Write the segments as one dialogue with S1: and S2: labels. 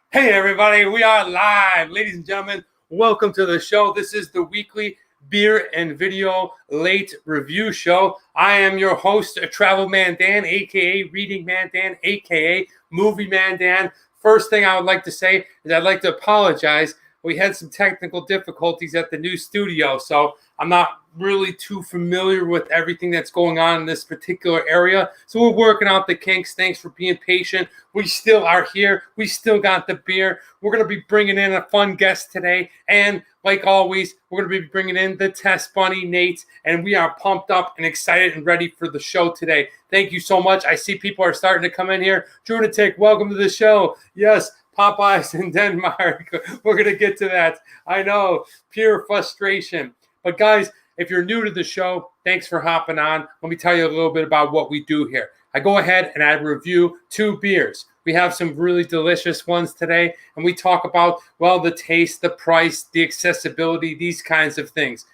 S1: Hey everybody, we are live. Ladies and gentlemen, welcome to the show. This is the weekly beer and video late review show. I am your host, Travel Man Dan, aka Reading Man Dan, aka Movie Man Dan. First thing I would like to say is I'd like to apologize. We had some technical difficulties at the new studio, so I'm not really too familiar with everything that's going on in this particular area. So we're working out the kinks. Thanks for being patient. We still are here. We still got the beer. We're going to be bringing in a fun guest today. And like always, we're going to be bringing in the Test Bunny, Nate. And we are pumped up and excited and ready for the show today. Thank you so much. I see people are starting to come in here. Drunatic, welcome to the show. Yes. Popeyes in Denmark. We're going to get to that. I know, pure frustration. But guys, if you're new to the show, thanks for hopping on. Let me tell you a little bit about what we do here. I go ahead and I review 2 beers. We have some really delicious ones today, and we talk about, well, the taste, the price, the accessibility, these kinds of things.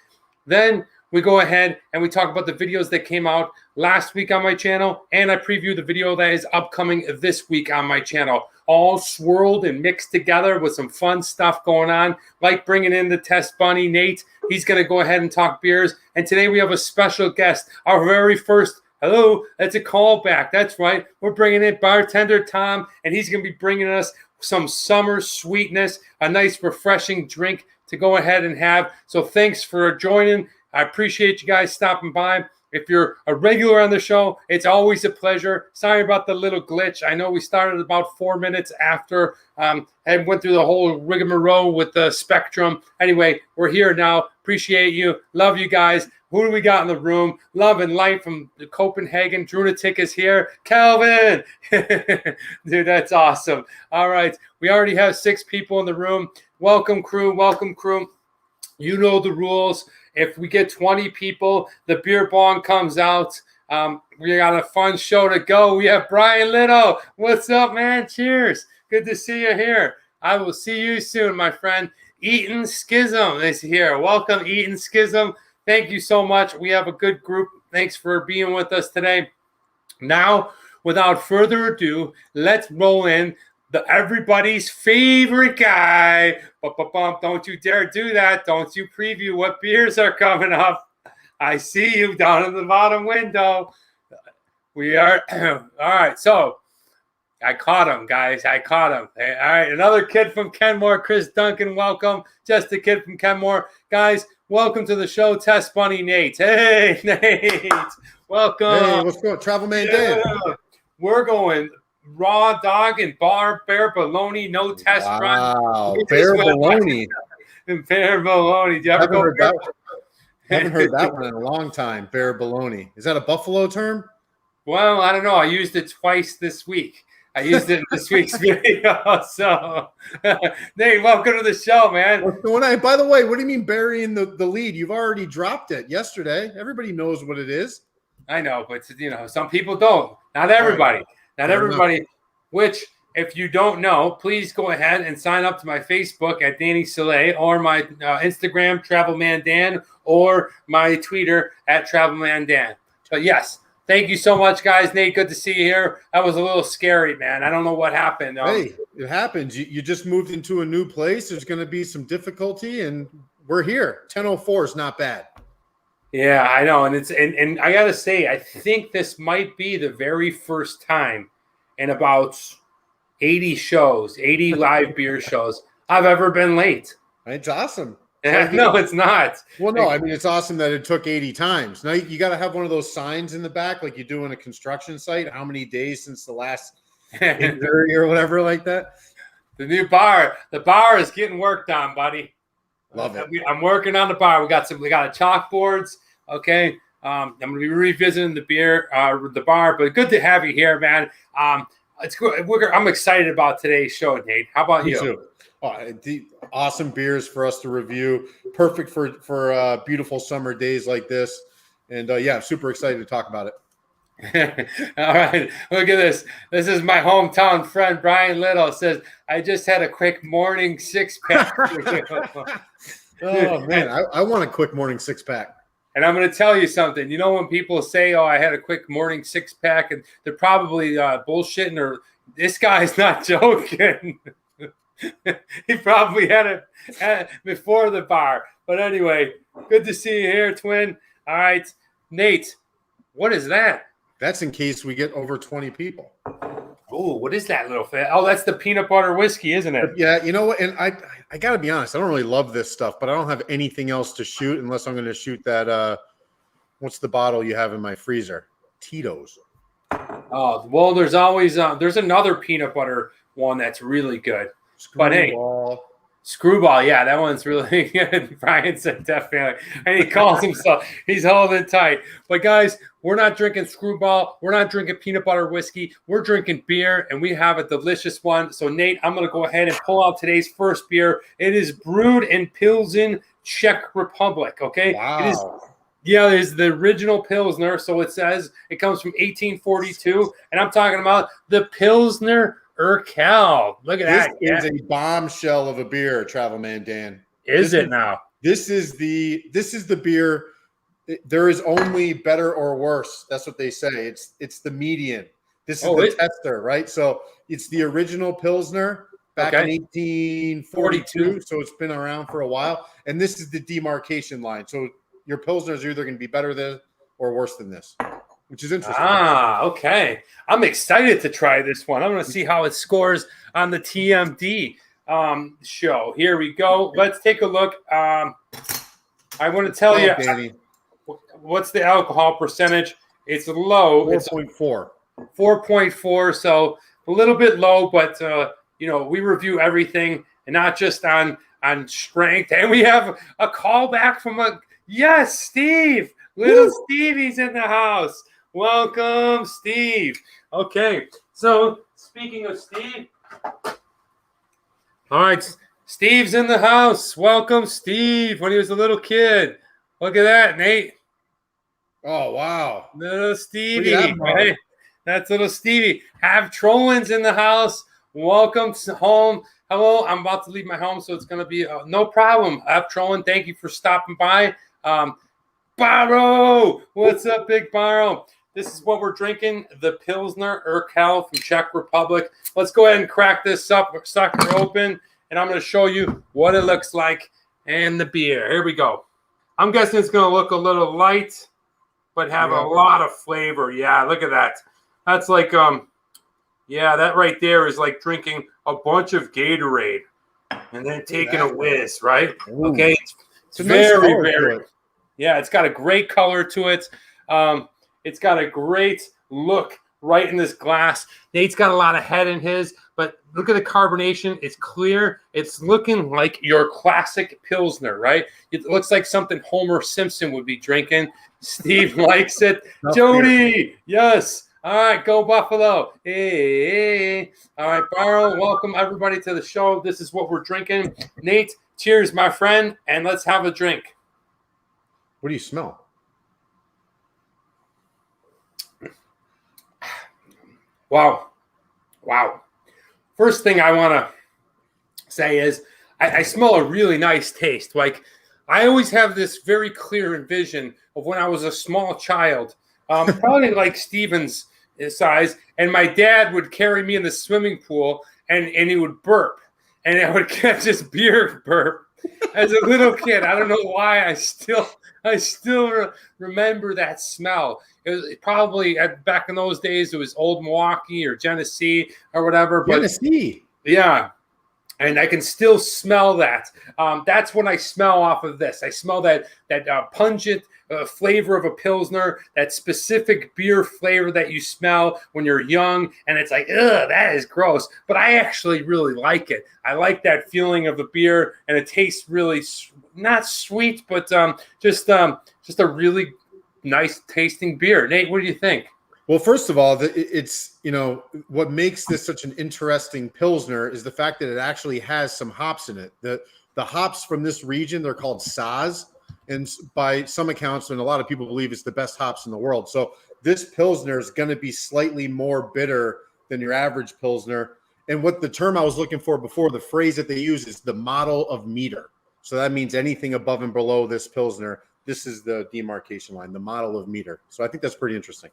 S1: Then we go ahead and we talk about the videos that came out last week on my channel, and I preview the video that is upcoming this week on my channel. All swirled and mixed together with some fun stuff going on, like bringing in the Test Bunny, Nate. He's going to go ahead and talk beers. And today we have a special guest, our very first, hello, that's a callback. That's right. We're bringing in bartender Tom, and he's going to be bringing us some summer sweetness, a nice refreshing drink to go ahead and have. So thanks for joining. I appreciate you guys stopping by. If you're a regular on the show, it's always a pleasure. Sorry about the little glitch. I know we started about 4 minutes after and went through the whole rigmarole with the Spectrum. Anyway, we're here now. Appreciate you. Love you guys. Who do we got in the room? Love and light from Copenhagen. Drunatic is here. Calvin. Dude, that's awesome. All right. We already have 6 people in the room. Welcome, crew. Welcome, crew. You know the rules. If we get 20 people, the beer bong comes out. We got a fun show to go. We have Brian Little. What's up, man? Cheers. Good to see you here. I will see you soon, my friend. Eaton Schism is here. Welcome, Eaton Schism. Thank you so much. We have a good group. Thanks for being with us today. Now, without further ado, let's roll in everybody's favorite guy. Don't you dare do that. Don't you preview what beers are coming up. I see you down in the bottom window. We are all right. So I caught him, guys. I caught him. All right, another kid from Kenmore, Chris Duncan. Welcome. Just a kid from Kenmore, guys. Welcome to the show, Test Bunny Nate. Hey, Nate. Welcome.
S2: Hey, what's going on? Travel Man Dan.
S1: We're going raw dog and bear bologna, no test run.
S2: Wow, bear bologna.
S1: Bear bologna. Do you ever go bear?
S2: Haven't heard that one in a long time. Bear bologna. Is that a Buffalo term?
S1: Well, I don't know. I used it twice this week. I used it in this week's video. So, Nate, welcome to the show, man.
S2: What's going on? By the way, what do you mean burying the lead? You've already dropped it yesterday. Everybody knows what it is.
S1: I know, but some people don't. Not everybody.
S2: Right.
S1: Not everybody, which, if you don't know, please go ahead and sign up to my Facebook at Danny Soleil, or my Instagram, Travelman Dan, or my Twitter at Travelman Dan. But yes, thank you so much, guys. Nate, good to see you here. That was a little scary, man. I don't know what happened.
S2: Hey, it happens. You just moved into a new place. There's going to be some difficulty, and we're here. 10:04 is not bad.
S1: Yeah, I know. And I got to say, I think this might be the very first time in about 80 shows, 80 live beer shows, I've ever been late.
S2: It's awesome.
S1: No, it's not.
S2: Well, no, I mean, it's awesome that it took 80 times. Now you got to have one of those signs in the back like you do in a construction site. How many days since the last injury or whatever like that?
S1: The new bar. The bar is getting worked on, buddy.
S2: Love it.
S1: I'm working on the bar. We got chalkboards. Okay. I'm going to be revisiting the bar, but good to have you here, man. It's good. I'm excited about today's show, Nate. How about you?
S2: Too. The awesome beers for us to review. Perfect for beautiful summer days like this. And yeah, I'm super excited to talk about it.
S1: All right, look at this. This is my hometown friend Brian Little. Says I just had a quick morning 6-pack.
S2: Oh man, I want a quick morning 6-pack.
S1: And I'm going to tell you something. You know, when people say, "Oh, I had a quick morning 6-pack," and they're probably bullshitting, or This guy's not joking. He probably had it before the bar. But anyway, good to see you here, twin. All right, Nate, what is that?
S2: That's in case we get over 20 people.
S1: Oh, what is that little thing? Oh, that's the peanut butter whiskey, isn't it?
S2: Yeah, you know what? And I got to be honest, I don't really love this stuff, but I don't have anything else to shoot unless I'm going to shoot that. What's the bottle you have in my freezer? Tito's.
S1: Oh, well, there's always there's another peanut butter one that's really good. But hey, Screwball, yeah, that one's really good. Brian said definitely. And he calls himself, he's holding tight. But guys, we're not drinking Screwball. We're not drinking peanut butter whiskey. We're drinking beer, and we have a delicious one. So, Nate, I'm going to go ahead and pull out today's first beer. It is brewed in Pilsen, Czech Republic, okay?
S2: Wow.
S1: It is the original Pilsner. So it says it comes from 1842. And I'm talking about the Pilsner Urquell. Look at that.
S2: This is a bombshell of a beer, Travel Man Dan.
S1: Is it now?
S2: This is the beer. There is only better or worse. That's what they say. It's the median. This is the tester, right? So it's the original Pilsner back in 1842. So it's been around for a while. And this is the demarcation line. So your Pilsners are either going to be better than or worse than this, which is interesting.
S1: Okay. I'm excited to try this one. I'm going to see how it scores on the TMD show. Here we go. Let's take a look. I want to tell you what's the alcohol percentage. It's low.
S2: 4.4.
S1: 4.4. So a little bit low, but we review everything and not just on strength. And we have a callback from Steve. Little Stevie's in the house. Welcome, Steve. Okay, so speaking of Steve, all right, Steve's in the house. Welcome, Steve, when he was a little kid. Look at that, Nate.
S2: Oh, wow.
S1: Little Stevie. Right? That's little Stevie. Have Trollins in the house. Welcome home. Hello, I'm about to leave my home, so it's going to be no problem. Have Trollin, thank you for stopping by. Barrow, what's up, Big Barrow? This is what we're drinking, the Pilsner Urquell from Czech Republic. Let's go ahead and crack this sucker open, and I'm going to show you what it looks like and the beer. Here we go. I'm guessing it's going to look a little light, but have a lot of flavor. Yeah, look at that. That's like, that right there is like drinking a bunch of Gatorade and then taking a whiz, right? Ooh. Okay, it's very, very. Yeah, it's got a great color to it. It's got a great look right in this glass. Nate's got a lot of head in his, but look at the carbonation. It's clear. It's looking like your classic Pilsner, right? It looks like something Homer Simpson would be drinking. Steve likes it. Jody, yes. All right, go Buffalo. Hey. All right, Barrow, welcome everybody to the show. This is what we're drinking. Nate, cheers, my friend, and let's have a drink.
S2: What do you smell?
S1: Wow. First thing I want to say is I smell a really nice taste. Like, I always have this very clear vision of when I was a small child, probably like Steven's size, and my dad would carry me in the swimming pool, and he would burp, and I would catch this beer burp as a little kid. I don't know why I still remember that smell. It was probably back in those days. It was Old Milwaukee or Genesee or whatever. But
S2: Genesee,
S1: yeah, and I can still smell that. That's when I smell off of this. I smell that pungent flavor of a Pilsner, that specific beer flavor that you smell when you're young, and it's like, ugh, that is gross. But I actually really like it. I like that feeling of a beer, and it tastes really not sweet, but just a really nice tasting beer. Nate, what do you think?
S2: Well, first of all, it's, what makes this such an interesting Pilsner is the fact that it actually has some hops in it. The hops from this region, they're called Saaz, and by some accounts, and a lot of people believe it's the best hops in the world. So this Pilsner is going to be slightly more bitter than your average Pilsner. And what the term I was looking for before, the phrase that they use is the model of meter. So that means anything above and below this Pilsner, this is the demarcation line, the model of meter. So I think that's pretty interesting.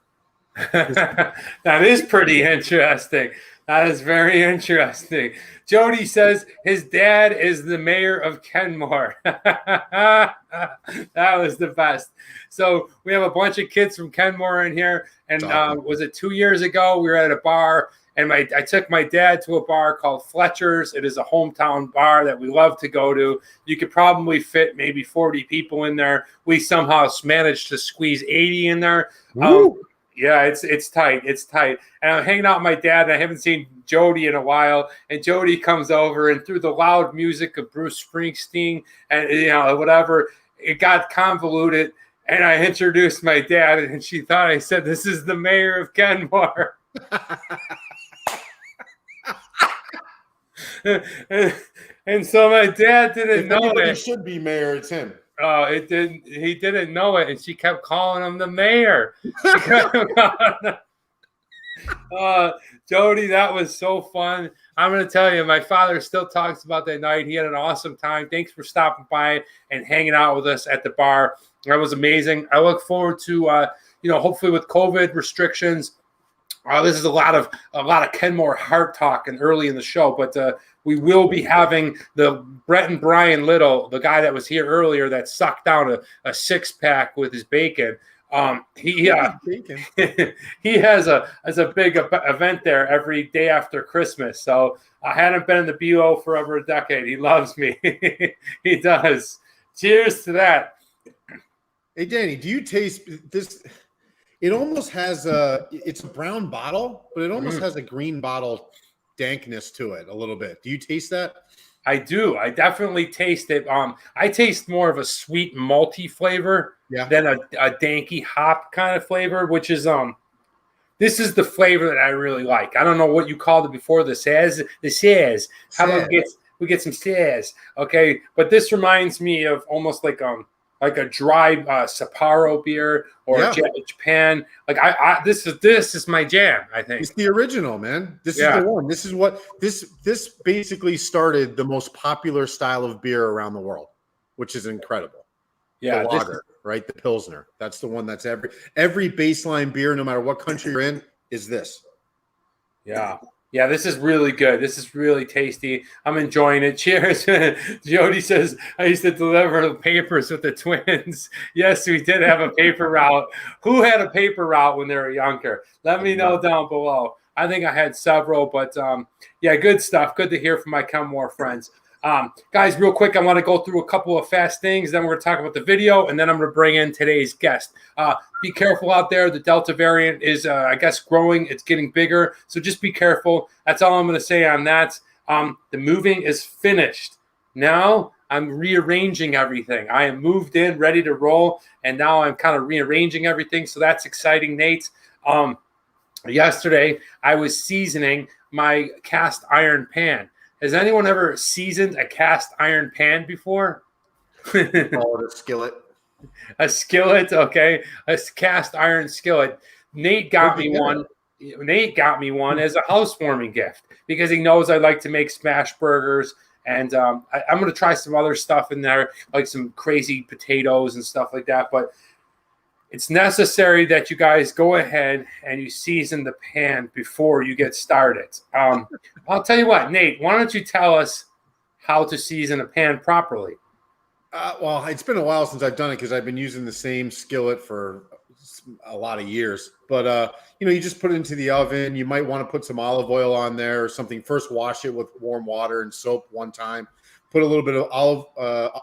S1: That is pretty interesting. That is very interesting. Jody says his dad is the mayor of Kenmore. That was the best. So we have a bunch of kids from Kenmore in here. And
S2: Awesome.
S1: was it 2 years ago? We were at a bar, and I took my dad to a bar called Fletcher's. It is a hometown bar that we love to go to. You could probably fit maybe 40 people in there. We somehow managed to squeeze 80 in there. Yeah, it's tight. It's tight. And I'm hanging out with my dad, and I haven't seen Jody in a while. And Jody comes over, and through the loud music of Bruce Springsteen and whatever, it got convoluted. And I introduced my dad, and she thought I said, "This is the mayor of Kenmore." and so my dad didn't know it.
S2: He should be mayor. It's him.
S1: It didn't. He didn't know it, and she kept calling him the mayor. Jody, that was so fun. I'm going to tell you, my father still talks about that night. He had an awesome time. Thanks for stopping by and hanging out with us at the bar. That was amazing. I look forward to, hopefully with COVID restrictions. This is a lot of Kenmore heart talk and early in the show, but we will be having the Brett and Brian Little, the guy that was here earlier that sucked down a 6-pack with his bacon. He has a big event there every day after Christmas. So I hadn't been in the BO for over a decade. He loves me. He does. Cheers to that.
S2: Hey, Danny, do you taste this? It almost has it's a brown bottle, but it almost has a green bottle dankness to it a little bit. Do you taste that?
S1: I do. I definitely taste it. I taste more of a sweet malty flavor than a danky hop kind of flavor, which is this is the flavor that I really like. I don't know what you called it before. The says. How about we get some says? Okay, but this reminds me of almost like a dry Sapporo beer or Japan. Like this is my jam. I think
S2: it's the original, man. This is the one. This is what this basically started the most popular style of beer around the world, which is incredible. Yeah, the lager, right? The Pilsner. That's the one that's every baseline beer, no matter what country you're in, is this.
S1: Yeah. Yeah, this is really good. This is really tasty. I'm enjoying it. Cheers. Jody says, I used to deliver the papers with the twins. Yes, we did have a paper route. Who had a paper route when they were younger? Let me know down below. I think I had several, but good stuff. Good to hear from my Kenmore friends. Guys, real quick, I want to go through a couple of fast things. Then we're going to talk about the video, and then I'm going to bring in today's guest. Be careful out there. The Delta variant is, growing. It's getting bigger, so just be careful. That's all I'm going to say on that. The moving is finished. Now I'm rearranging everything. I am moved in, ready to roll, and now I'm kind of rearranging everything, so that's exciting, Nate. Yesterday, I was seasoning my cast iron pan. Has anyone ever seasoned a cast iron pan before?
S2: Call it a skillet.
S1: A skillet, okay. A cast iron skillet. Nate got me one. Nate got me one as a housewarming gift because he knows I like to make smash burgers. And I'm going to try some other stuff in there, like some crazy potatoes and stuff like that. But it's necessary that you guys go ahead and you season the pan before you get started. I'll tell you what, Nate, why don't you tell us how to season a pan properly?
S2: Well, it's been a while since I've done it because I've been using the same skillet for a lot of years. But, you just put it into the oven. You might want to put some olive oil on there or something. First, wash it with warm water and soap one time. Put a little bit of olive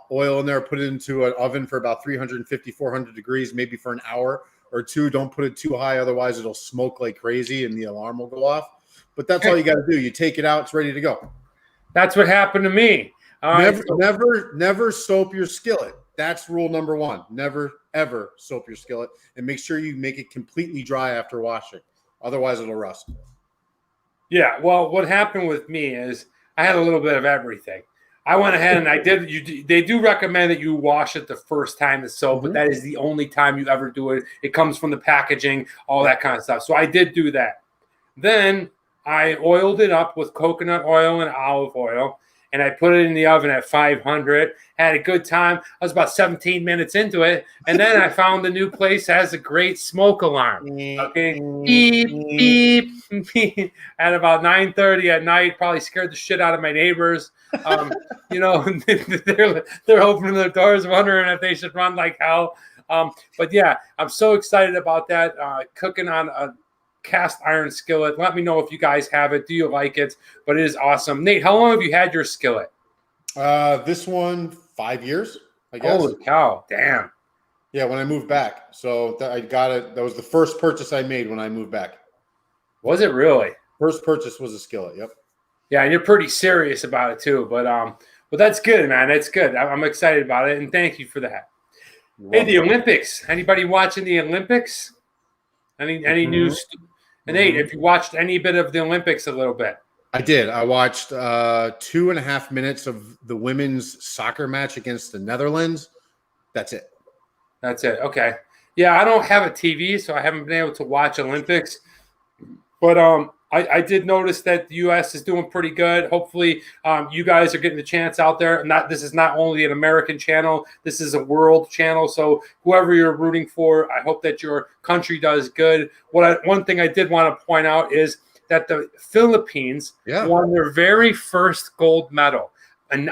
S2: oil in there, put it into an oven for about 350, 400 degrees, maybe for an hour or two. Don't put it too high. Otherwise, it'll smoke like crazy and the alarm will go off. But that's all you got to do. You take it out. It's ready to go.
S1: That's what happened to me.
S2: Never soap your skillet. That's rule number one. Never, ever soap your skillet. And make sure you make it completely dry after washing. Otherwise, it'll rust.
S1: Yeah, well, what happened with me is I had a little bit of everything. I went ahead and I did. They do recommend that you wash it the first time with soap, but that is the only time you ever do it. It comes from the packaging, all that kind of stuff. So I did do that. Then I oiled it up with coconut oil and olive oil, and I put it in the oven at 500. Had a good time. I was about 17 minutes into it, and then I found the new place has a great smoke alarm. Okay, beep beep beep. At about 9:30 at night, probably scared the shit out of my neighbors. You know, they're opening their doors, wondering if they should run like hell. But yeah, I'm so excited about that. Cooking on a cast iron skillet. Let me know if you guys have it. Do you like it? But it is awesome. Nate, how long have you had your skillet?
S2: This one 5 years, I guess.
S1: Holy cow! Damn.
S2: Yeah, when I moved back. So I got it. That was the first purchase I made when I moved back.
S1: Was it really?
S2: First purchase was a skillet. Yep.
S1: Yeah, and you're pretty serious about it too. But that's good, man. That's good. I'm excited about it, and thank you for that. Hey, the Olympics. Anybody watching the Olympics? Any news? And Nate, if you watched any bit of the Olympics a little bit.
S2: I did. I watched 2.5 minutes of the women's soccer match against the Netherlands. That's it.
S1: That's it. Okay. Yeah, I don't have a TV, so I haven't been able to watch Olympics. But I did notice that the U.S. is doing pretty good. Hopefully, you guys are getting the chance out there. This is not only an American channel. This is a world channel. So whoever you're rooting for, I hope that your country does good. One thing I did want to point out is that the Philippines won their very first gold medal. And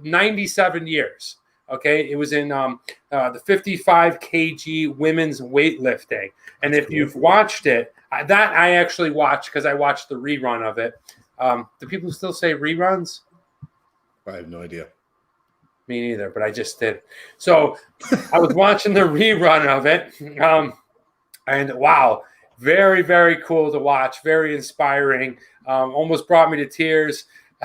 S1: 97 years. Okay, it was in the 55 kg women's weightlifting. And if you've watched it, that I actually watched because I watched the rerun of it. Do people still say reruns?
S2: I have no idea.
S1: Me neither, but I just did. So I was watching the rerun of it. And wow, very, very cool to watch. Very inspiring. Almost brought me to tears.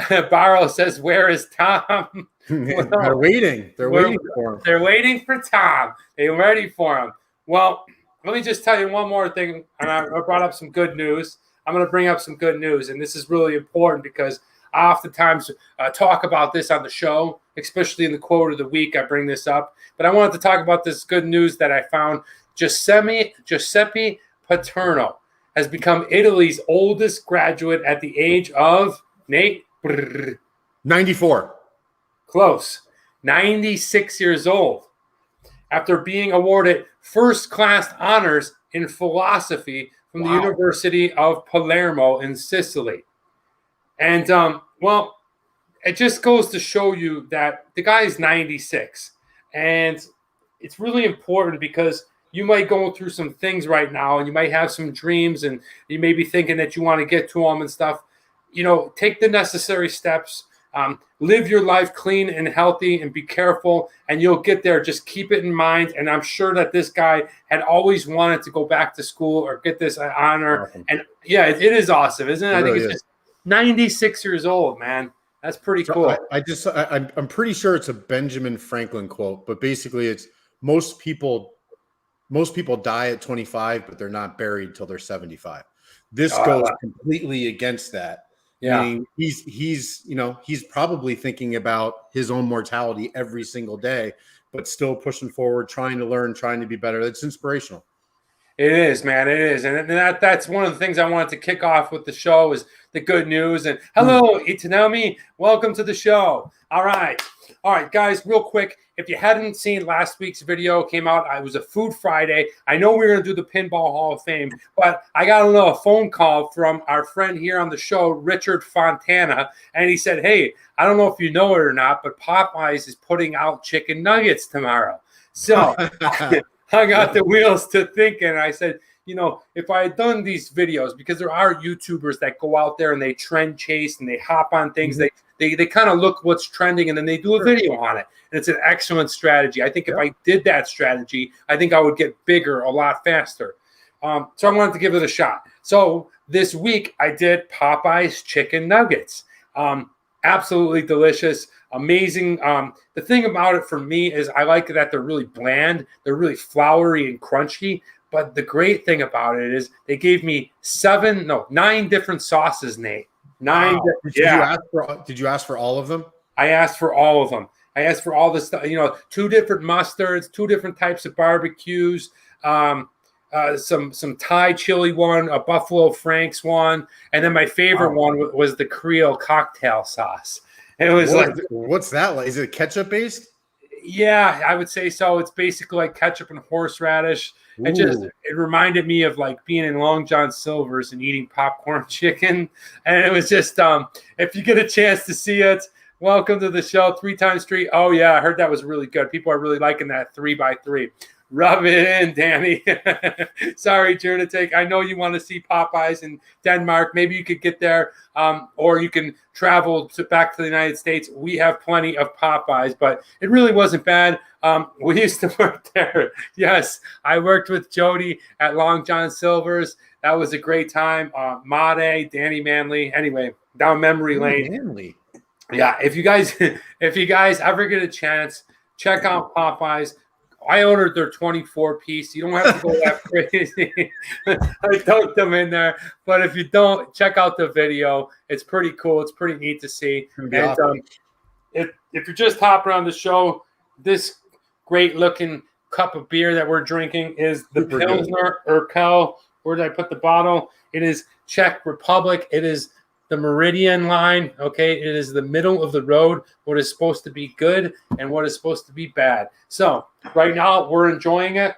S1: Barrow says, "Where is Tom?"
S2: They're waiting. They're waiting for him.
S1: They're waiting for Tom. They're ready for him. Well, let me just tell you one more thing. And I brought up some good news. I'm going to bring up some good news. And this is really important because I oftentimes talk about this on the show, especially in the quote of the week. I bring this up. But I wanted to talk about this good news that I found. Giuseppe Paterno has become Italy's oldest graduate at the age of, Nate?
S2: 94.
S1: Close. 96 years old. After being awarded first-class honors in philosophy from the University of Palermo in Sicily. And, well, it just goes to show you that the guy is 96. And it's really important because you might go through some things right now and you might have some dreams and you may be thinking that you want to get to them and stuff. You know, take the necessary steps. Live your life clean and healthy and be careful and you'll get there. Just keep it in mind. And I'm sure that this guy had always wanted to go back to school or get this honor. Awesome. And yeah, it is awesome, isn't it? I think it's just 96 years old, man. That's pretty cool.
S2: I'm pretty sure it's a Benjamin Franklin quote, but basically it's most people die at 25, but they're not buried till they're 75. This goes completely against that. Yeah, I mean, he's probably thinking about his own mortality every single day, but still pushing forward, trying to learn, trying to be better. That's inspirational.
S1: It is, man. It is. And that's one of the things I wanted to kick off with the show is the good news. And hello, Itanami. Welcome to the show. All right, guys, real quick. If you hadn't seen last week's video, came out. It was a Food Friday. I know we were going to do the Pinball Hall of Fame, but I got a phone call from our friend here on the show, Richard Fontana, and he said, "Hey, I don't know if you know it or not, but Popeyes is putting out chicken nuggets tomorrow." So I got the wheels to thinking. I said, you know, if I had done these videos, because there are YouTubers that go out there and they trend chase and they hop on things, they kind of look what's trending and then they do a video on it. And it's an excellent strategy. I think if I did that strategy, I think I would get bigger a lot faster. So I wanted to give it a shot. So this week I did Popeyes chicken nuggets. Absolutely delicious, amazing. The thing about it for me is I like that they're really bland. They're really floury and crunchy. But the great thing about it is they gave me 9 different sauces, Nate. 9. Wow.
S2: Did you ask for all of them?
S1: I asked for all of them. I asked for all this stuff, 2 different mustards, 2 different types of barbecues, some Thai chili one, a Buffalo Frank's one, and then my favorite one was the Creole cocktail sauce. It was
S2: what's that like? Is it ketchup based?
S1: Yeah, I would say so. It's basically like ketchup and horseradish. It reminded me of like being in Long John Silver's and eating popcorn chicken. And it was just if you get a chance to see it, welcome to the show. 3 times 3. Oh yeah, I heard that was really good. People are really liking that 3x3. Rub it in, Danny. Sorry, Journatic. I know you want to see Popeyes in Denmark. Maybe you could get there, or you can travel back to the United States. We have plenty of Popeyes, but it really wasn't bad. We used to work there. Yes, I worked with Jody at Long John Silver's. That was a great time. Made, Danny Manley. Anyway, down memory lane.
S2: Manley.
S1: Yeah, if you guys ever get a chance, check out Popeyes. I ordered their 24-piece. You don't have to go that crazy. I dunked them in there. But if you don't, check out the video. It's pretty cool. It's pretty neat to see. And if you're just hopping on the show, this great-looking cup of beer that we're drinking is the Pilsner Urquell. Where did I put the bottle? It is Czech Republic. It is the Meridian line, okay? It is the middle of the road, what is supposed to be good and what is supposed to be bad. So right now we're enjoying it.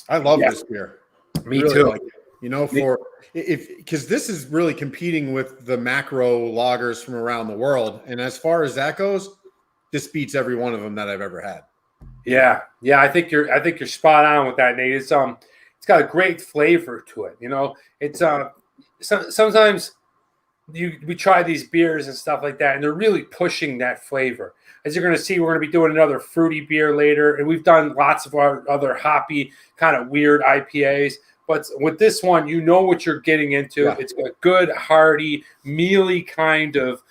S2: I love this beer.
S1: Me really too.
S2: Like it. You know, because this is really competing with the macro lagers from around the world. And as far as that goes, this beats every one of them that I've ever had.
S1: Yeah. I think you're spot on with that, Nate. It's got a great flavor to it. You know, it's sometimes we try these beers and stuff like that, and they're really pushing that flavor. As you're going to see, we're going to be doing another fruity beer later, and we've done lots of our other hoppy kind of weird IPAs. But with this one, you know what you're getting into. Yeah. It's a good, hearty, mealy kind of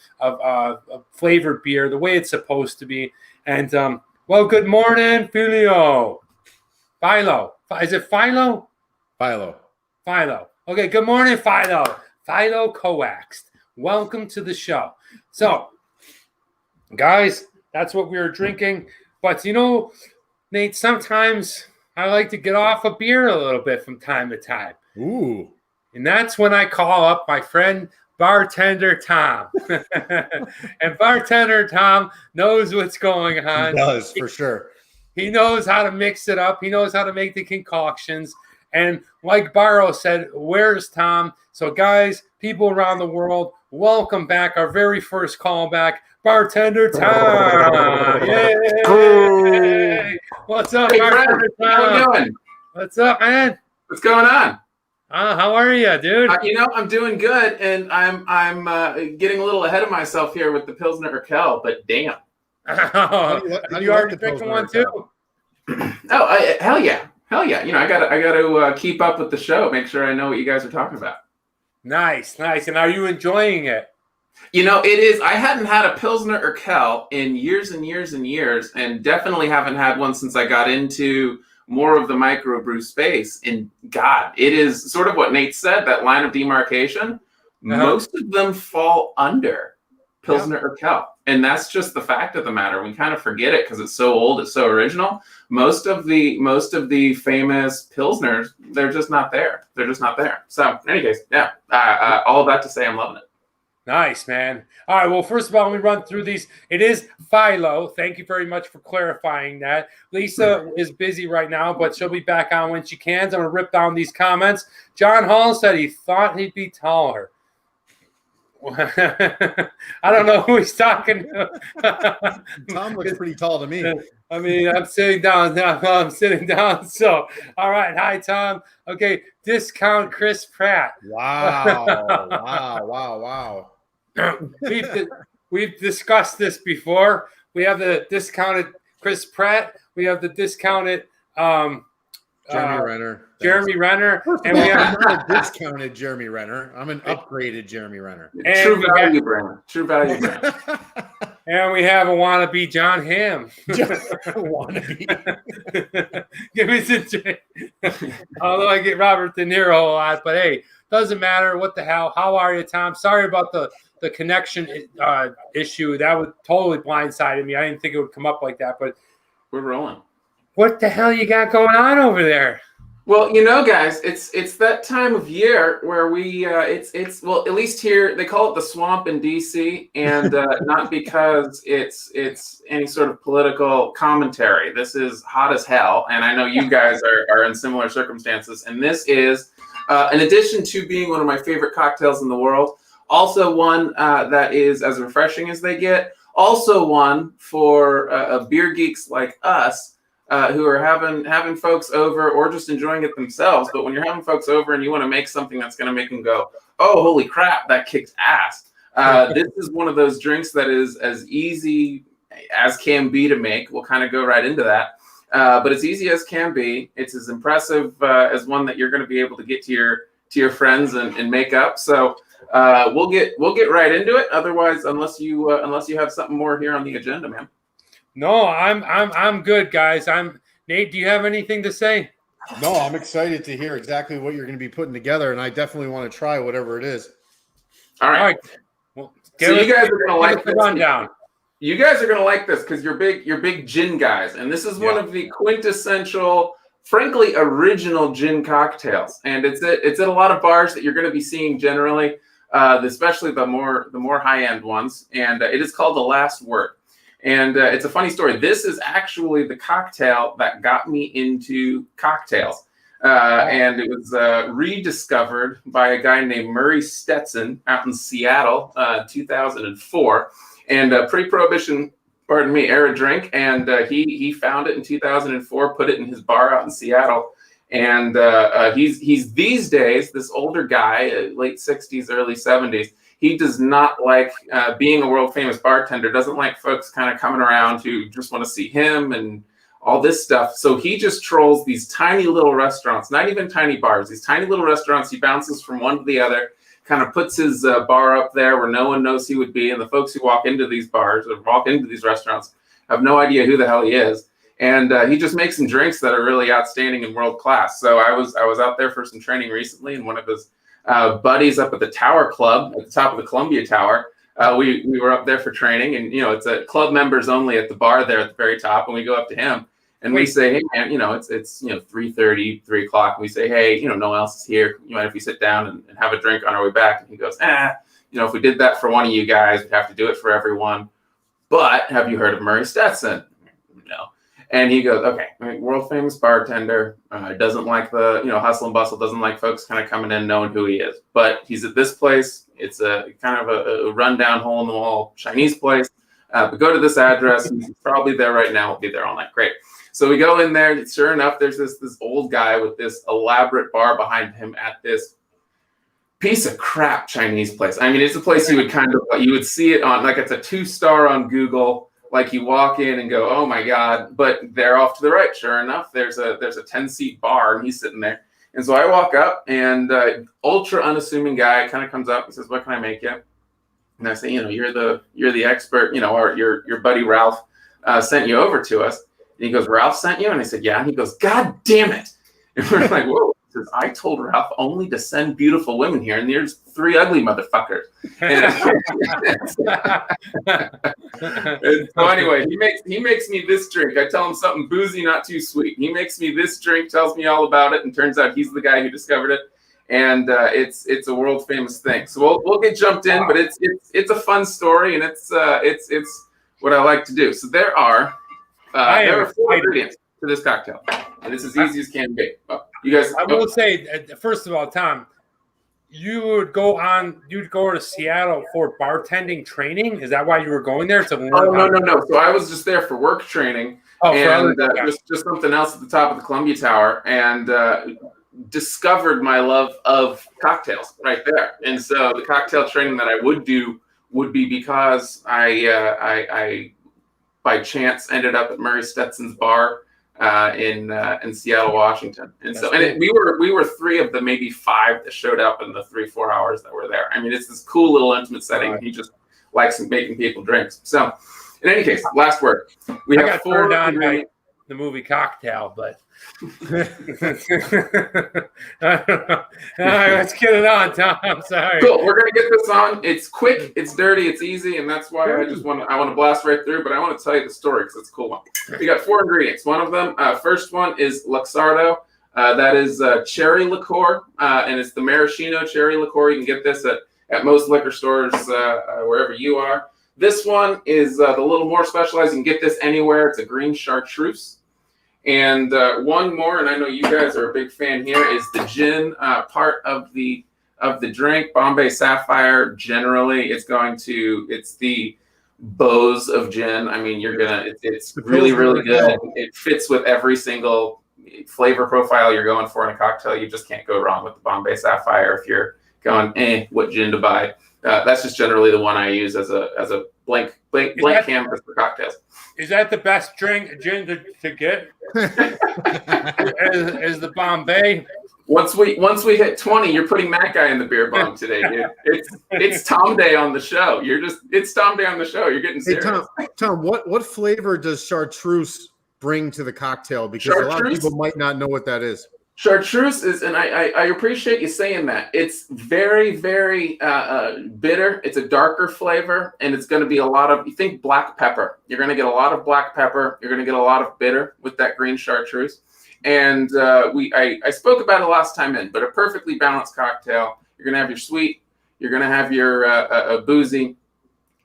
S1: flavored beer, the way it's supposed to be. And, well, good morning, Philo. Is it Philo? Philo. Okay, good morning, Philo. Philo Coaxed. Welcome to the show. So, guys, that's what we were drinking. But, you know, Nate, sometimes I like to get off a beer a little bit from time to time.
S2: Ooh.
S1: And that's when I call up my friend, Bartender Tom. And Bartender Tom knows what's going on.
S2: He does, for sure.
S1: He knows how to mix it up. He knows how to make the concoctions. And like Barrow said, where's Tom? So, guys, people around the world, welcome back. Our very first callback, Bartender Tom. Yay! What's up, Bartender Tom?
S3: How you doing?
S1: What's up, man?
S3: What's going on?
S1: How are you, dude?
S3: I'm doing good, and I'm getting a little ahead of myself here with the Pilsner Urquell, but damn.
S1: Did you already pick one too?
S3: Oh, hell yeah. You know, I got to keep up with the show, make sure I know what you guys are talking about.
S1: Nice. And are you enjoying it?
S3: You know, it is. I hadn't had a Pilsner Urquell in years and years and years, and definitely haven't had one since I got into more of the microbrew space. And God, it is sort of what Nate said, that line of demarcation. Most of them fall under Pilsner Urquell. And that's just the fact of the matter. We kind of forget it because it's so old, it's so original. Most of the famous Pilsners, they're just not there. So, in any case, all that to say, I'm loving it.
S1: Nice, man. All right, well, first of all, let me run through these. It is Philo. Thank you very much for clarifying that. Lisa is busy right now, but she'll be back on when she can. I'm going to rip down these comments. John Hall said he thought he'd be taller. I don't know who he's talking to.
S2: Tom looks pretty tall to me.
S1: I mean, I'm sitting down now. So, all right. Hi, Tom. Okay. Discount Chris Pratt.
S2: Wow.
S1: We've discussed this before. We have the discounted Chris Pratt. We have the discounted Jeremy Renner.
S2: And we have not a discounted Jeremy Renner. I'm an upgraded Jeremy Renner.
S3: True value brand.
S1: And we have a wannabe John Hamm.
S2: Wannabe.
S1: Give me some. Although I get Robert De Niro a lot, but hey, doesn't matter. What the hell? How are you, Tom? Sorry about the connection issue. That would totally blindsided me. I didn't think it would come up like that, but
S3: we're rolling.
S1: What the hell you got going on over there?
S3: Well, guys, it's that time of year where we it's well, at least here they call it the swamp in DC, and not because it's any sort of political commentary. This is hot as hell, and I know you guys are in similar circumstances. And this is, in addition to being one of my favorite cocktails in the world, also one that is as refreshing as they get. Also one for beer geeks like us. Who are having folks over or just enjoying it themselves. But when you're having folks over and you want to make something that's going to make them go, oh, holy crap, that kicks ass. This is one of those drinks that is as easy as can be to make. We'll kind of go right into that. But it's easy as can be. It's as impressive as one that you're going to be able to get to your friends and make up. So we'll get right into it. Otherwise, unless you have something more here on the agenda, man.
S1: No, I'm good, guys. Nate. Do you have anything to say?
S2: No, I'm excited to hear exactly what you're going to be putting together, and I definitely want to try whatever it is.
S3: All right.
S1: Well,
S3: so you guys are going to like this.
S1: Rundown.
S3: You guys are going to like this because you're big gin guys, and this is one of the quintessential, frankly, original gin cocktails. And it's at a lot of bars that you're going to be seeing generally, especially the more high end ones. And it is called The Last Word. And it's a funny story. This is actually the cocktail that got me into cocktails. And it was rediscovered by a guy named Murray Stetson out in Seattle, 2004. And pre-prohibition, era drink. And he found it in 2004, put it in his bar out in Seattle. And he's these days, this older guy, late 60s, early 70s. He does not like being a world famous bartender, doesn't like folks kind of coming around who just want to see him and all this stuff. So he just trolls these tiny little restaurants, not even tiny bars, these tiny little restaurants. He bounces from one to the other, kind of puts his bar up there where no one knows he would be. And the folks who walk into these bars or walk into these restaurants have no idea who the hell he is. And he just makes some drinks that are really outstanding and world class. So I was out there for some training recently, and one of his buddies up at the Tower Club at the top of the Columbia Tower. We were up there for training, and it's a club members only at the bar there at the very top. And we go up to him and we say, hey man, it's 3:30, 3 o'clock. And we say, hey, no one else is here. You mind if we sit down and have a drink on our way back? And he goes, if we did that for one of you guys, we'd have to do it for everyone. But have you heard of Murray Stetson? No. And he goes, okay, world famous bartender, doesn't like the, hustle and bustle, doesn't like folks kind of coming in knowing who he is. But he's at this place. It's a kind of a rundown, hole in the wall Chinese place. But go to this address. He's probably there right now. We'll be there all night. Great. So we go in there. Sure enough, there's this old guy with this elaborate bar behind him at this piece of crap Chinese place. I mean, it's a place you would see it on, like it's a 2-star on Google. Like you walk in and go, oh my God, but they're off to the right. Sure enough, there's a 10-seat bar and he's sitting there. And so I walk up, and ultra unassuming guy kind of comes up and says, what can I make you? And I say, you're the expert, or your buddy Ralph sent you over to us. And he goes, Ralph sent you? And I said, yeah. And he goes, God damn it. And we're like, whoa. He says, I told Ralph only to send beautiful women here, and there's 3 ugly motherfuckers. And so anyway, he makes me this drink. I tell him something boozy, not too sweet. He makes me this drink, tells me all about it, and turns out he's the guy who discovered it. And it's a world famous thing. So we'll get jumped in, but it's a fun story, and it's what I like to do. So there are 4 ingredients to this cocktail, and it's as easy as can be. You guys,
S1: I will say, first of all, Tom, you'd go to Seattle for bartending training. Is that why you were going there?
S3: No. So I was just there for work training, and just something else at the top of the Columbia Tower, and discovered my love of cocktails right there. And so the cocktail training that I would do would be because I by chance ended up at Murray Stetson's bar in Seattle, Washington. And we were 3 of the maybe 5 that showed up in the 3-4 hours that were there. I mean, it's this cool little intimate setting. He just likes making people drinks. So in any case, last word. We have 4
S1: by the movie Cocktail, but I don't know. All right, let's get it on, Tom. I'm sorry.
S3: Cool. We're gonna get this on. It's quick, it's dirty, it's easy, and that's why I want to blast right through. But I want to tell you the story because it's a cool one. We got 4 ingredients. One of them, first one is Luxardo. That is cherry liqueur, and it's the maraschino cherry liqueur. You can get this at most liquor stores wherever you are. This one is the little more specialized. You can get this anywhere. It's a green chartreuse. And one more, and I know you guys are a big fan here, is the gin part of the drink. Bombay Sapphire, generally, it's the Bose of gin. I mean, it's really, really good. It fits with every single flavor profile you're going for in a cocktail. You just can't go wrong with the Bombay Sapphire if you're going, what gin to buy. That's just generally the one I use as a blank canvas for cocktails.
S1: Is that the best gin to get? Is the Bombay?
S3: Once we hit 20, you're putting that guy in the beer bong today, dude. It's Tom Day on the show. It's Tom Day on the show. You're getting serious.
S2: Hey, Tom, what flavor does Chartreuse bring to the cocktail? Because a lot of people might not know what that is.
S3: Chartreuse is, and I appreciate you saying that. It's very, very bitter. It's a darker flavor, and it's going to be a lot of, you think black pepper. You're going to get a lot of black pepper. You're going to get a lot of bitter with that green Chartreuse. And I spoke about it last time in, but a perfectly balanced cocktail. You're going to have your sweet, you're going to have your boozy,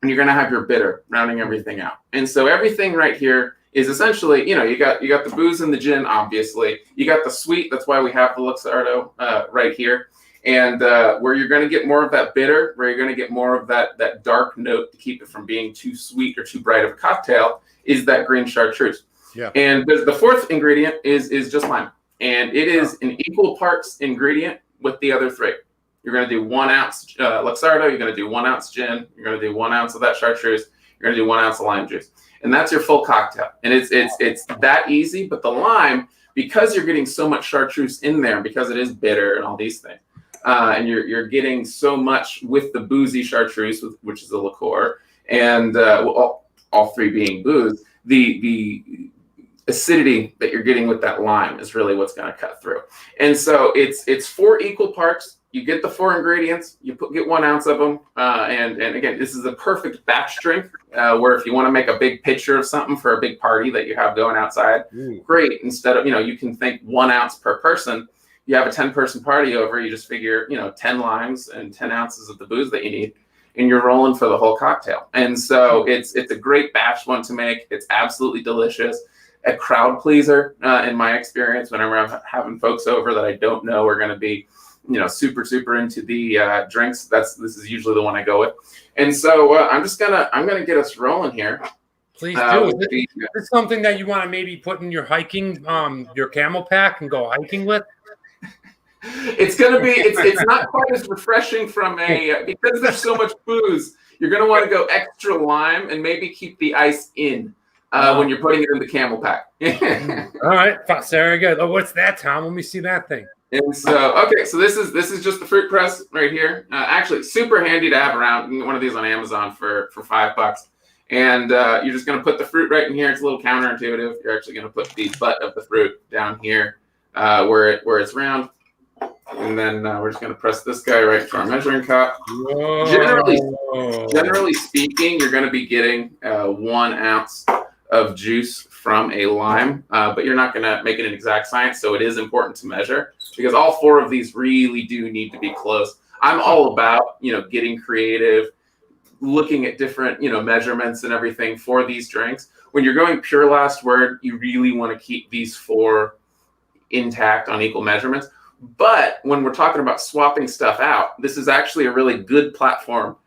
S3: and you're going to have your bitter, rounding everything out. And so everything right here is essentially, you got the booze and the gin, obviously. You got the sweet. That's why we have the Luxardo right here. And where you're going to get more of that bitter, where you're going to get more of that dark note to keep it from being too sweet or too bright of a cocktail, is that green Chartreuse. Yeah. And the fourth ingredient is just lime. And it is an equal parts ingredient with the other three. You're going to do 1 ounce Luxardo. You're going to do 1 ounce gin. You're going to do 1 ounce of that Chartreuse. You're going to do 1 ounce of lime juice. And that's your full cocktail. And it's that easy. But the lime, because you're getting so much Chartreuse in there, because it is bitter and all these things, and you're getting so much with the boozy Chartreuse, which is a liqueur, and all three being booze, the acidity that you're getting with that lime is really what's going to cut through. And so it's 4 equal parts. You get the 4 ingredients, get 1 ounce of them. And again, this is a perfect batch drink where if you want to make a big pitcher of something for a big party that you have going outside, great. Instead of, you can think 1 ounce per person. You have a 10-person party over, you just figure, 10 limes and 10 ounces of the booze that you need, and you're rolling for the whole cocktail. And so it's a great batch one to make. It's absolutely delicious. A crowd pleaser, in my experience, whenever I'm having folks over that I don't know are going to be super into the drinks. This is usually the one I go with. And so I'm gonna get us rolling here.
S1: Please do. Is this something that you want to maybe put in your hiking, your camel pack and go hiking with?
S3: It's not quite as refreshing because there's so much booze. You're gonna want to go extra lime and maybe keep the ice in when you're putting it in the camel pack.
S1: All right, very good. Oh, what's that, Tom? Let me see that thing.
S3: And so, okay, so this is just the fruit press right here. Actually, super handy to have around. You can get one of these on Amazon for $5. And you're just going to put the fruit right in here. It's a little counterintuitive. You're actually going to put the butt of the fruit down here where it's round. And then we're just going to press this guy right to our measuring cup. Generally speaking, you're going to be getting 1 ounce of juice from a lime, but you're not going to make it an exact science, so it is important to measure because all 4 of these really do need to be close. I'm all about, getting creative, looking at different, measurements and everything for these drinks. When you're going pure last word, you really want to keep these 4 intact on equal measurements. But when we're talking about swapping stuff out, this is actually a really good platform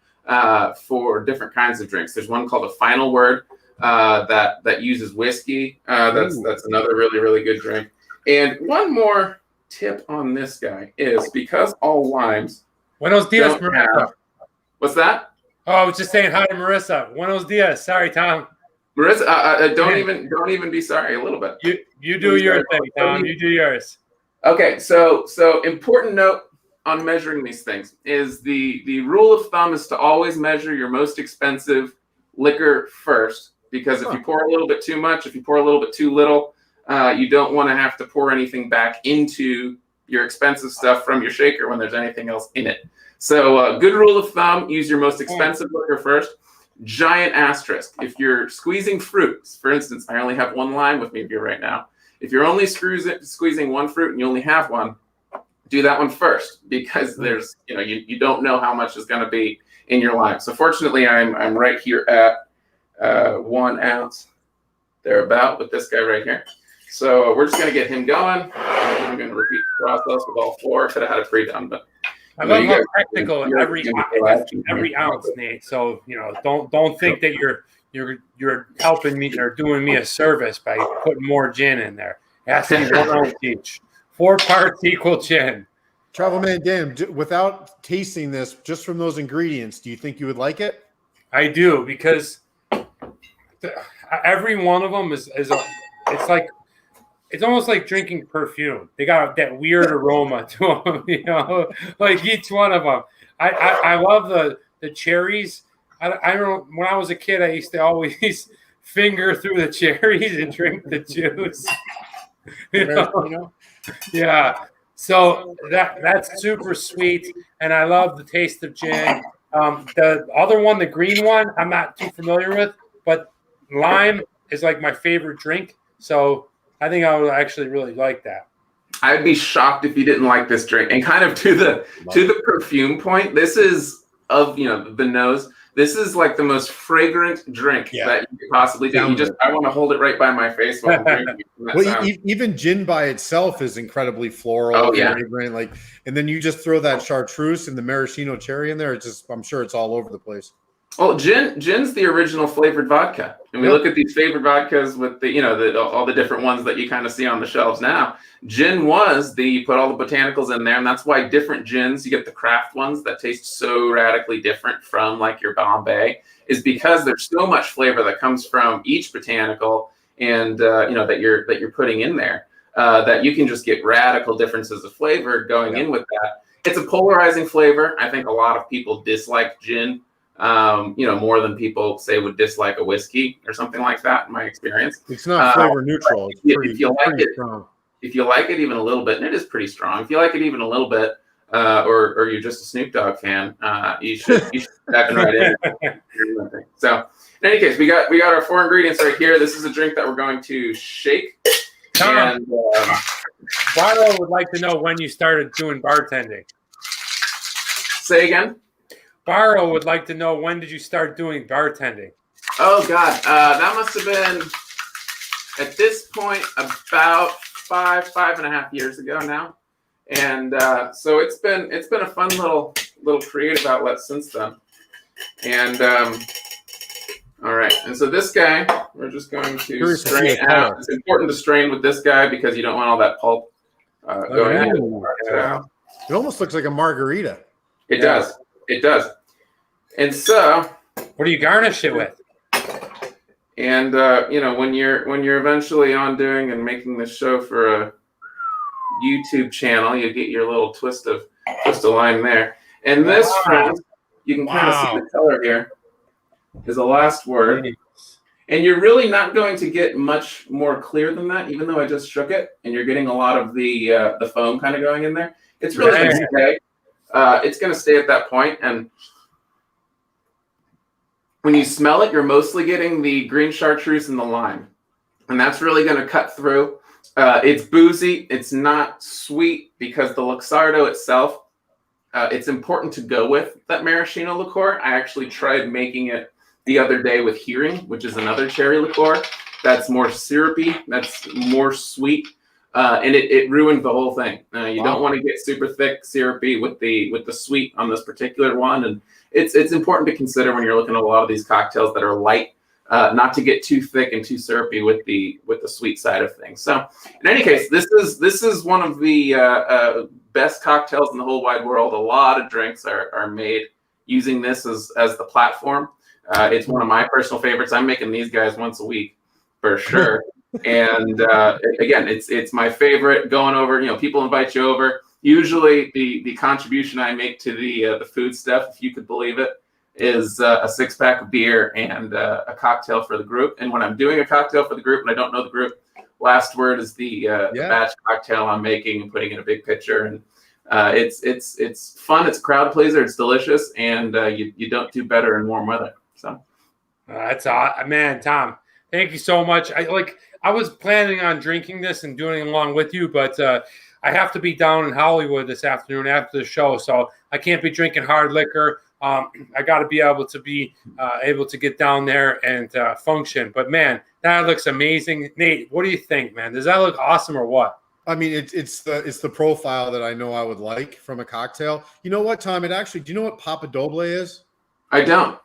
S3: for different kinds of drinks. There's one called a final word that uses whiskey. That's another really, really good drink. And one more tip on this guy is because all limes.
S1: Buenos dias, Marissa.
S3: What's that?
S1: Oh, I was just saying hi to Marissa. Buenos dias. Sorry, Tom.
S3: Marissa, don't even be sorry. A little bit.
S1: You do your thing, Tom. You do yours.
S3: Okay, so important note on measuring these things is the rule of thumb is to always measure your most expensive liquor first, because if you pour a little bit too much, if you pour a little bit too little, you don't want to have to pour anything back into your expensive stuff from your shaker when there's anything else in it. So good rule of thumb, use your most expensive liquor first. Giant asterisk. If you're squeezing fruits, for instance, I only have 1 lime with me here right now. if you're only squeezing one fruit and you only have one, do that one first, because there's, you don't know how much is going to be in your lime. So fortunately, I'm right here at 1 ounce thereabout with this guy right here. So we're just going to get him going. I'm going to repeat the process with all 4. Could have had it pre-done, but
S1: I love how technical every ounce, Nate. So don't think that you're helping me or doing me a service by putting more gin in there. It has to be 1 ounce each. 4 parts equal gin.
S2: Travel Man Dan, without tasting this, just from those ingredients, do you think you would like it?
S1: I do, because every one of them it's almost like drinking perfume. They got that weird aroma to them, like each one of them. I love the cherries. I don't. When I was a kid, I used to always finger through the cherries and drink the juice. Yeah. So that's super sweet, and I love the taste of gin. The other one, the green one, I'm not too familiar with, but lime is like my favorite drink. So I think I would actually really like that.
S3: I'd be shocked if you didn't like this drink. And kind of to the perfume point, this is of the nose. This is like the most fragrant drink that you could possibly do. I want to hold it right by my face while I'm drinking it.
S2: Well, even gin by itself is incredibly floral, fragrant. And then you just throw that chartreuse and the maraschino cherry in there. I'm sure it's all over the place.
S3: Well, gin's the original flavored vodka, and we look at these flavored vodkas with all the different ones that you kind of see on the shelves now. Gin was you put all the botanicals in there, and that's why different gins, you get the craft ones that taste so radically different from like your Bombay, is because there's so much flavor that comes from each botanical, and that you're putting in there, that you can just get radical differences of flavor going in with that. It's a polarizing flavor. I think a lot of people dislike gin. More than people say would dislike a whiskey or something like that, in my experience.
S2: It's not flavor neutral. It's
S3: if you like it even a little bit, and it is pretty strong. If you like it even a little bit, or you're just a Snoop Dogg fan, you should dive right in. So, in any case, we got our 4 ingredients right here. This is a drink that we're going to shake.
S1: Tom, Barlow would like to know when you started doing bartending.
S3: Say again.
S1: Barrow would like to know, when did you start doing bartending?
S3: Oh God, that must have been at this point about 5.5 years ago now, and so it's been a fun little creative outlet since then. And all right, and so this guy, we're just going to strain out. It's important to strain with this guy because you don't want all that pulp going into the
S2: It almost looks like a margarita.
S3: It does. It does. And so,
S1: what do you garnish it with?
S3: And when you're eventually on doing and making this show for a YouTube channel, you get your little twist of lime there. And this, friends, you can kind of see the color here, is the last word. And you're really not going to get much more clear than that, even though I just shook it, and you're getting a lot of the foam kind of going in there. It's really going to stay. It's going to stay at that point, and when you smell it, you're mostly getting the green chartreuse and the lime, and that's really going to cut through. It's boozy. It's not sweet because the Luxardo itself, it's important to go with that maraschino liqueur. I actually tried making it the other day with Hearing, which is another cherry liqueur that's more syrupy, that's more sweet, and it ruined the whole thing. You don't want to get super thick syrupy with the sweet on this particular one, and it's important to consider when you're looking at a lot of these cocktails that are light, not to get too thick and too syrupy with the sweet side of things. So, in any case, this is one of the best cocktails in the whole wide world. A lot of drinks are made using this as the platform. It's one of my personal favorites. I'm making these guys once a week for sure. And again, it's my favorite. Going over, people invite you over. Usually, the contribution I make to the food stuff, if you could believe it, is a 6-pack of beer and a cocktail for the group. And when I'm doing a cocktail for the group and I don't know the group, last word is the batch cocktail I'm making and putting in a big pitcher. And it's fun. It's a crowd pleaser. It's delicious, and you don't do better in warm weather. So
S1: that's man, Tom. Thank you so much. I was planning on drinking this and doing it along with you, but I have to be down in Hollywood this afternoon after the show, so I can't be drinking hard liquor. I got to be able to get down there and function. But man, that looks amazing. Nate, what do you think, man? Does that look awesome or what?
S2: I mean, it's the profile that I know I would like from a cocktail. You know what, Tom? Do you know what Papa Doble is?
S3: I don't.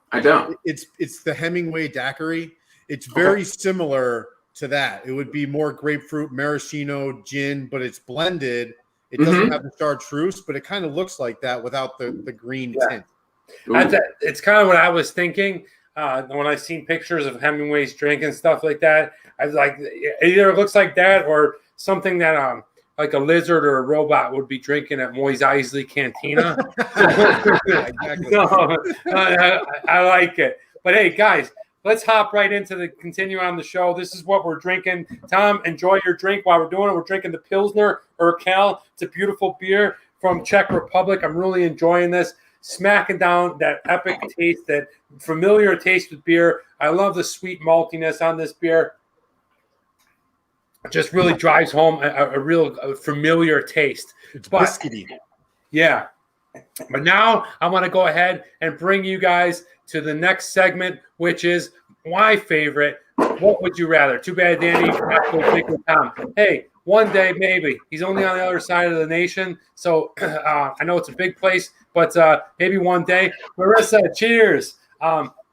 S2: It's the Hemingway daiquiri. It's very similar to that. It would be more grapefruit, maraschino, gin, but it's blended. It doesn't have the chartreuse, but it kind of looks like that without the green tint.
S1: It's kind of what I was thinking when I seen pictures of Hemingway's drink and stuff like that. I was like, either it looks like that or something that like a lizard or a robot would be drinking at Moise Isley Cantina. I like it. But hey, guys, let's hop right into continue on the show. This is what we're drinking. Tom, enjoy your drink while we're doing it. We're drinking the Pilsner Urquell. It's a beautiful beer from Czech Republic. I'm really enjoying this. Smacking down that epic taste, that familiar taste with beer. I love the sweet maltiness on this beer. It just really drives home a real familiar taste.
S2: It's biscuity.
S1: Yeah. But now I want to go ahead and bring you guys to the next segment, which is my favorite. What would you rather? Too bad Danny has to go with Tom. Hey, one day maybe. He's only on the other side of the nation, so I know it's a big place, but maybe one day. Marissa, cheers.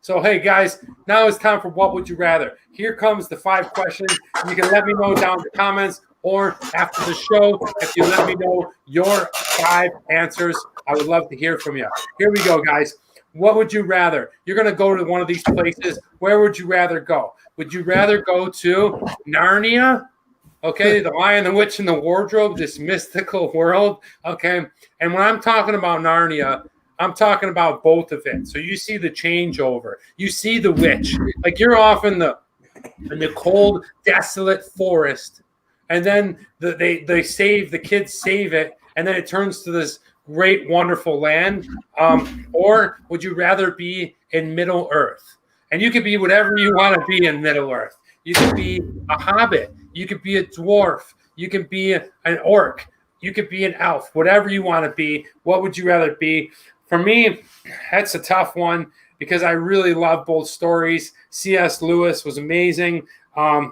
S1: So, hey, guys, now it's time for What Would You Rather? Here comes the 5 questions. You can let me know down in the comments or after the show if you let me know your 5 answers. I would love to hear from you. Here we go, guys. What would you rather? You're going to go to one of these places. Where would you rather go? Would you rather go to Narnia? Okay, the Lion, the Witch, and the Wardrobe, this mystical world. Okay, and when I'm talking about Narnia, I'm talking about both of it. So you see the changeover. You see the witch. Like you're off in the cold, desolate forest, and then they save the kids, save it, and then it turns to this great, wonderful land. Or would you rather be in Middle Earth? And you could be whatever you want to be in Middle Earth. You could be a hobbit. You could be a dwarf. You could be an orc. You could be an elf. Whatever you want to be. What would you rather be? For me, that's a tough one because I really love both stories. C.S. Lewis was amazing. I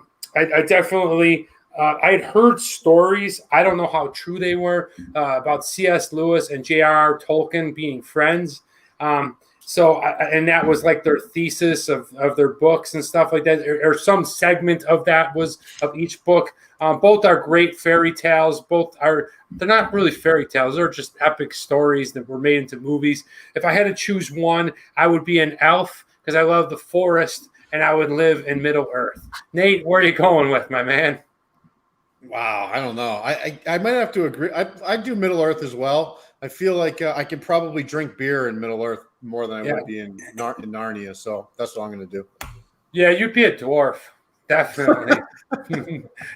S1: definitely I'd heard stories. I don't know how true they were about C.S. Lewis and J.R.R. Tolkien being friends. And that was like their thesis of their books and stuff like that, or some segment of that was of each book. Both are great fairy tales. They're not really fairy tales. They're just epic stories that were made into movies. If I had to choose one, I would be an elf because I love the forest and I would live in Middle Earth. Nate, where are you going with, my man?
S2: Wow, I don't know. I might have to agree. I do Middle Earth as well. I feel like I could probably drink beer in Middle Earth more than I would be in Narnia. So that's what I'm going to do.
S1: Yeah, you'd be a dwarf. Definitely.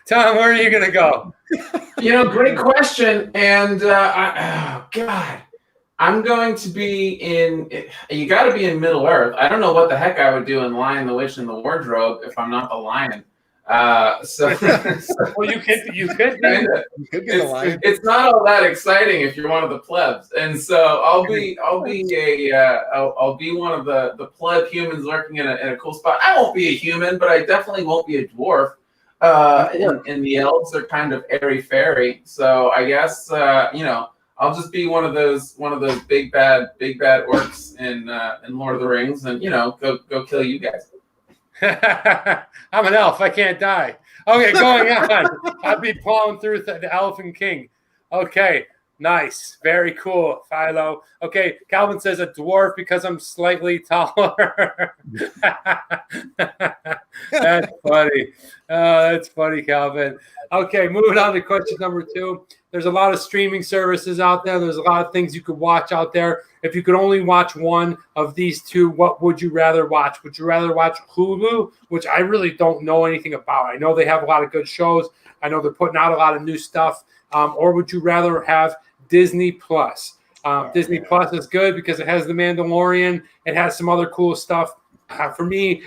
S1: Tom, where are you going to go?
S3: Great question. And, God, I'm going to be you got to be in Middle Earth. I don't know what the heck I would do in Lion, the Witch, and the Wardrobe if I'm not the lion.
S1: Well, you could be
S2: the lion.
S3: It's not all that exciting if you're one of the plebs, and so I'll be one of the pleb humans lurking in a cool spot. I won't be a human, but I definitely won't be a dwarf. And the elves are kind of airy fairy, so I guess I'll just be one of those big bad orcs in Lord of the Rings, and go kill you guys.
S1: I'm an elf. I can't die. Okay, going on. I'd be plowing through the Elephant King. Okay, nice. Very cool, Philo. Okay, Calvin says a dwarf because I'm slightly taller. That's funny. That's funny, Calvin. Okay, moving on to question number 2. There's a lot of streaming services out there. There's a lot of things you could watch out there. If you could only watch one of these 2, what would you rather watch? Would you rather watch Hulu, which I really don't know anything about? I know they have a lot of good shows. I know they're putting out a lot of new stuff. Or would you rather have Disney Plus? Disney Plus is good because it has The Mandalorian. It has some other cool stuff. For me,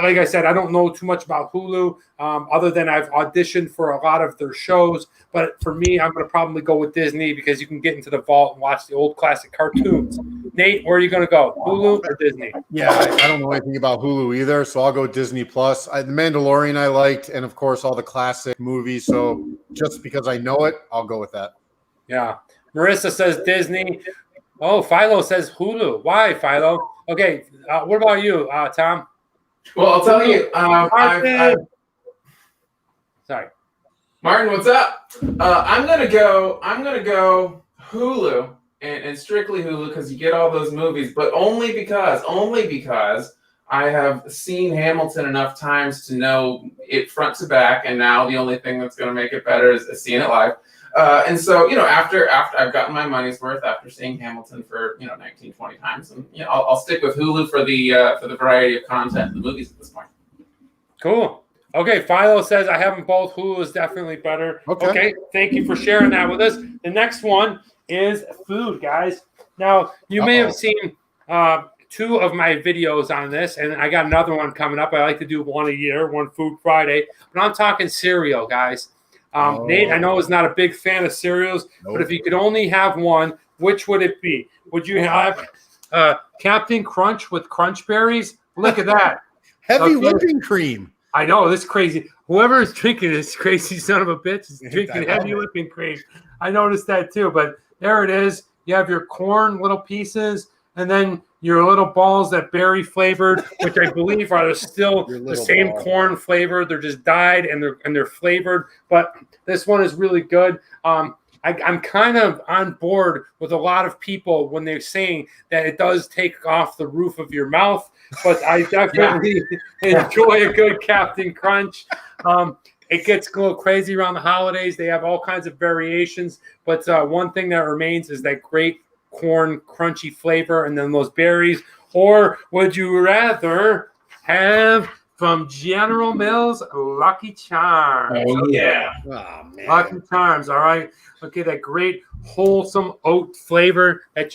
S1: like I said, I don't know too much about Hulu, other than I've auditioned for a lot of their shows. But for me, I'm going to probably go with Disney because you can get into the vault and watch the old classic cartoons. Nate, where are you going to go, Hulu or Disney?
S2: Yeah, I don't know anything about Hulu either, so I'll go Disney Plus. The Mandalorian I liked, and of course all the classic movies. So just because I know it, I'll go with that.
S1: Yeah. Marissa says Disney. Oh, Philo says Hulu. Why, Philo? Okay, what about you, Tom?
S3: Well, I'll tell you.
S1: Sorry,
S3: Martin, what's up? I'm gonna go Hulu and strictly Hulu because you get all those movies, but only because I have seen Hamilton enough times to know it front to back, and now the only thing that's gonna make it better is seeing it live. And so, after I've gotten my money's worth after seeing Hamilton for 19, 20 times, and I'll stick with Hulu for the variety of content in the movies at this point.
S1: Cool. Okay, Philo says I have them both. Hulu is definitely better. Okay, thank you for sharing that with us. The next one is food, guys. Now, you may have seen 2 of my videos on this, and I got another one coming up. I like to do one a year, one Food Friday, but I'm talking cereal, guys. Nate, I know is not a big fan of cereals, but if you could only have one, which would it be? Would you have Captain Crunch with Crunch Berries? Look at that.
S2: Heavy whipping cream.
S1: I know, this is crazy. Whoever is drinking this crazy son of a bitch is drinking heavy whipping cream. I noticed that too, but there it is. You have your corn little pieces, and then your little balls that berry flavored, which I believe are still the same corn flavor. They're just dyed and they're flavored. But this one is really good. I'm kind of on board with a lot of people when they're saying that it does take off the roof of your mouth, but I definitely enjoy a good Captain Crunch. It gets a little crazy around the holidays. They have all kinds of variations, but one thing that remains is that great corn crunchy flavor and then those berries. Or would you rather have from General Mills Lucky Charms?
S3: Oh yeah.
S2: Oh, man.
S1: Lucky Charms, all right. Okay, that great wholesome oat flavor that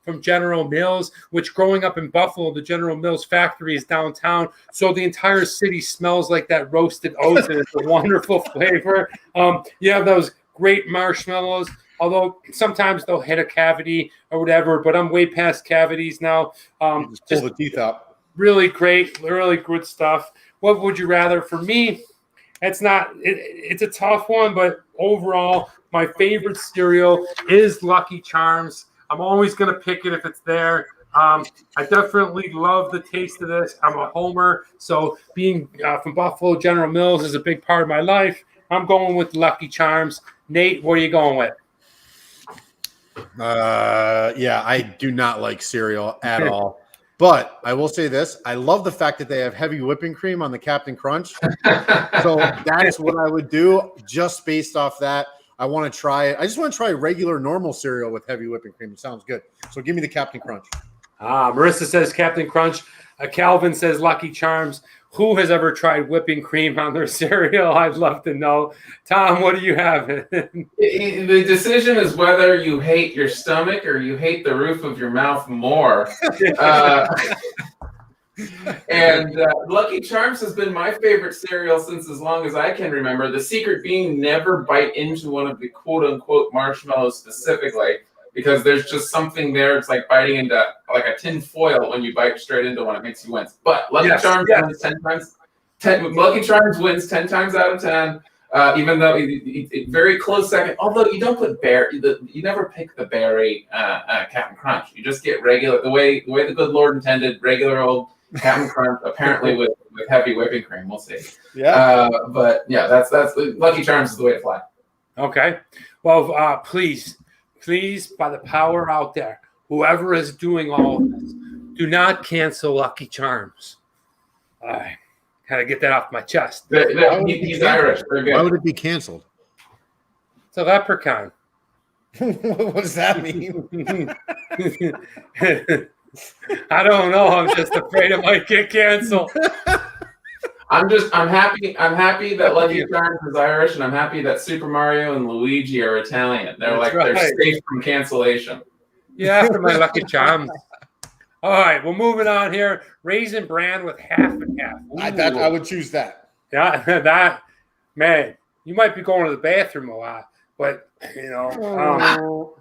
S1: from General Mills, which growing up in Buffalo, the General Mills factory is downtown. So the entire city smells like that roasted oats, and it's a wonderful flavor. You have those great marshmallows, although sometimes they'll hit a cavity or whatever, but I'm way past cavities now.
S2: Just pull the teeth out.
S1: Really great, really good stuff. What would you rather? For me, it's a tough one, but overall, my favorite cereal is Lucky Charms. I'm always going to pick it if it's there. I definitely love the taste of this. I'm a homer, so being from Buffalo, General Mills is a big part of my life. I'm going with Lucky Charms. Nate, what are you going with?
S2: Yeah, I do not like cereal at all. But I will say this. I love the fact that they have heavy whipping cream on the Captain Crunch. So that's what I would do just based off that. I want to try it. I just want to try regular normal cereal with heavy whipping cream. It sounds good. So give me the Captain Crunch.
S1: Marissa says Captain Crunch. Calvin says Lucky Charms. Who has ever tried whipping cream on their cereal? I'd love to know. Tom, what do you have?
S3: The decision is whether you hate your stomach or you hate the roof of your mouth more. And Lucky Charms has been my favorite cereal since as long as I can remember. The secret being never bite into one of the quote-unquote marshmallows specifically, because there's just something there. It's like biting into like a tin foil when you bite straight into one. It makes you wince. But Lucky Charms wins 10 times. Lucky Charms wins 10 times out of 10. Even though it very close second. Although you don't put you never pick the berry Captain Crunch. You just get regular the way the good Lord intended, regular old Captain Crunch. Apparently with heavy whipping cream. We'll see.
S2: Yeah.
S3: But yeah, that's Lucky Charms is the way to fly.
S1: Okay. Well, please, by the power out there, whoever is doing all of this, do not cancel Lucky Charms. I gotta get that off my chest.
S3: He's Irish.
S2: Why would it be canceled?
S1: It's a leprechaun.
S2: What does that mean?
S1: I don't know. I'm just afraid it might get canceled.
S3: I'm happy that Lucky Charms is Irish, and I'm happy that Super Mario and Luigi are Italian. They're they're safe from cancellation.
S1: Yeah, after my Lucky Charms. All right, well, moving on here. Raisin bran with half and half.
S2: I would choose that.
S1: Yeah, that, man, you might be going to the bathroom a lot, but, you know.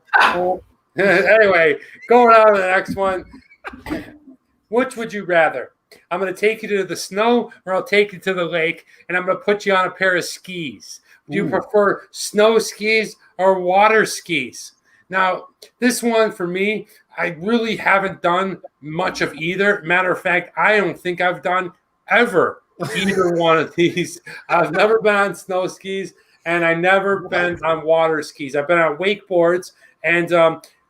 S1: Anyway, going on to the next one. Which would you rather? I'm going to take you to the snow or I'll take you to the lake, and I'm going to put you on a pair of skis. Do you prefer snow skis or water skis? Now, this one for me, I really haven't done much of either. Matter of fact, I don't think I've done ever either one of these. I've never been on snow skis, and I never been on water skis. I've been on wakeboards, and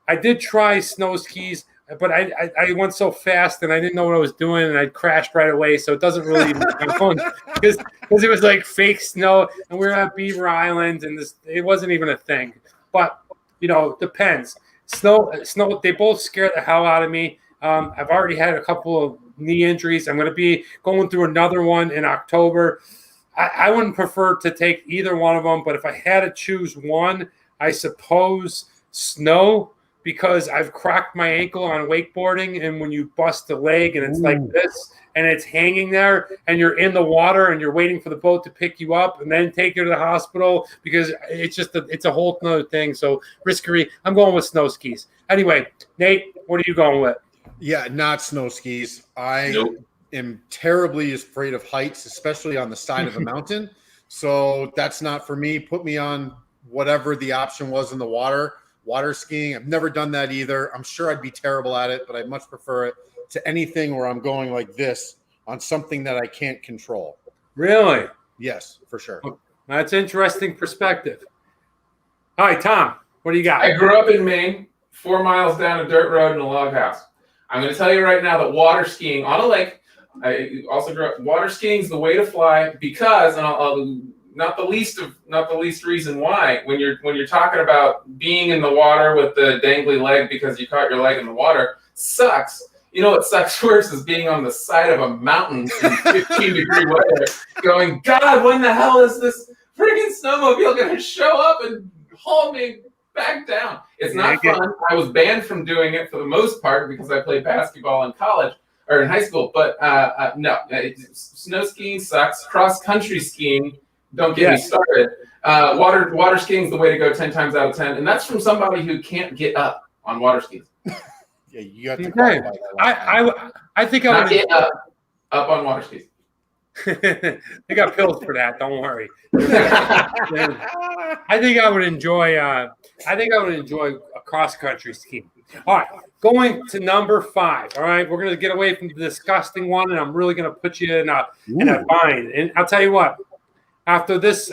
S1: I did try snow skis, but I went so fast and I didn't know what I was doing, and I crashed right away. So it doesn't really even fun because it was like fake snow, and we were at Beaver Island, and it wasn't even a thing. But you know, depends. Snow. They both scared the hell out of me. I've already had a couple of knee injuries. I'm going to be going through another one in October. I wouldn't prefer to take either one of them, but if I had to choose one, I suppose snow, because I've cracked my ankle on wakeboarding, and when you bust a leg and it's like this and it's hanging there and you're in the water and you're waiting for the boat to pick you up and then take you to the hospital, because it's a whole nother thing. So risky. I'm going with snow skis. Anyway, Nate, what are you going with?
S2: Yeah, not snow skis. I am terribly afraid of heights, especially on the side of a mountain. So that's not for me. Put me on whatever the option was in the water. Water skiing, I've never done that either. I'm sure I'd be terrible at it, but I'd much prefer it to anything where I'm going like this on something that I can't control.
S1: Really?
S2: Yes, for sure.
S1: That's interesting perspective. All right, Tom, what do you got?
S3: I grew up in Maine, 4 miles down a dirt road in a log house. I'm going to tell you right now that water skiing on a lake, I also grew up, water skiing is the way to fly, because, and I'll not the least reason why, when you're talking about being in the water with the dangly leg because you caught your leg in the water, sucks. You know what sucks worse is being on the side of a mountain in 15-degree weather, going, God, when the hell is this friggin' snowmobile gonna show up and haul me back down? It's not fun. I was banned from doing it for the most part because I played basketball in college or in high school. But no, snow skiing sucks. Cross country skiing. Don't get me started. Water skiing is the way to go 10 times out of 10, and that's from somebody who can't get up on water skis.
S2: Yeah, you have to qualify that.
S1: I think I would
S3: get up on water skis.
S1: They got pills for that. Don't worry. I think I would enjoy. I think I would enjoy a cross country ski. All right, going to number 5. All right, we're gonna get away from the disgusting one, and I'm really gonna put you in a bind. And I'll tell you what. After this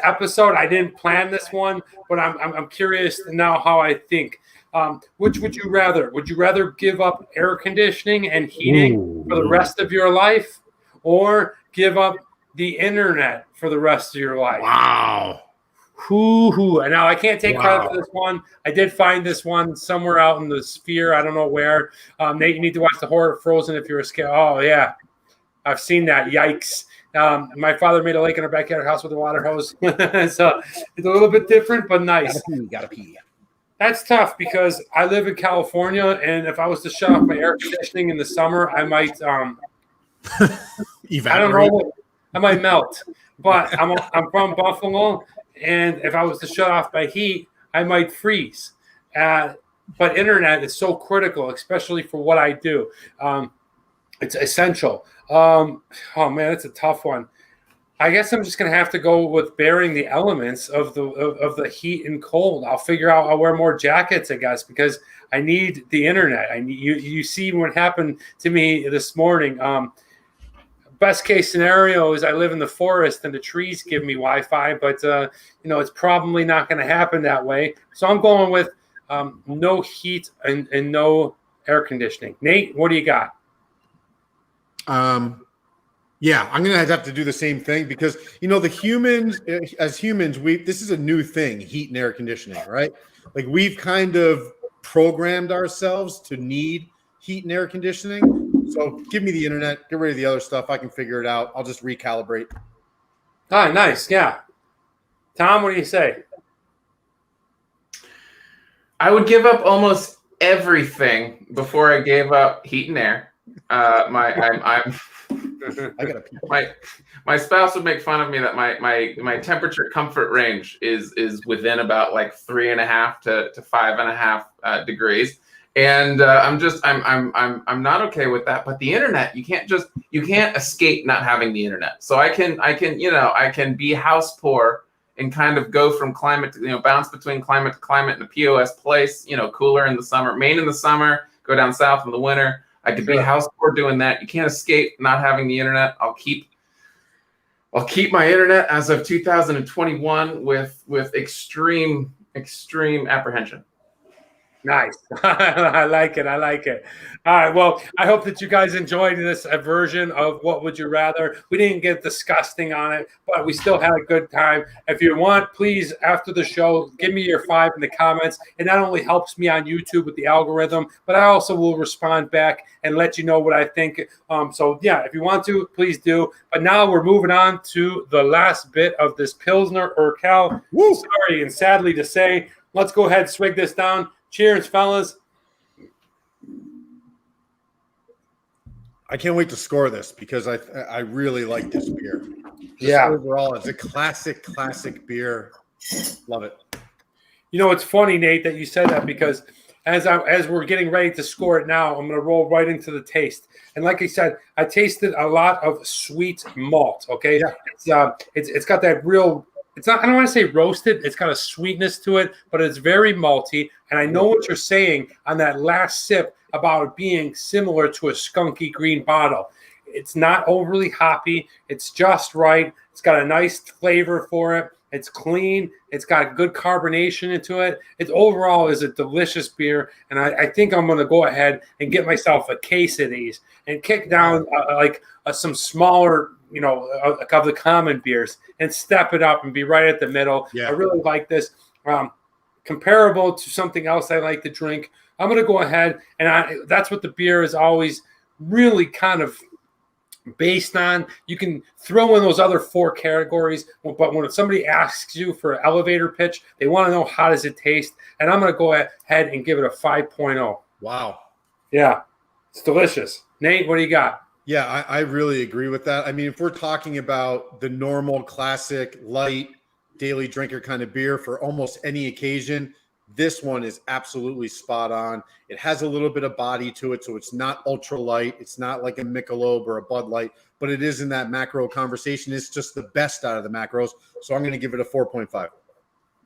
S1: episode, I didn't plan this one, but I'm curious now how I think. Which would you rather? Would you rather give up air conditioning and heating for the rest of your life, or give up the internet for the rest of your life?
S2: Wow.
S1: And now I can't take credit for this one. I did find this one somewhere out in the sphere. I don't know where. Nate, you need to watch the horror Frozen if you're scared. Oh yeah, I've seen that. Yikes. My father made a lake in our backyard house with a water hose. So it's a little bit different, but nice.
S2: Gotta pee.
S1: That's tough because I live in California, and if I was to shut off my air conditioning in the summer, I might
S2: evaporate.
S1: I don't know. I might melt. But I'm from Buffalo, and if I was to shut off my heat, I might freeze. But internet is so critical, especially for what I do. It's essential. Oh man, it's a tough one. I guess I'm just gonna have to go with bearing the elements of the heat and cold. I'll figure out. I'll wear more jackets, I guess, because I need the internet. I need you see what happened to me this morning. Best case scenario is I live in the forest and the trees give me Wi-Fi, but it's probably not going to happen that way. So I'm going with no heat and no air conditioning. Nate, what do you got?
S2: Yeah, I'm gonna have to do the same thing because the humans, as humans, this is a new thing, heat and air conditioning, right? Like we've kind of programmed ourselves to need heat and air conditioning. So give me the internet, get rid of the other stuff. I can figure it out. I'll just recalibrate.
S1: Oh, nice. Yeah. Tom, what do you say?
S3: I would give up almost everything before I gave up heat and air. I'm
S2: I gotta pee.
S3: my spouse would make fun of me that my temperature comfort range is within about like 3.5 to 5.5 degrees, and I'm not okay with that. But the internet, you can't escape not having the internet. So I can be house poor and kind of go from climate to, bounce between climate to climate in a POS place, cooler in the summer, Maine in the summer, go down south in the winter. I could be house poor doing that. You can't escape not having the internet. I'll keep my internet as of 2021 with extreme apprehension.
S1: Nice. I like it. All right. Well, I hope that you guys enjoyed this version of What Would You Rather. We didn't get disgusting on it, but we still had a good time. If you want, please, after the show, give me your 5 in the comments. It not only helps me on YouTube with the algorithm, but I also will respond back and let you know what I think. So, yeah, if you want to, please do. But now we're moving on to the last bit of this Pilsner Urquell. Sorry and sadly to say, let's go ahead and swig this down. Cheers, fellas.
S2: I can't wait to score this because I really like this beer. Overall, it's a classic beer. Love it.
S1: It's funny, Nate, that you said that because as we're getting ready to score it now, I'm going to roll right into the taste. And like I said, I tasted a lot of sweet malt. Okay, it's got that real. It's not. I don't want to say roasted. It's got a sweetness to it, but it's very malty. And I know what you're saying on that last sip about it being similar to a skunky green bottle. It's not overly hoppy. It's just right. It's got a nice flavor for it. It's clean. It's got good carbonation into it. It overall is a delicious beer. And I think I'm going to go ahead and get myself a case of these and kick down some smaller, of the common beers and step it up and be right at the middle. Yeah. I really like this. Comparable to something else I like to drink. I'm going to go ahead and that's what the beer is always really kind of based on. You can throw in those other 4 categories, but when somebody asks you for an elevator pitch, they want to know how does it taste, and I'm going to go ahead and give it a 5.0.
S2: Wow.
S1: Yeah, it's delicious. Nate, what do you got?
S2: Yeah, I really agree with that. I mean, if we're talking about the normal, classic, light, daily drinker kind of beer for almost any occasion, this one is absolutely spot on. It has a little bit of body to it, so it's not ultra light. It's not like a Michelob or a Bud Light, but it is in that macro conversation. It's just the best out of the macros, so I'm going to give it a 4.5.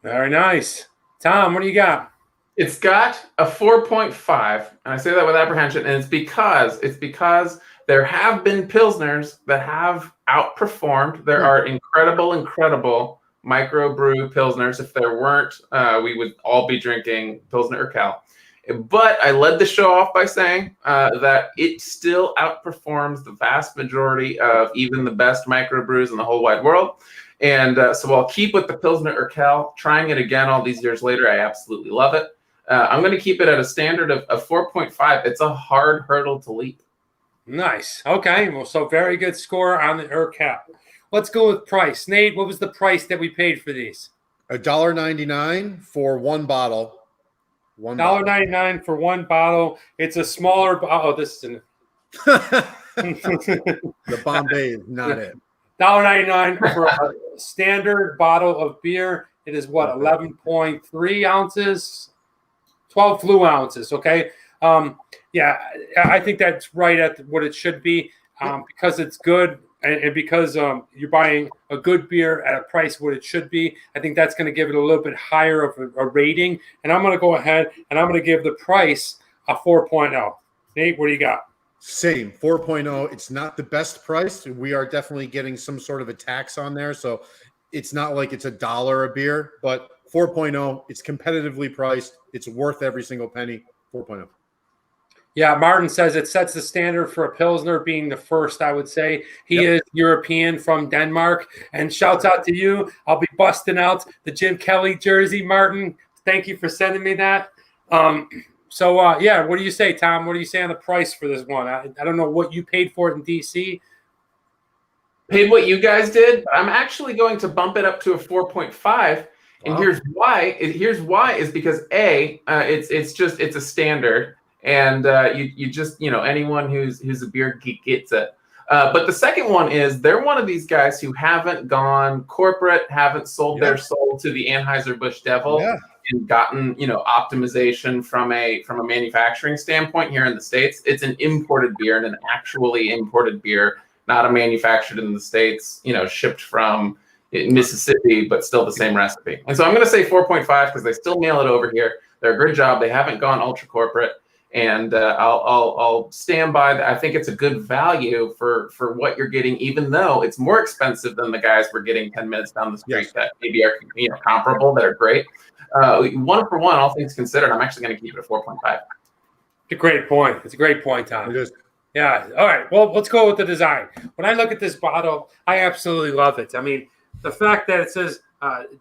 S1: Very nice. Tom, what do you got?
S3: It's got a 4.5, and I say that with apprehension, and it's because there have been Pilsners that have outperformed. There are incredible microbrew Pilsners. If there weren't, we would all be drinking Pilsner Urquell. But I led the show off by saying that it still outperforms the vast majority of even the best microbrews in the whole wide world. And so I'll keep with the Pilsner Urquell. Trying it again all these years later, I absolutely love it. I'm going to keep it at a standard of 4.5. It's a hard hurdle to leap.
S1: Nice. Okay. Well, so very good score on the Urquell. Let's go with price. Nate, what was the price that we paid for these?
S2: $1.99 for one bottle.
S1: $1.99 for one bottle. It's a smaller bottle. Oh, this is
S2: the Bombay is not it.
S1: $1.99 for a standard bottle of beer. It is what, 11.3 ounces? 12 flu ounces, okay? Yeah, I think that's right at what it should be because it's good and because you're buying a good beer at a price what it should be. I think that's going to give it a little bit higher of a rating. And I'm going to go ahead and I'm going to give the price a 4.0. Nate, what do you got?
S2: Same, 4.0. It's not the best price. We are definitely getting some sort of a tax on there. So it's not like it's $1 a beer, but 4.0, it's competitively priced. It's worth every single penny. 4.0.
S1: Yeah, Martin says it sets the standard for a Pilsner being the first, I would say. He is European from Denmark. And shouts out to you. I'll be busting out the Jim Kelly jersey, Martin. Thank you for sending me that. Yeah, what do you say, Tom? What do you say on the price for this one? I don't know what you paid for it in D.C.
S3: Paid what you guys did. I'm actually going to bump it up to a 4.5 And here's why. Here's why is because it's a standard, and you just anyone who's a beer geek gets it. But the second one is they're one of these guys who haven't gone corporate, haven't sold their soul to the Anheuser-Busch devil, and gotten optimization from a manufacturing standpoint here in the States. It's an imported beer and an actually imported beer, not a manufactured in the States, shipped from Mississippi, but still the same recipe. And so I'm going to say 4.5 because they still mail it over here. They're a good job. They haven't gone ultra corporate, and I'll stand by that. I think it's a good value for what you're getting, even though it's more expensive than the guys we're getting 10 minutes down the street that maybe are comparable, that are great. 1 for 1, all things considered, I'm actually going to keep it at 4.5.
S1: It's a great point. It's a great point, Tom.
S2: It is.
S1: Yeah. All right. Well, let's go with the design. When I look at this bottle, I absolutely love it. I mean, the fact that it says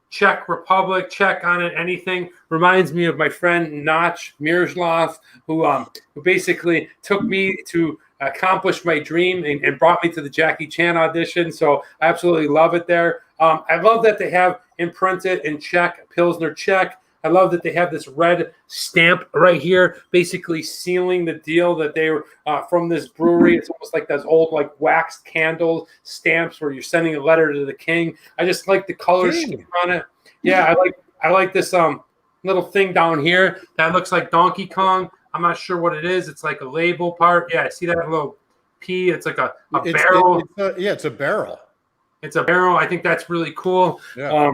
S1: Czech Republic, Czech on it, anything, reminds me of my friend Notch Mirslov, who basically took me to accomplish my dream and brought me to the Jackie Chan audition. So I absolutely love it there. I love that they have imprinted in Czech, Pilsner Czech. I love that they have this red stamp right here, basically sealing the deal that they were from this brewery. It's almost like those old waxed candle stamps where you're sending a letter to the king. I just like the color scheme on it. Yeah, I like this little thing down here that looks like Donkey Kong. I'm not sure what it is. It's like a label part. Yeah, I see that little P. It's like a barrel.
S2: It's a barrel.
S1: It's a barrel. I think that's really cool.
S2: Yeah.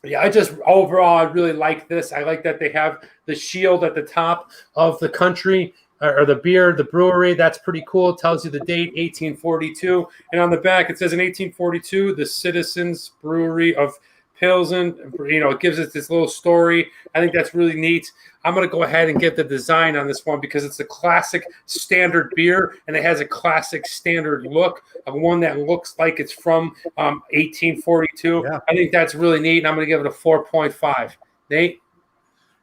S1: Yeah, I just overall I really like this. I like that they have the shield at the top of the country or the beer, the brewery. That's pretty cool. It tells you the date, 1842, and on the back it says in 1842, the Citizens Brewery of Pilsen. It gives us this little story. I think that's really neat. I'm going to go ahead and get the design on this one because it's a classic standard beer and it has a classic standard look of one that looks like it's from 1842. Yeah. I think that's really neat, and I'm going to give it a 4.5. Nate?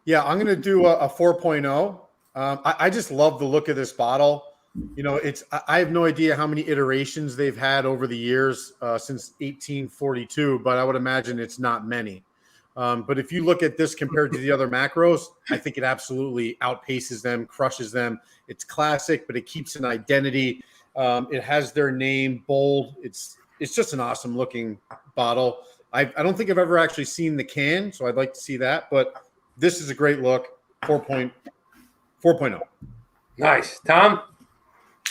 S2: Yeah, I'm going to do a 4.0. I just love the look of this bottle. I have no idea how many iterations they've had over the years since 1842, but I would imagine it's not many. But if you look at this compared to the other macros, I think it absolutely outpaces them, crushes them. It's classic, but it keeps an identity. It has their name bold. It's just an awesome looking bottle. I don't think I've ever actually seen the can, so I'd like to see that. But this is a great look. 4.0.
S1: Nice. Tom?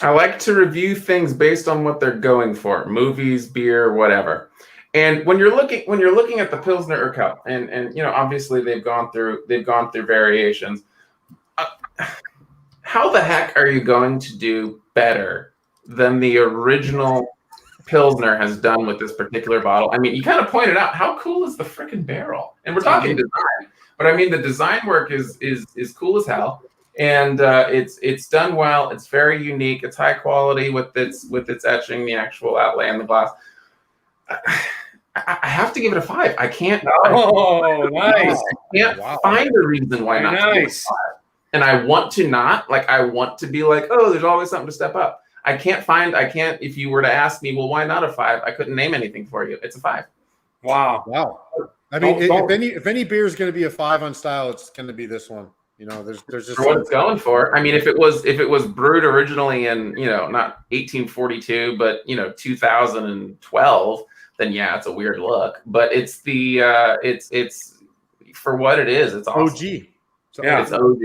S3: I like to review things based on what they're going for, movies, beer, whatever. And when you're looking at the Pilsner Urquell, and obviously they've gone through variations. How the heck are you going to do better than the original Pilsner has done with this particular bottle? I mean, you kind of pointed out how cool is the freaking barrel, and we're talking design, but I mean the design work is cool as hell. And it's done well. It's very unique. It's high quality with its etching, the actual outlay on the glass. I have to give it a 5. I can't.
S1: Oh, nice!
S3: I can't find a reason why not.
S1: Nice.
S3: And I want to not. I want to be like, oh, there's always something to step up. I can't. If you were to ask me, well, why not a 5? I couldn't name anything for you. It's a 5.
S1: Wow.
S2: I mean, if any beer is going to be a 5 on style, it's going to be this one. There's just
S3: for what it's going for. I mean, if it was brewed originally in not 1842, but 2012, then yeah, it's a weird look. But it's it's for what it is. It's awesome.
S2: OG.
S3: It's OG.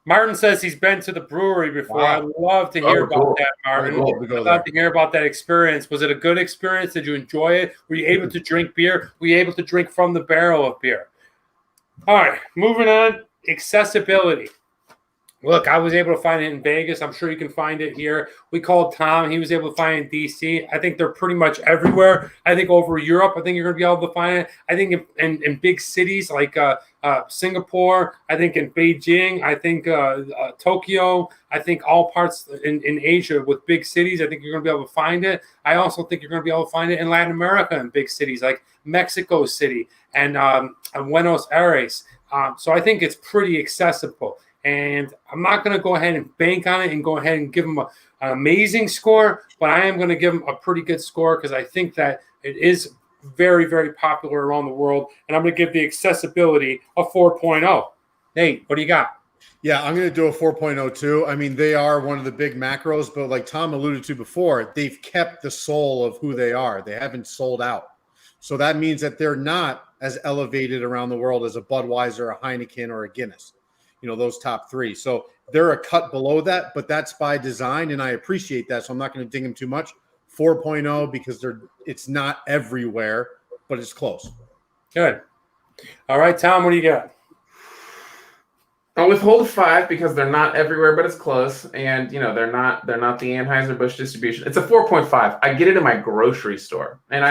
S1: Martin says he's been to the brewery before. Wow. I'd love to hear about that, Martin. I'd love to hear about that experience. Was it a good experience? Did you enjoy it? Were you able to drink beer? Were you able to drink from the barrel of beer? All right, moving on. Accessibility. Look, I was able to find it in Vegas. I'm sure you can find it here. We called Tom. He was able to find it in D.C. I think they're pretty much everywhere. I think over Europe, I think you're going to be able to find it. I think in big cities like Singapore, I think in Beijing, I think Tokyo, I think all parts in Asia with big cities, I think you're going to be able to find it. I also think you're going to be able to find it in Latin America in big cities like Mexico City and Buenos Aires. So I think it's pretty accessible. And I'm not going to go ahead and bank on it and go ahead and give them an amazing score, but I am going to give them a pretty good score because I think that it is very, very popular around the world. And I'm going to give the accessibility a 4.0. Nate, what do you got?
S2: Yeah, I'm going to do a 4.0 too. I mean, they are one of the big macros, but like Tom alluded to before, they've kept the soul of who they are. They haven't sold out. So that means that they're not as elevated around the world as a Budweiser, a Heineken, or a Guinness, those top three. So they're a cut below that, but that's by design, and I appreciate that. So I'm not going to ding them too much. 4.0 because it's not everywhere, but it's close.
S1: Good. All right, Tom, what do you got?
S3: I'll withhold 5 because they're not everywhere, but it's close, and they're not the Anheuser-Busch distribution. It's a 4.5. I get it in my grocery store, and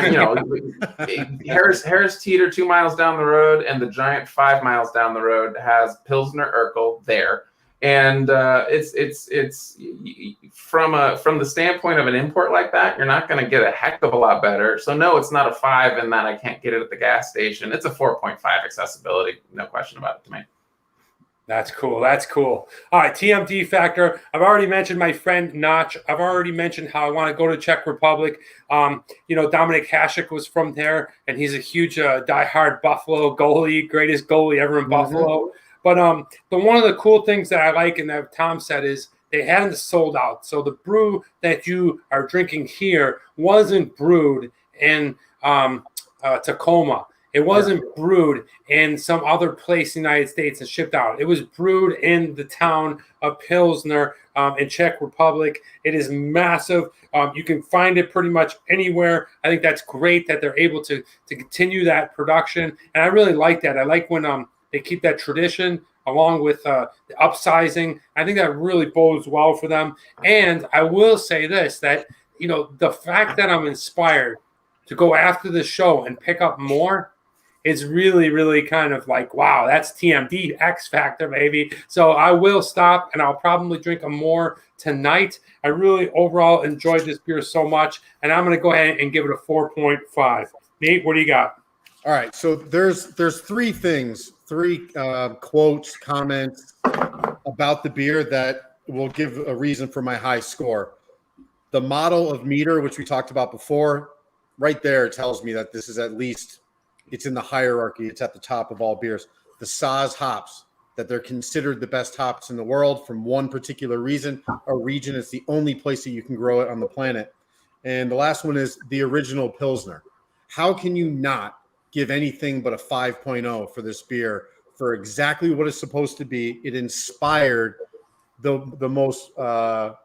S3: Harris Teeter 2 miles down the road, and the Giant 5 miles down the road has Pilsner Urquell there, and it's from the standpoint of an import like that, you're not going to get a heck of a lot better. So no, it's not a 5 in that I can't get it at the gas station. It's a 4.5 accessibility, no question about it to me.
S1: That's cool. That's cool. All right, TMD factor. I've already mentioned my friend Notch. I've already mentioned how I want to go to Czech Republic. Dominik Hasek was from there, and he's a huge diehard Buffalo goalie, greatest goalie ever in Buffalo. But one of the cool things that I like and that Tom said is they hadn't sold out. So the brew that you are drinking here wasn't brewed in Tacoma. It wasn't brewed in some other place in the United States and shipped out. It was brewed in the town of Pilsner in Czech Republic. It is massive. You can find it pretty much anywhere. I think that's great that they're able to continue that production. And I really like that. I like when they keep that tradition along with the upsizing. I think that really bodes well for them. And I will say this, that, the fact that I'm inspired to go after the show and pick up more, it's really, really kind of like, wow, that's TMD X Factor, baby. So I will stop, and I'll probably drink a more tonight. I really overall enjoyed this beer so much, and I'm going to go ahead and give it a 4.5. Nate, what do you got?
S2: All right, so there's three quotes, comments about the beer that will give a reason for my high score. The model of meter, which we talked about before, right there tells me that this is at least, it's in the hierarchy. It's at the top of all beers. The Saaz hops, that they're considered the best hops in the world from one particular region. It's the only place that you can grow it on the planet. And the last one is the original Pilsner. How can you not give anything but a 5.0 for this beer for exactly what it's supposed to be? It inspired the most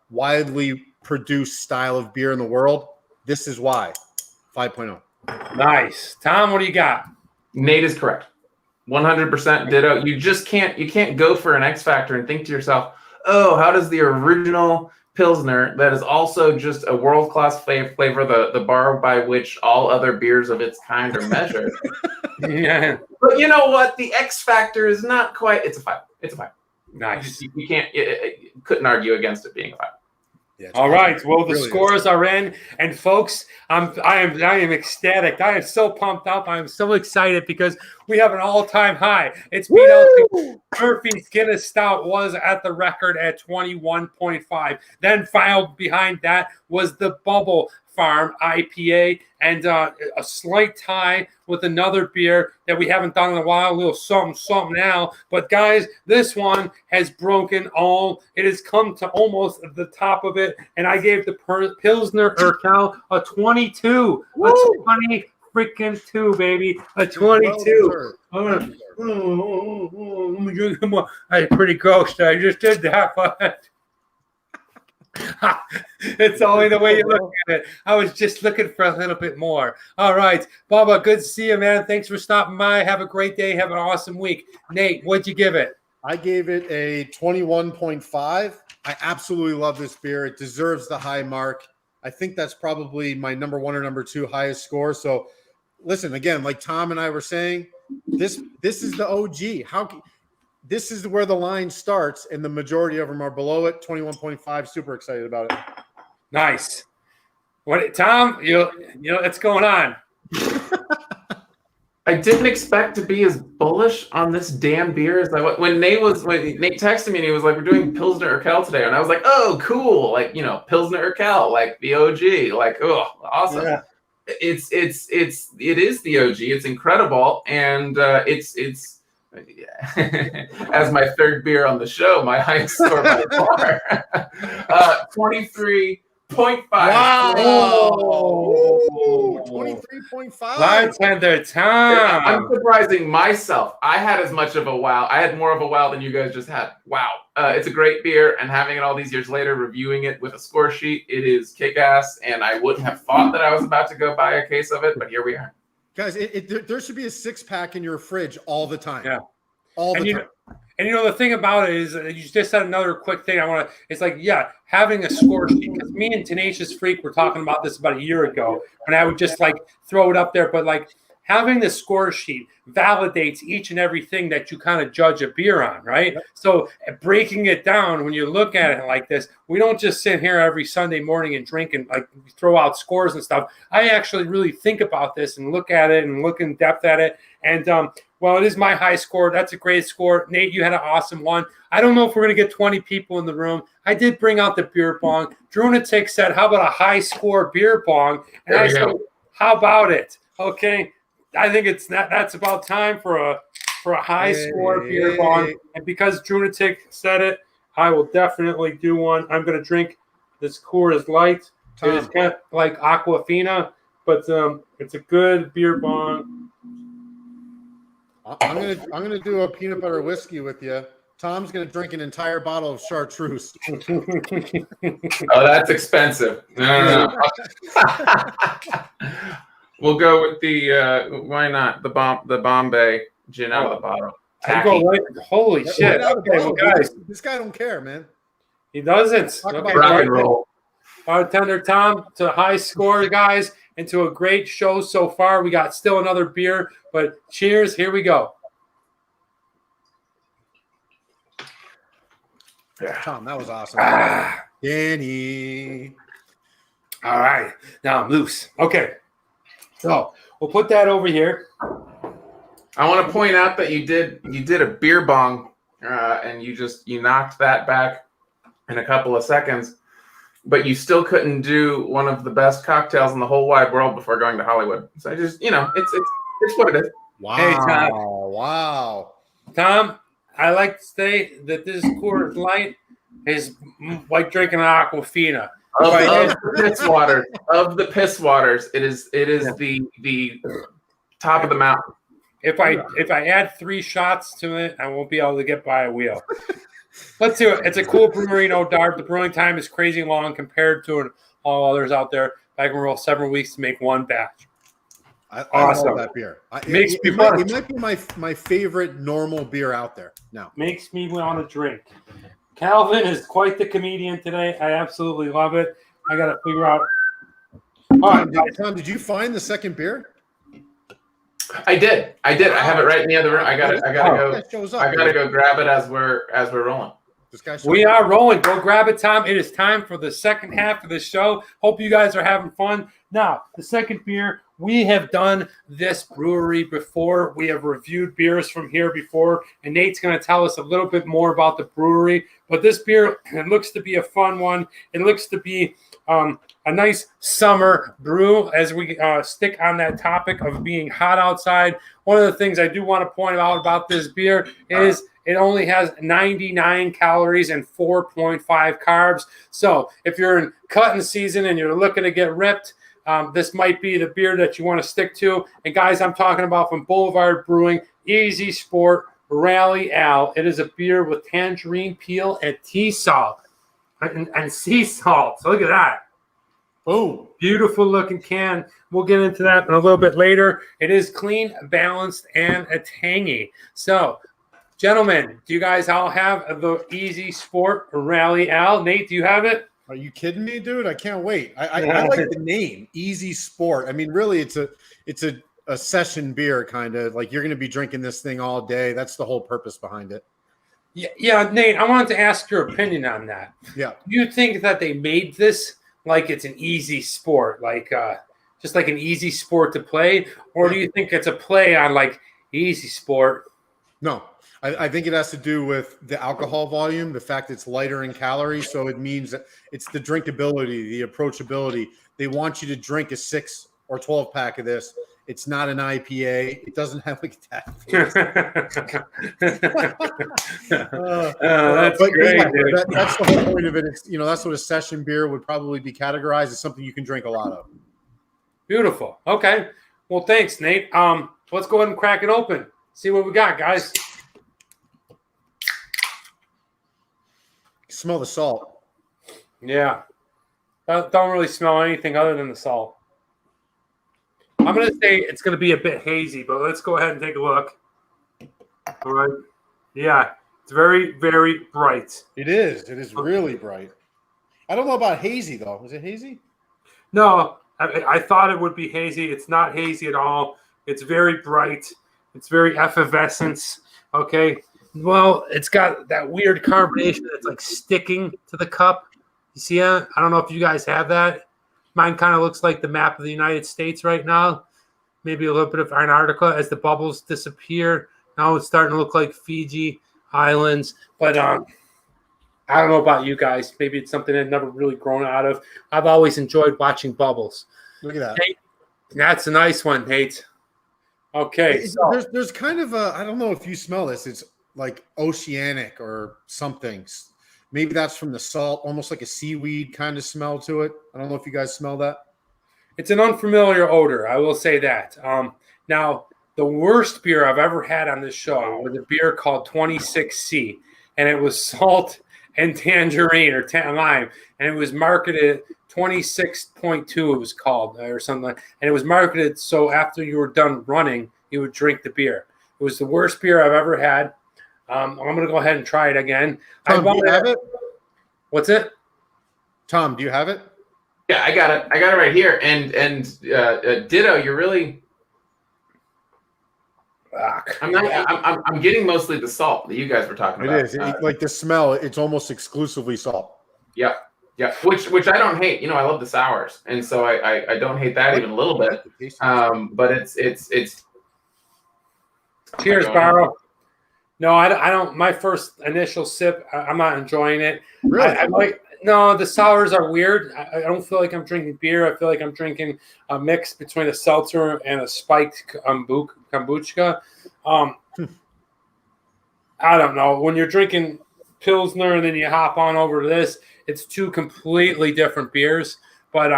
S2: widely produced style of beer in the world. This is why. 5.0.
S1: Nice. Tom, what do you got?
S3: Nate is correct. 100% ditto. You just can't go for an X Factor and think to yourself, oh, how does the original Pilsner, that is also just a world-class flavor, the bar by which all other beers of its kind are measured.
S1: Yeah.
S3: But you know what? The X Factor is not quite, it's a 5. It's a 5.
S1: Nice.
S3: You can't, couldn't argue against it being a 5.
S2: Yeah,
S1: all right. Well, the
S2: really
S1: scores are in, and folks, I am ecstatic. I am so pumped up. I am so excited because we have an all-time high. It's beat out Murphy's Guinness Stout was at the record at 21.5. Then filed behind that was the Bubble Farm IPA, and a slight tie with another beer that we haven't done in a while, a little something now. But guys, this one has broken all. It has come to almost the top of it, and I gave the Pilsner Urquell a 22. Woo! A 20 freaking 2, baby. A 22. Let me drink some more. That's pretty gross. I just did that, but it's only the way you look at it. I was just looking for a little bit more. All right, Bubba, good to see you, man. Thanks for stopping by. Have a great day. Have an awesome week. Nate, what'd you give it?
S2: I gave it a 21.5. I absolutely love this beer. It deserves the high mark. I think that's probably my number 1 or number 2 highest score. So listen, again, like Tom and I were saying, this is the OG. This is where the line starts, and the majority of them are below it. 21.5. Super excited about it.
S1: Nice. What, Tom? You know what's going on?
S3: I didn't expect to be as bullish on this damn beer as I was. When Nate texted me and he was like, "We're doing Pilsner Urquell today," and I was like, "Oh, cool! Like Pilsner Urquell, like the OG, like oh, awesome." Yeah. it is the OG. It's incredible, and it's as my third beer on the show, my highest score by far, 23.5.
S2: Wow, 23.5.
S1: Bartender Tom.
S3: I'm surprising myself. I had as much of a wow. I had more of a wow than you guys just had. Wow. It's a great beer, and having it all these years later, reviewing it with a score sheet, it is kick-ass, and I wouldn't have thought that I was about to go buy a case of it, but here we are.
S2: Guys, there should be a 6-pack in your fridge all the time.
S1: Yeah.
S2: All the time.
S1: And the thing about it is, you just said another quick thing. It's like, having a score sheet. Because me and Tenacious Freak were talking about this about a year ago, and I would just like throw it up there. But like having the score sheet validates each and everything that you kind of judge a beer on, right? Yep. So breaking it down, when you look at it like this, we don't just sit here every Sunday morning and drink and like throw out scores and stuff. I actually really think about this and look at it and look in depth at it. And well, it is my high score. That's a great score. Nate, you had an awesome one. I don't know if we're going to get 20 people in the room. I did bring out the beer bong. Drunatic said, how about a high score beer bong? And I said, how about it? Okay. I think that's about time for a high score beer bong. And because Drunatic said it, I will definitely do one. I'm going to drink this Coors Light. It is kind of like Aquafina, but it's a good beer bong.
S2: I'm gonna do a peanut butter whiskey with you. Tom's gonna drink an entire bottle of Chartreuse.
S3: Oh, that's expensive. No. We'll go with the why not the Bombay gin out of the bottle.
S1: Holy shit! Okay, well, guys,
S2: this guy don't care, man.
S1: He doesn't. Okay,
S3: rock and roll.
S1: Bartender Tom to high score, guys, and to a great show so far. We got still another beer, but cheers. Here we go.
S2: Yeah. Tom, that was awesome. Danny.
S1: All right. Now I'm loose. Okay. So we'll put that over here.
S3: I want to point out that you did a beer bong, and you knocked that back in a couple of seconds. But you still couldn't do one of the best cocktails in the whole wide world before going to Hollywood. So I just, it's what it is.
S2: Wow.
S1: Hey, Tom.
S2: Wow.
S1: Tom, I like to say that this Coors Light is like drinking an Aquafina.
S3: Of the piss waters, it is the top of the mountain.
S1: If I add 3 shots to it, I won't be able to get by a wheel. Let's do it. It's a cool brewery, no doubt. The brewing time is crazy long compared to all others out there. I can roll several weeks to make one batch.
S2: Awesome. I love that beer. It might be my favorite normal beer out there now.
S1: Makes me want to drink. Calvin is quite the comedian today. I absolutely love it. I got to figure out.
S2: Tom, did you find the second beer?
S3: I did. I have it right in the other room. I gotta go grab it as we're rolling.
S1: We are rolling. Go grab it, Tom. It is time for the second half of the show. Hope you guys are having fun. Now, the second beer, we have done this brewery before. We have reviewed beers from here before, and Nate's going to tell us a little bit more about the brewery. But this beer, it looks to be a fun one. It looks to be a nice summer brew as we stick on that topic of being hot outside. One of the things I do want to point out about this beer is it only has 99 calories and 4.5 carbs. So if you're in cutting season and you're looking to get ripped, this might be the beer that you want to stick to. And guys, I'm talking about from Boulevard Brewing, Easy Sport Rally Al. It is a beer with tangerine peel and tea salt and sea salt. So look at that. Oh, beautiful looking can. We'll get into that in a little bit later. It is clean, balanced, and a tangy. So, gentlemen, do you guys all have the Easy Sport Rally Al? Nate, do you have it?
S2: Are you kidding me, dude? I can't wait. I like the name, Easy Sport. I mean, really, it's a session beer, kind of like you're going to be drinking this thing all day. That's the whole purpose behind it.
S1: Yeah, Nate, I wanted to ask your opinion on that.
S2: Yeah.
S1: Do you think that they made this like it's an easy sport, like just like an easy sport to play? Or do you think it's a play on like Easy Sport?
S2: No, I think it has to do with the alcohol volume, the fact it's lighter in calories. So it means that it's the drinkability, the approachability. They want you to drink a 6 or 12 pack of this. It's not an IPA. It doesn't have like that.
S1: That's great.
S2: Yeah, that's the whole point of it. It's, that's what a session beer would probably be categorized as, something you can drink a lot of.
S1: Beautiful. Okay. Well, thanks, Nate. Let's go ahead and crack it open. See what we got, guys.
S2: Smell the salt.
S1: Yeah. Don't really smell anything other than the salt. I'm going to say it's going to be a bit hazy, but let's go ahead and take a look. All right. Yeah. It's very, very bright.
S2: It is. It is really bright. I don't know about hazy, though. Is it hazy?
S1: No. I thought it would be hazy. It's not hazy at all. It's very bright. It's very effervescent. Okay. Well, it's got that weird carbonation that's like sticking to the cup. You see that? I don't know if you guys have that. Mine kind of looks like the map of the United States right now. Maybe a little bit of Antarctica as the bubbles disappear. Now it's starting to look like Fiji Islands. But I don't know about you guys. Maybe it's something I've never really grown out of. I've always enjoyed watching bubbles.
S2: Look at that.
S1: Nate, that's a nice one, Nate. Okay. So.
S2: There's kind of a, I don't know if you smell this. It's like oceanic or something. Maybe that's from the salt, almost like a seaweed kind of smell to it. I don't know if you guys smell that.
S1: It's an unfamiliar odor, I will say that. Now, the worst beer I've ever had on this show was a beer called 26C, and it was salt and tangerine or lime, and it was marketed 26.2. It was called or something, and it was marketed so after you were done running, you would drink the beer. It was the worst beer I've ever had. I'm going to go ahead and try it again.
S2: Tom, do you have it?
S1: What's it?
S2: Tom, do you have it?
S3: Yeah, I got it. I got it right here. And ditto. You're really. I'm getting mostly the salt that you guys were talking about.
S2: It is like the smell. It's almost exclusively salt.
S3: Yeah, yeah. Which I don't hate. I love the sours, and so I don't hate that even a little bit. But it's.
S1: Cheers, Barrow. No, I don't. My first initial sip, I'm not enjoying it.
S2: Really?
S1: No, the sours are weird. I don't feel like I'm drinking beer. I feel like I'm drinking a mix between a seltzer and a spiked kombucha. I don't know. When you're drinking Pilsner and then you hop on over to this, it's two completely different beers. But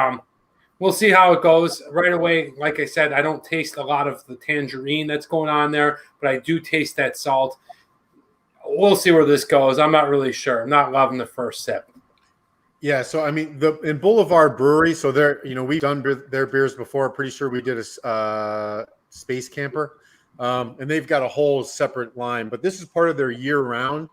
S1: we'll see how it goes. Right away, like I said, I don't taste a lot of the tangerine that's going on there, but I do taste that salt. We'll see where this goes. I'm not really sure. I'm not loving the first sip.
S2: Yeah, so I mean, in Boulevard Brewery, so they're we've done their beers before. Pretty sure we did a Space Camper, and they've got a whole separate line. But this is part of their year-round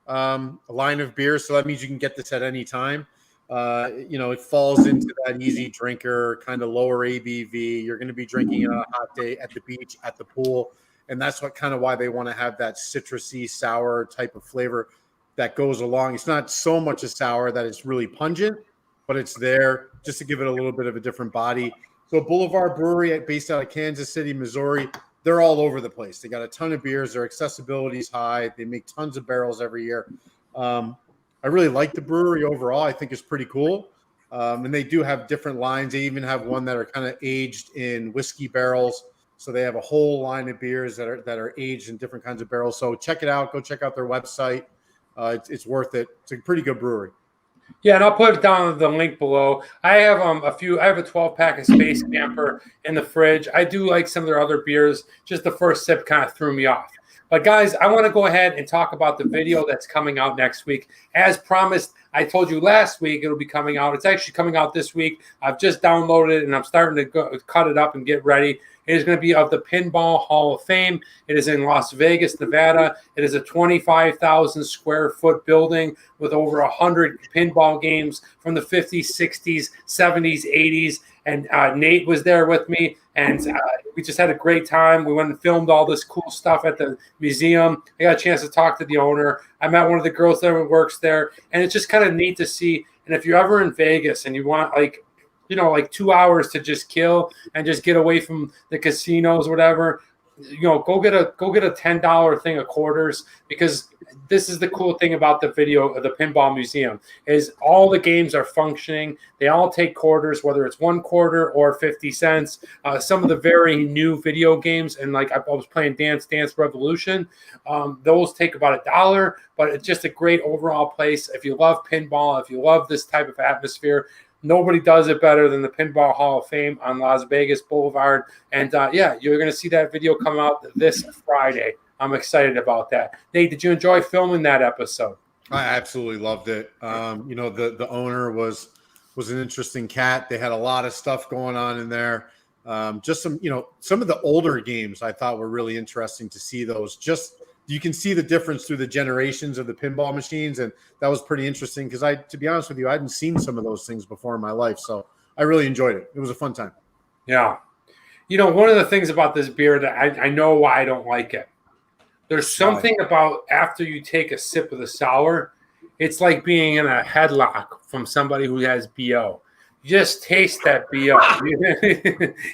S2: line of beers, so that means you can get this at any time. It falls into that easy drinker, kind of lower ABV. You're going to be drinking it on a hot day at the beach, at the pool. And that's why they want to have that citrusy, sour type of flavor that goes along. It's not so much a sour that it's really pungent, but it's there just to give it a little bit of a different body. So Boulevard Brewery, based out of Kansas City, Missouri, they're all over the place. They got a ton of beers. Their accessibility is high. They make tons of barrels every year. I really like the brewery overall. I think it's pretty cool. And they do have different lines. They even have one that are kind of aged in whiskey barrels. So they have a whole line of beers that are aged in different kinds of barrels. So check it out. Go check out their website. It's worth it. It's a pretty good brewery.
S1: Yeah, and I'll put it down the link below. I have I have a 12-pack of Space Camper in the fridge. I do like some of their other beers. Just the first sip kind of threw me off. But guys, I want to go ahead and talk about the video that's coming out next week. As promised, I told you last week it'll be coming out. It's actually coming out this week. I've just downloaded it and I'm starting to cut it up and get ready. It is going to be of the Pinball Hall of Fame. It is in Las Vegas, Nevada. It is a 25,000 square foot building with over 100 pinball games from the 50s, 60s, 70s, 80s. And Nate was there with me, and we just had a great time. We went and filmed all this cool stuff at the museum. I got a chance to talk to the owner. I met one of the girls that works there, and it's just kind of neat to see. And if you're ever in Vegas and you want like 2 hours to just kill and just get away from the casinos, whatever, go get a $10 thing of quarters, because this is the cool thing about the pinball museum is all the games are functioning. They all take quarters, whether it's 1 quarter or 50 cents. Some of the very new video games, and like I was playing Dance Revolution, those take about $1, but it's just a great overall place. If you love pinball, if you love this type of atmosphere, nobody does it better than the Pinball Hall of Fame on Las Vegas Boulevard. And you're going to see that video come out this Friday. I'm excited about that. Nate, did you enjoy filming that episode?
S2: I absolutely loved it. The owner was an interesting cat. They had a lot of stuff going on in there. Just some of the older games I thought were really interesting to see those. Just you can see the difference through the generations of the pinball machines, and that was pretty interesting because to be honest with you, I hadn't seen some of those things before in my life, so I really enjoyed it. It was a fun time.
S1: Yeah. One of the things about this beer that I know why I don't like it. There's something about after you take a sip of the sour, it's like being in a headlock from somebody who has BO. You just taste that BO.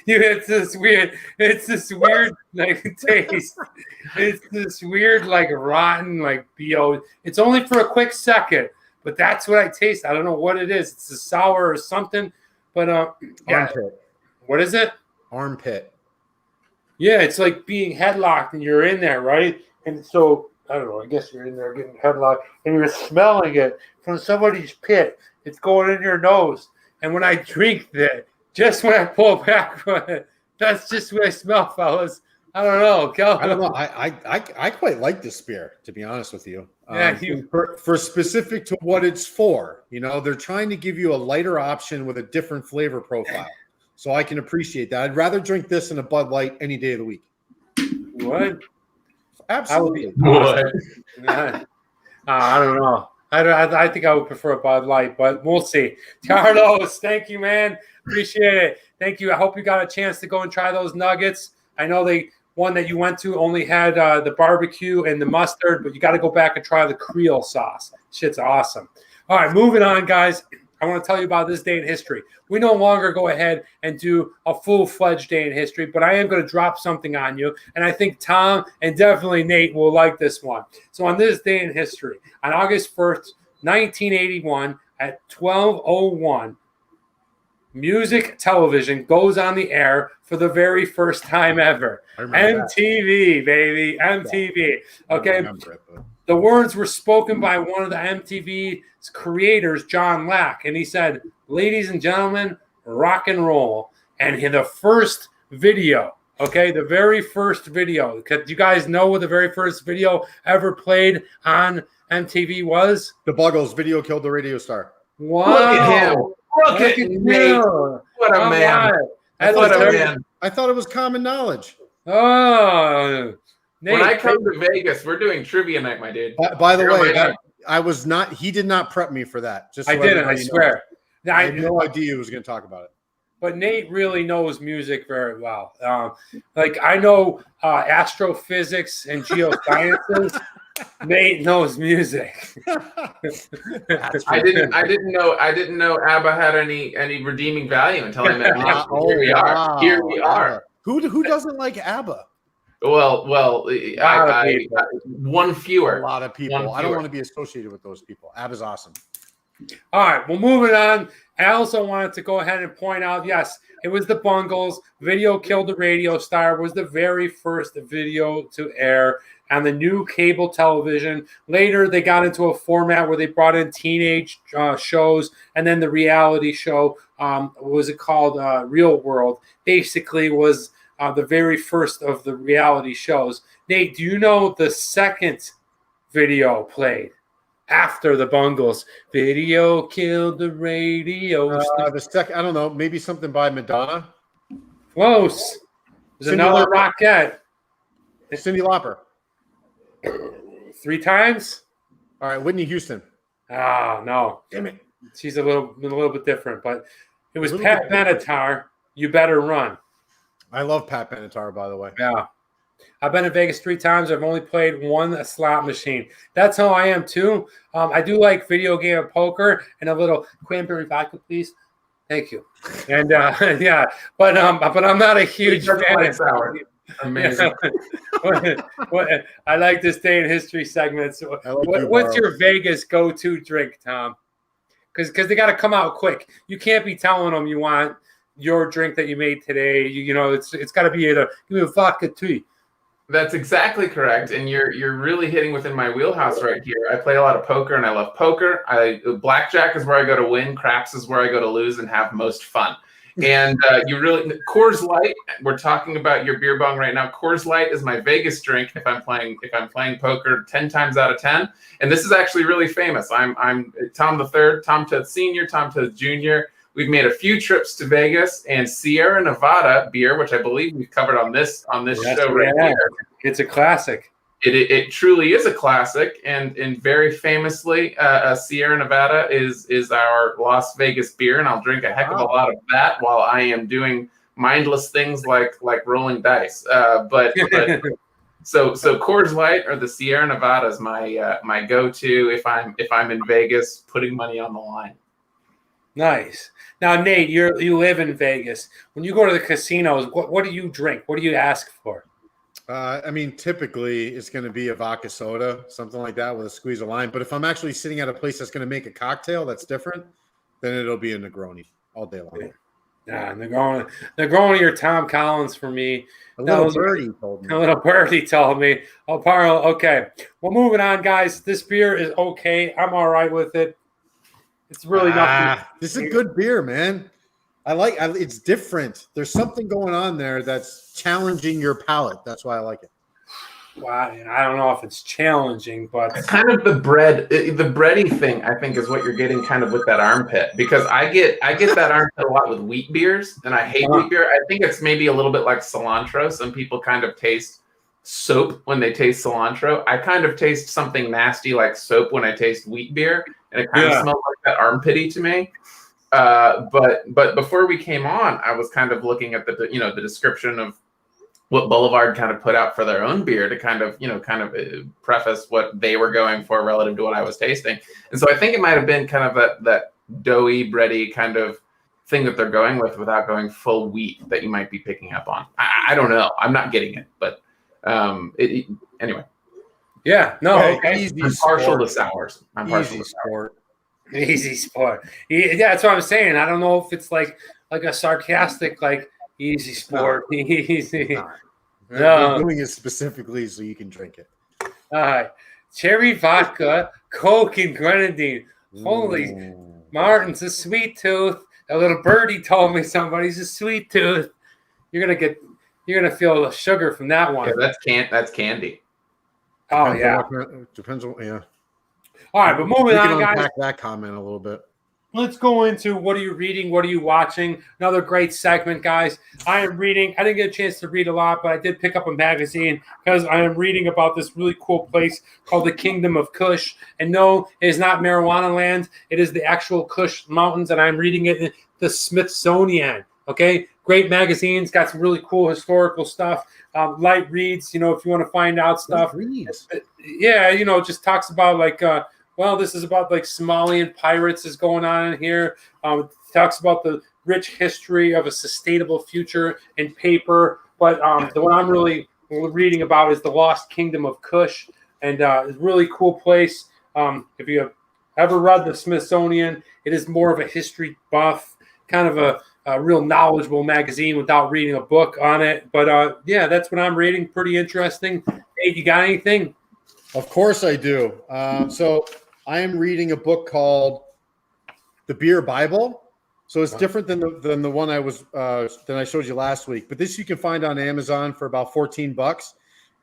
S1: It's this weird like taste. It's this weird like rotten like BO. It's only for a quick second, but that's what I taste. I don't know what it is. It's a sour or something, but
S2: Armpit.
S1: What is it?
S2: Armpit.
S1: Yeah, it's like being headlocked and you're in there, right? And so I don't know. I guess you're in there getting headlocked and you're smelling it from somebody's pit. It's going in your nose. And when I drink that, just when I pull back from it, that's just what I smell, fellas. I don't know.
S2: I don't know. I quite like this beer, to be honest with you.
S1: Yeah,
S2: for specific to what it's for. They're trying to give you a lighter option with a different flavor profile. So I can appreciate that. I'd rather drink this than a Bud Light any day of the week.
S1: What?
S2: Absolutely.
S3: What?
S1: I don't know. I think I would prefer a Bud Light, but we'll see. Carlos, thank you, man. Appreciate it. Thank you. I hope you got a chance to go and try those nuggets. I know one that you went to only had the barbecue and the mustard, but you got to go back and try the Creole sauce. Shit's awesome. All right, moving on, guys. I want to tell you about this day in history. We no longer go ahead and do a full-fledged day in history, but I am going to drop something on you, and I think Tom and definitely Nate will like this one. So on this day in history, on August 1st, 1981, at 12:01, music television goes on the air for the very first time ever. MTV, baby, MTV. Okay. The words were spoken by one of the MTV's creators, John Lack, and he said, "Ladies and gentlemen, rock and roll." And the first video, the very first video. Do you guys know what the very first video ever played on MTV was?
S2: The Buggles video killed the radio star.
S1: Wow.
S3: Look at him. Look at Nate. What a man. What a man.
S2: I thought it was common knowledge.
S1: Oh, Nate,
S3: when I come to Vegas, we're doing trivia night, my dude.
S2: By the way, I was not. He did not prep me for that.
S1: I didn't. I swear.
S2: I had no idea he was going to talk about it.
S1: But Nate really knows music very well. I know astrophysics and geosciences. Nate knows music.
S3: I didn't know ABBA had any redeeming value until I met Nate. Here we are. Here we are.
S2: Who doesn't like ABBA?
S3: Well, one fewer.
S2: A lot of people. I don't want to be associated with those people. ABBA's awesome.
S1: All right, well, moving on. I also wanted to go ahead and point out, yes, it was the Bungles. Video Killed the Radio Star was the very first video to air on the new cable television. Later, they got into a format where they brought in teenage shows, and then the reality show, what was it called? Real World, basically was the very first of the reality shows. Nate, do you know the second video played after the Bungles? Video Killed the Radio.
S2: The second, I don't know, maybe something by Madonna.
S1: Close. There's another Rockette.
S2: Cyndi Lauper.
S1: 3 times.
S2: All right, Whitney Houston.
S1: No.
S2: Damn it.
S1: She's a little bit different, but it was Pat Benatar. You Better Run.
S2: I love Pat Benatar, by the way.
S1: Yeah. I've been to Vegas 3 times. I've only played one slot machine. That's how I am, too. I do like video game of poker and a little cranberry vodka, please. Thank you. And, yeah, but I'm not a huge fan.
S3: Amazing.
S1: I like this day in history segments. What's your Vegas go-to drink, Tom? Because they got to come out quick. You can't be telling them you want your drink that you made today. You know, it's got to be give me a vodka tea.
S3: That's exactly correct, and you're really hitting within my wheelhouse right here. I play a lot of poker, and I love poker. Blackjack is where I go to win. Craps is where I go to lose and have most fun. And Coors Light. We're talking about your beer bong right now. Coors Light is my Vegas drink if I'm playing poker 10 times out of 10. And this is actually really famous. I'm Tom the Third, Tom Toth Senior, Tom Toth Junior. We've made a few trips to Vegas, and Sierra Nevada beer, which I believe we've covered on this show right here.
S1: It's a classic.
S3: It truly is a classic, and very famously, Sierra Nevada is our Las Vegas beer, and I'll drink a heck of a lot of that while I am doing mindless things like rolling dice. So Coors Light or the Sierra Nevada is my go-to if I'm in Vegas putting money on the line.
S1: Nice. Now, Nate, you live in Vegas. When you go to the casinos, what do you drink? What do you ask for?
S2: I mean, typically it's going to be a vodka soda, something like that with a squeeze of lime. But if I'm actually sitting at a place that's going to make a cocktail that's different, then it'll be a Negroni all day long.
S1: Yeah, Negroni or Tom Collins for me.
S2: A little birdie
S1: told me. Oh, Parlo. Okay. Well, moving on, guys. This beer is okay. I'm all right with it. It's really nothing.
S2: This is a good beer, man. It's different. There's something going on there that's challenging your palate. That's why I like it.
S1: Well, I don't know if it's challenging, but
S3: it's kind of the bready thing, I think, is what you're getting kind of with that armpit, because I get that armpit a lot with wheat beers, and I hate wheat beer. I think it's maybe a little bit like cilantro. Some people kind of taste soap when they taste cilantro. I kind of taste something nasty like soap when I taste wheat beer, and it kind of smells like that armpity to me. But before we came on, I was kind of looking at the description of what Boulevard kind of put out for their own beer to kind of preface what they were going for relative to what I was tasting. And so I think it might have been kind of that doughy, bready kind of thing that they're going with without going full wheat that you might be picking up on. I don't know. I'm not getting it, but anyway.
S1: Yeah, no, okay.
S3: I'm partial to sours.
S1: Easy sport. Yeah, that's what I'm saying. I don't know if it's like a sarcastic, like easy sport. No. Easy.
S2: No. We're doing it specifically so you can drink it.
S1: All right. Cherry vodka, Coke, and grenadine. Holy Martin's a sweet tooth. A little birdie told me somebody's a sweet tooth. You're gonna feel the sugar from that one.
S3: Yeah, that's candy.
S1: Oh
S2: Depends on
S1: All right, but moving on, guys.
S2: Unpack that comment a little bit.
S1: Let's go into what are you reading? What are you watching? Another great segment, guys. I am reading. I didn't get a chance to read a lot, but I did pick up a magazine because I am reading about this really cool place called the Kingdom of Kush. And no, it is not marijuana land. It is the actual Kush Mountains, and I'm reading it in the Smithsonian. Okay, great magazines. Got some really cool historical stuff. Light reads, if you want to find out stuff. Yeah, it just talks about this is about like Somalian pirates is going on in here. It talks about the rich history of a sustainable future in paper. But the one I'm really reading about is the Lost Kingdom of Kush. And it's a really cool place. If you have ever read the Smithsonian, it is more of a history buff, kind of a real knowledgeable magazine without reading a book on it. But that's what I'm reading. Pretty interesting. Hey, you got anything?
S2: Of course I do. So I am reading a book called The Beer Bible. So it's different than the one I showed you last week. But this you can find on Amazon for about $14.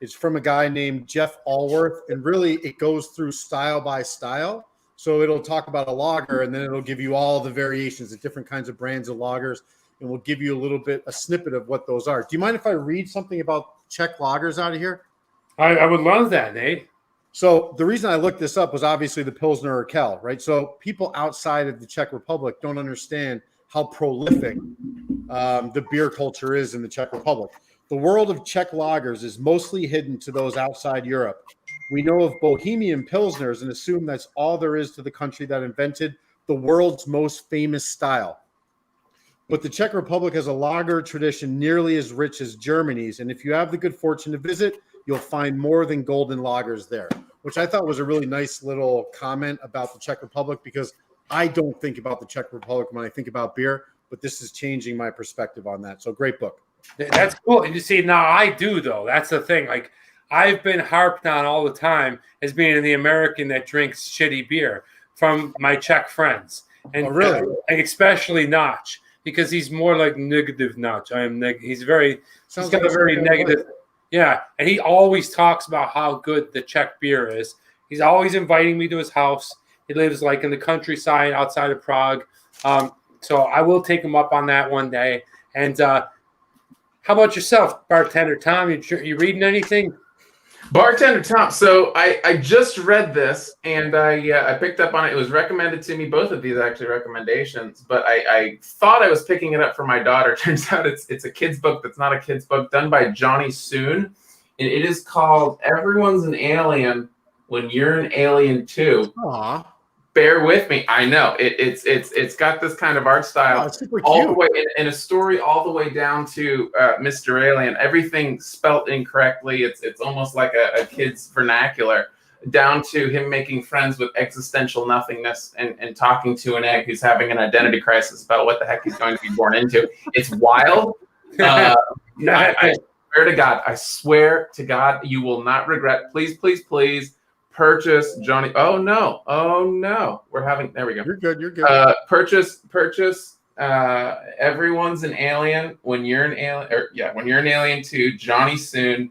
S2: It's from a guy named Jeff Allworth, and really it goes through style by style. So it'll talk about a lager, and then it'll give you all the variations of different kinds of brands of lagers, and we'll give you a snippet of what those are. Do you mind if I read something about Czech lagers out of here?
S1: I would love that, Nate.
S2: So the reason I looked this up was obviously the Pilsner Urquell, right? So people outside of the Czech Republic don't understand how prolific the beer culture is in the Czech Republic. The world of Czech lagers is mostly hidden to those outside Europe. We know of Bohemian Pilsners and assume that's all there is to the country that invented the world's most famous style. but the Czech Republic has a lager tradition nearly as rich as Germany's. And if you have the good fortune to visit, you'll find more than golden lagers there, which I thought was a really nice little comment about the Czech Republic, because I don't think about the Czech Republic when I think about beer, but this is changing my perspective on that. So great book.
S1: That's cool. You see, now I do, though. That's the thing. Like, I've been harped on all the time as being the American that drinks shitty beer from my Czech friends. And
S2: really?
S1: Especially Notch, because he's more like negative Notch. He's got a very negative. Yeah, and he always talks about how good the Czech beer is. He's always inviting me to his house. He lives like in the countryside outside of Prague. So I will take him up on that one day. And how about yourself, Bartender Tom? You reading anything?
S3: Bartender Tom. So I just read this, and I picked up on it. It was recommended to me, both of these actually recommendations, but I thought I was picking it up for my daughter. Turns out it's a kid's book that's not a kid's book, done by Johnny Soon, and it is called Everyone's an Alien When You're an Alien Too.
S2: Aww.
S3: Bear with me. I know it's got this kind of art style,
S2: super
S3: all
S2: cute.
S3: the way in a story, all the way down to Mr. Alien. Everything spelt incorrectly. It's almost like a kid's vernacular, down to him making friends with existential nothingness and talking to an egg who's having an identity crisis about what the heck he's going to be born into. It's wild. I swear to God, you will not regret. Please, please, please. Purchase Johnny. Oh no. There we go.
S2: You're good.
S3: Purchase. Everyone's an Alien When You're an Alien. When You're an Alien Too. Johnny Soon.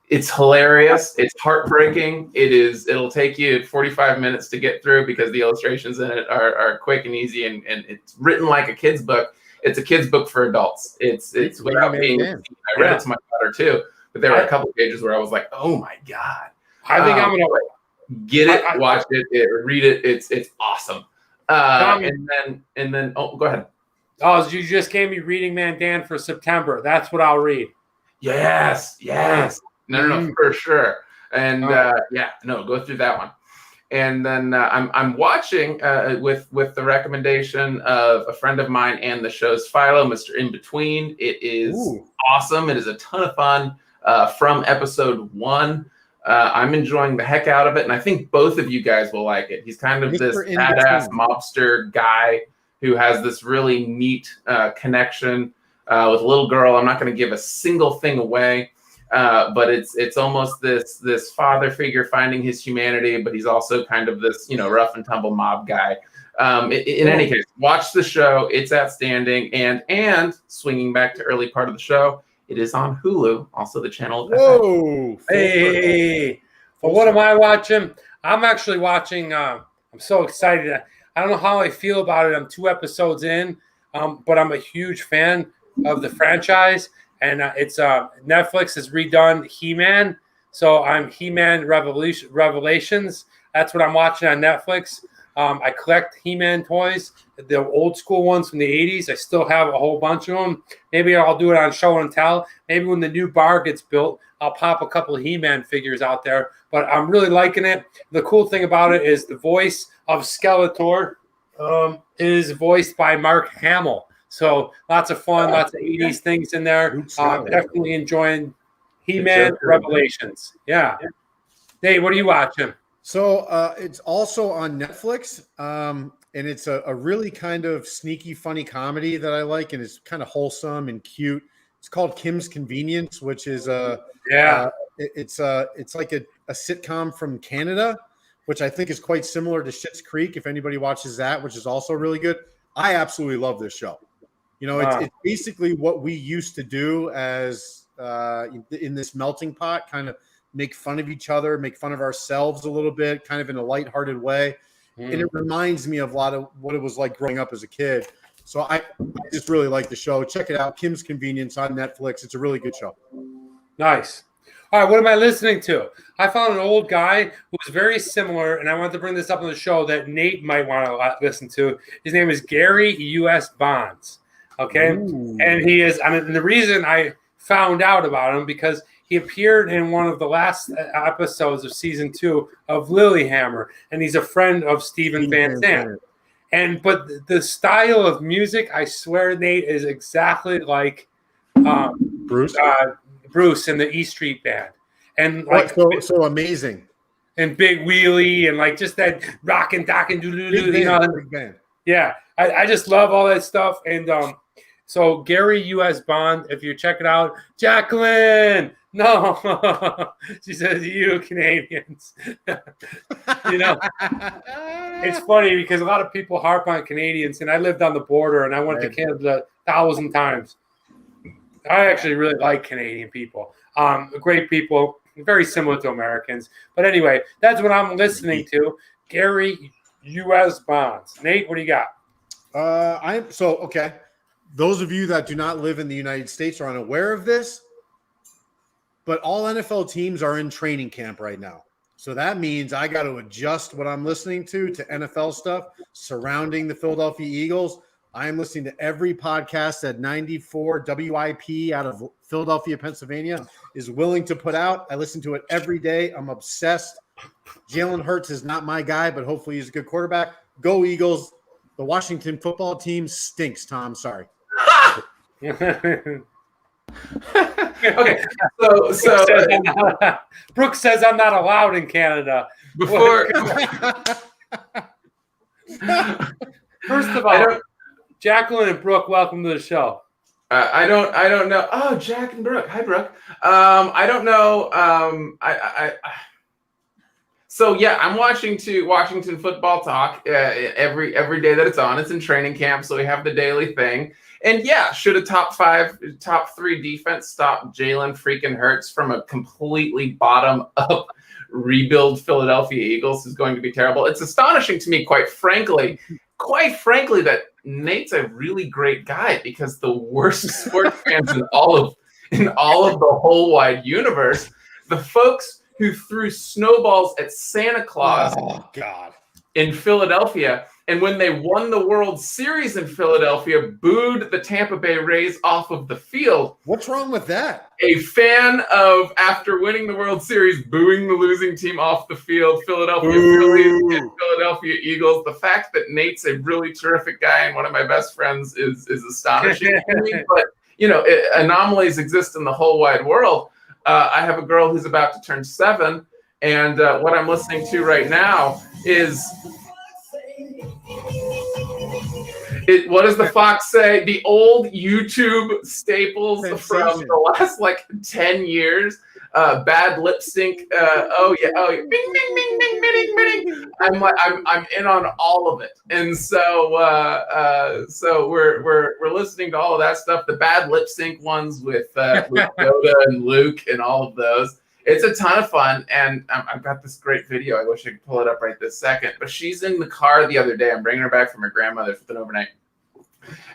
S3: It's hilarious. It's heartbreaking. It'll take you 45 minutes to get through, because the illustrations in it are quick and easy, and it's written like a kid's book. It's a kid's book for adults. It's without being. I read it to my daughter too, but there were a couple pages where I was like, oh my God.
S1: I think I'm gonna
S3: get it, watch it, read it. It's awesome. And then go ahead.
S1: Oh, you just gave me Reading Man Dan for September. That's what I'll read.
S3: Yes. No, for sure. And go through that one. And then I'm watching with the recommendation of a friend of mine and the show's Philo, Mr. In Between. It is awesome. It is a ton of fun from episode 1. I'm enjoying the heck out of it, and I think both of you guys will like it. He's kind of this badass mobster guy who has this really neat connection with a little girl. I'm not going to give a single thing away, but it's almost this father figure finding his humanity, but he's also kind of this rough and tumble mob guy. In any case, watch the show. It's outstanding. And swinging back to early part of the show, it is on Hulu, also the channel.
S2: Whoa!
S1: Hey, well, what am I watching? I'm actually watching. I'm so excited. I don't know how I feel about it. I'm 2 episodes in, but I'm a huge fan of the franchise, and it's Netflix has redone He-Man, so I'm He-Man Revelations. That's what I'm watching on Netflix. I collect He-Man toys, the old school ones from the 80s. I still have a whole bunch of them. Maybe I'll do it on Show and Tell. Maybe when the new bar gets built, I'll pop a couple of He-Man figures out there. But I'm really liking it. The cool thing about it is the voice of Skeletor is voiced by Mark Hamill. So lots of fun, lots of 80s things in there. Definitely enjoying He-Man Revelations. Yeah. Dave, what are you watching?
S2: So it's also on Netflix, and it's a really kind of sneaky, funny comedy that I like, and it's kind of wholesome and cute. It's called Kim's Convenience, which is it's like a sitcom from Canada, which I think is quite similar to Schitt's Creek. If anybody watches that, which is also really good, I absolutely love this show. It's basically what we used to do as in this melting pot, kind of make fun of each other, make fun of ourselves a little bit, kind of in a lighthearted way. And it reminds me of a lot of what it was like growing up as a kid. So I just really like the show. Check it out. Kim's Convenience on Netflix. It's a really good show.
S1: Nice. All right, what am I listening to? I found an old guy who was very similar, and I wanted to bring this up on the show that Nate might want to listen to. His name is Gary U.S. Bonds. Okay? Ooh. And he is, and the reason I found out about him because he appeared in one of the last episodes of season 2 of Lilyhammer, and he's a friend of Stephen Van Zandt. But the style of music, I swear, Nate, is exactly like
S2: Bruce.
S1: Bruce and the E Street Band, and
S2: like so amazing,
S1: and Big Wheelie, and like just that rockin' dockin' doo-doo-doo, you know.
S2: Big band.
S1: Yeah, I just love all that stuff. And so Gary U.S. Bond, if you check it out, Jacqueline, no, she says, you Canadians. You know, it's funny because a lot of people harp on Canadians, and I lived on the border, and I went to Canada 1,000 times. I actually really like Canadian people. Great people, very similar to Americans. But anyway, that's what I'm listening to. Gary U.S. Bonds. Nate, what do you got?
S2: Okay. Those of you that do not live in the United States are unaware of this, but all NFL teams are in training camp right now. So that means I got to adjust what I'm listening to NFL stuff surrounding the Philadelphia Eagles. I am listening to every podcast that 94 WIP out of Philadelphia, Pennsylvania is willing to put out. I listen to it every day. I'm obsessed. Jalen Hurts is not my guy, but hopefully he's a good quarterback. Go Eagles. The Washington football team stinks, Tom. Sorry.
S3: Okay,
S1: Brooks says I'm not allowed in Canada.
S3: Before,
S1: first of all, Jacqueline and Brooke, welcome to the show.
S3: I don't know. Oh, Jack and Brooke. Hi, Brooke. I don't know. So yeah, I'm watching Washington football talk every day that it's on. It's in training camp, so we have the daily thing. And yeah, should a top 3 defense stop Jalen freaking Hurts from a completely bottom up rebuild Philadelphia Eagles who's going to be terrible? It's astonishing to me, quite frankly, that Nate's a really great guy, because the worst sports fans in all of the whole wide universe, the folks who threw snowballs at Santa Claus in Philadelphia, and when they won the World Series in Philadelphia, booed the Tampa Bay Rays off of the field.
S2: What's wrong with that?
S3: A fan of, after winning the World Series, booing the losing team off the field, Philadelphia Phillies and Philadelphia Eagles. The fact that Nate's a really terrific guy and one of my best friends is astonishing to me. But, anomalies exist in the whole wide world. I have a girl who's about to turn 7, and what I'm listening to right now is... what does the fox say? The old YouTube staples from the last 10 years. Bad lip sync. Oh yeah. Bing, bing, bing, bing, bing, bing. I'm in on all of it, and so we're listening to all of that stuff. The bad lip sync ones with Yoda and Luke and all of those. It's a ton of fun, and I've got this great video. I wish I could pull it up right this second. But she's in the car the other day. I'm bringing her back from her grandmother's with an overnight.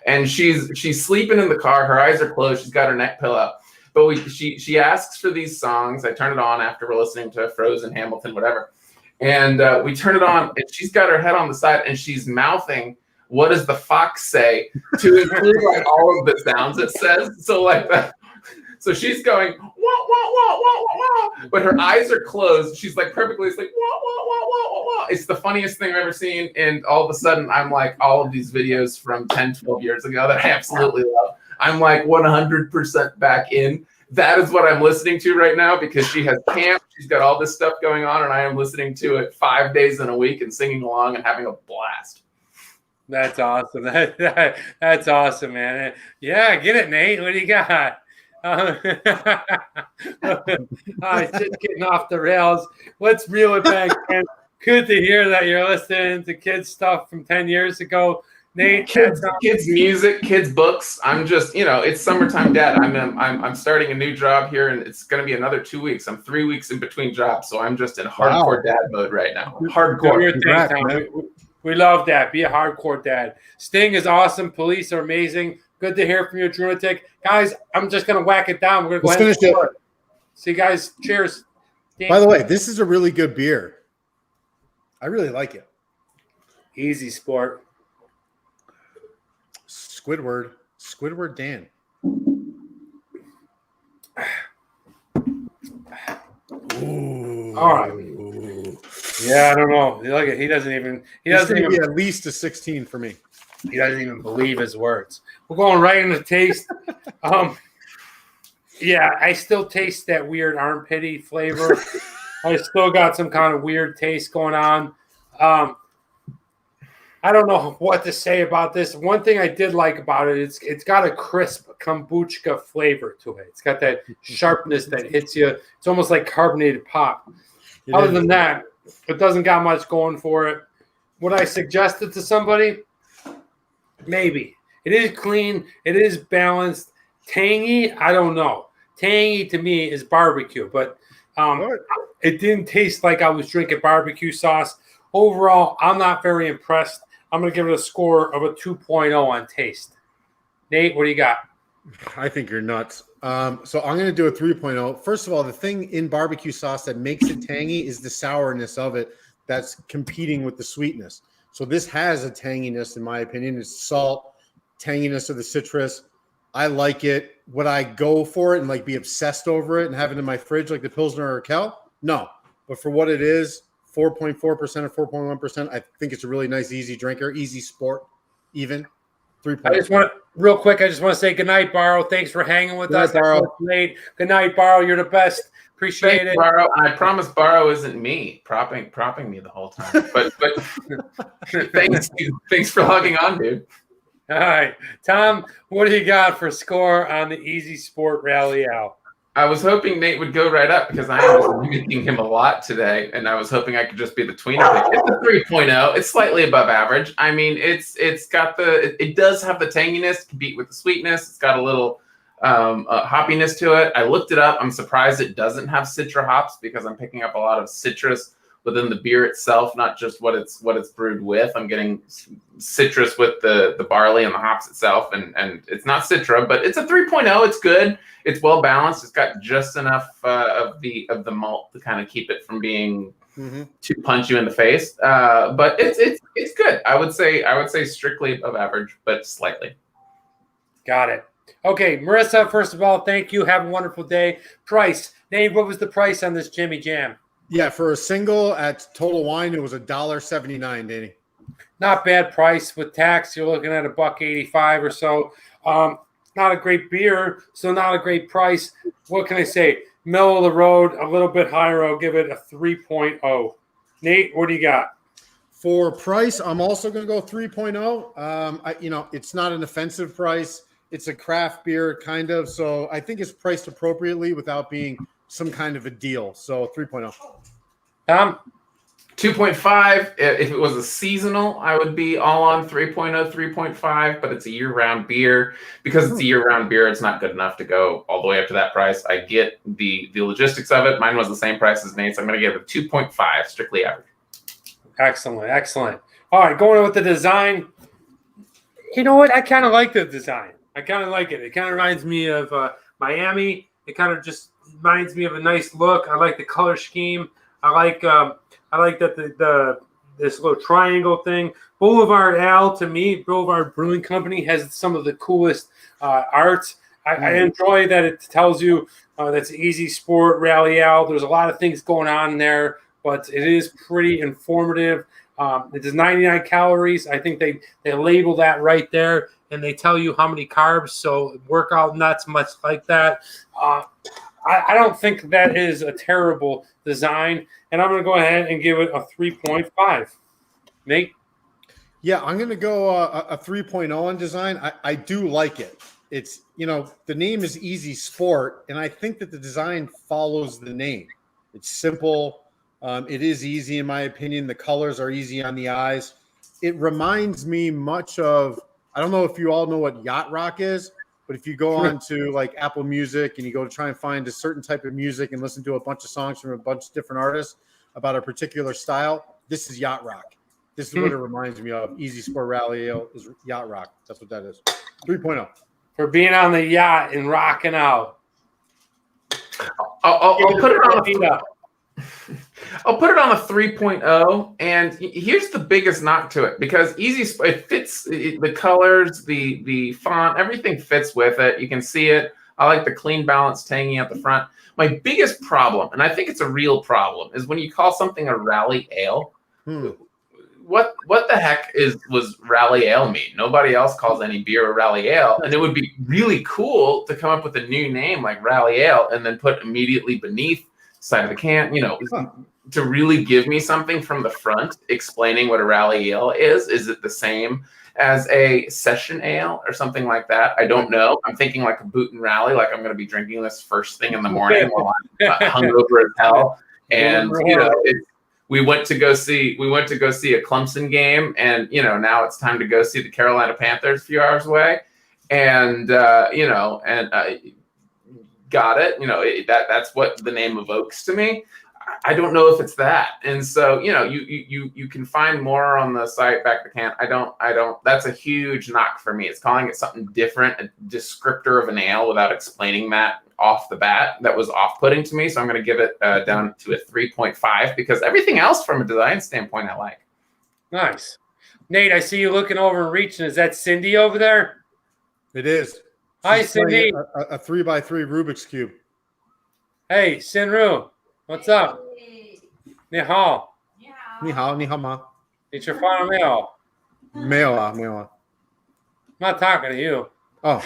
S3: And she's sleeping in the car. Her eyes are closed. She's got her neck pillow. But she asks for these songs. I turn it on after we're listening to Frozen, Hamilton, whatever. And we turn it on, and she's got her head on the side, and she's mouthing, "What does the fox say?" to include all of the sounds it says. So that. So she's going, wah, wah, wah, wah, wah, wah, but her eyes are closed. She's perfectly, it's wah, wah, wah, wah, wah, wah. It's the funniest thing I've ever seen. And all of a sudden, I'm all of these videos from 10, 12 years ago that I absolutely love. I'm 100% back in. That is what I'm listening to right now, because she has camp. She's got all this stuff going on, and I am listening to it 5 days in a week and singing along and having a blast.
S1: That's awesome. That's awesome, man. Yeah, get it, Nate. What do you got? It's just getting off the rails. Let's reel it back, man. Good to hear that you're listening to kids' stuff from 10 years ago. Nate,
S3: kids music, kids books. I'm just, it's summertime, Dad. I'm starting a new job here, and it's going to be another 2 weeks. I'm 3 weeks in between jobs, so I'm just in hardcore dad mode right now. Hardcore.
S1: We love that. Be a hardcore dad. Sting is awesome. Police are amazing. Good to hear from you, Drunatic. Guys, I'm just going to whack it down. We're going to
S2: finish it.
S1: See you guys. Cheers.
S2: By the way, this is a really good beer. I really like it.
S1: Easy sport.
S2: Squidward Dan.
S1: Ooh. All right. Yeah, I don't know. Look, he doesn't even. He
S2: It's
S1: doesn't
S2: going to be
S1: even.
S2: at least a 16 for me.
S1: He doesn't even believe his words. We're going right into taste. Yeah, I still taste that weird armpity flavor. I still got some kind of weird taste going on. I don't know what to say about this. One thing I did like about it, it's got a crisp kombucha flavor to it. It's got that sharpness that hits you. It's almost like carbonated pop. Other than that, it doesn't got much going for it. Would I suggest it to somebody? Maybe. It is clean. It is balanced. Tangy, I don't know. Tangy to me is barbecue, but it didn't taste like I was drinking barbecue sauce. Overall, I'm not very impressed. I'm going to give it a score of a 2.0 on taste. Nate, what do you got?
S2: I think you're nuts. So I'm going to do a 3.0. First of all, the thing in barbecue sauce that makes it tangy is the sourness of it that's competing with the sweetness. So this has a tanginess, in my opinion. It's salt, tanginess of the citrus. I like it. Would I go for it and like be obsessed over it and have it in my fridge like the Pilsner Urquell? No. But for what it is, 4.4% or 4.1%, I think it's a really nice, easy drinker, easy sport, even. 3.
S1: I just want to, real quick, I just want to say good night, Barrow. Thanks for hanging with us. Nate. Good night, Barrow. You're the best. Appreciate it.
S3: Barrow. I promise Barrow isn't me propping me the whole time. But thanks for logging on, dude.
S1: All right. Tom, what do you got for score on the Easy Sport Rally Out?
S3: I was hoping Nate would go right up because I am mimicking him a lot today, and I was hoping I could just be the tweener pick. It's a 3.0. It's slightly above average. I mean, it does have the tanginess to beat with the sweetness. It's got a little hoppiness to it. I looked it up. I'm surprised it doesn't have citra hops because I'm picking up a lot of citrus within the beer itself, not just what it's brewed with. I'm getting citrus with the barley and the hops itself, and it's not citra, but it's a 3.0. It's good. It's well balanced. It's got just enough of the malt to kind of keep it from being too punch you in the face. But it's good. I would say strictly above average, but slightly.
S1: Got it. Okay, Marissa, first of all, thank you. Have a wonderful day. Price. Nate, what was the price on this Jimmy Jam?
S2: Yeah, for a single at Total Wine, it was $1.79, Danny.
S1: Not bad price. With tax, you're looking at $1.85 or so. Not a great beer, so not a great price. What can I say? Middle of the road, a little bit higher. I'll give it a 3.0. Nate, what do you got?
S2: For price, I'm also going to go 3.0. It's not an offensive price. It's a craft beer, kind of. So I think it's priced appropriately without being some kind of a deal. So 3.0.
S1: Tom?
S3: 2.5. If it was a seasonal, I would be all on 3.0, 3.5, but it's a year-round beer. Because it's a year-round beer, it's not good enough to go all the way up to that price. I get the logistics of it. Mine was the same price as Nate's. I'm going to give it 2.5, strictly average.
S1: Excellent. All right, going on with the design. You know what? I kind of like the design. I kind of like it. It kind of reminds me of Miami. It kind of just reminds me of a nice look. I like the color scheme. I like that this little triangle thing. Boulevard Al, to me, Boulevard Brewing Company has some of the coolest art. I enjoy that it tells you that's Easy Sport Rally Al. There's a lot of things going on there, but it is pretty informative. It is 99 calories. I think they label that right there, and they tell you how many carbs. So workout nuts, much like that. I don't think that is a terrible design, and I'm going to go ahead and give it a 3.5. Nate?
S2: Yeah, I'm going to go a 3.0 on design. I do like it. It's, the name is Easy Sport, and I think that the design follows the name. It's simple. It is easy, in my opinion. The colors are easy on the eyes. It reminds me much of, I don't know if you all know what yacht rock is, but if you go on to like Apple Music and you go to try and find a certain type of music and listen to a bunch of songs from a bunch of different artists about a particular style, this is yacht rock. This is what it reminds me of. Easy Sport Rally Ale is yacht rock. That's what that is. 3.0.
S1: For being on the yacht and rocking out.
S3: I'll put it on a 3.0, and here's the biggest knock to it, because it fits the colors, the font, everything fits with it. You can see it. I like the clean balanced tangy at the front. My biggest problem, and I think it's a real problem, is when you call something a rally ale. What the heck was rally ale mean? Nobody else calls any beer a rally ale, and it would be really cool to come up with a new name like rally ale and then put immediately beneath side of the can, to really give me something from the front explaining what a rally ale is. Is it the same as a session ale or something like that? I don't know. I'm thinking like a boot and rally, like I'm going to be drinking this first thing in the morning while I'm hungover as hell. And we went to go see a Clemson game, and now it's time to go see the Carolina Panthers a few hours away, and got it. That's what the name evokes to me. I don't know if it's that, and so you can find more on the site back of the can. I don't. That's a huge knock for me. It's calling it something different, a descriptor of an ale, without explaining that off the bat. That was off-putting to me, so I'm going to give it down to a 3.5 because everything else from a design standpoint I like.
S1: Nice, Nate. I see you looking over and reaching. Is that Cindy over there?
S2: It is.
S1: Hi, Cindy.
S2: A 3x3 Rubik's Cube.
S1: Hey, Sinru. What's up? Ni hao.
S2: Ni hao, ni hao ma.
S1: It's your final meal.
S2: Meal.
S1: I'm not talking to you.
S2: Oh.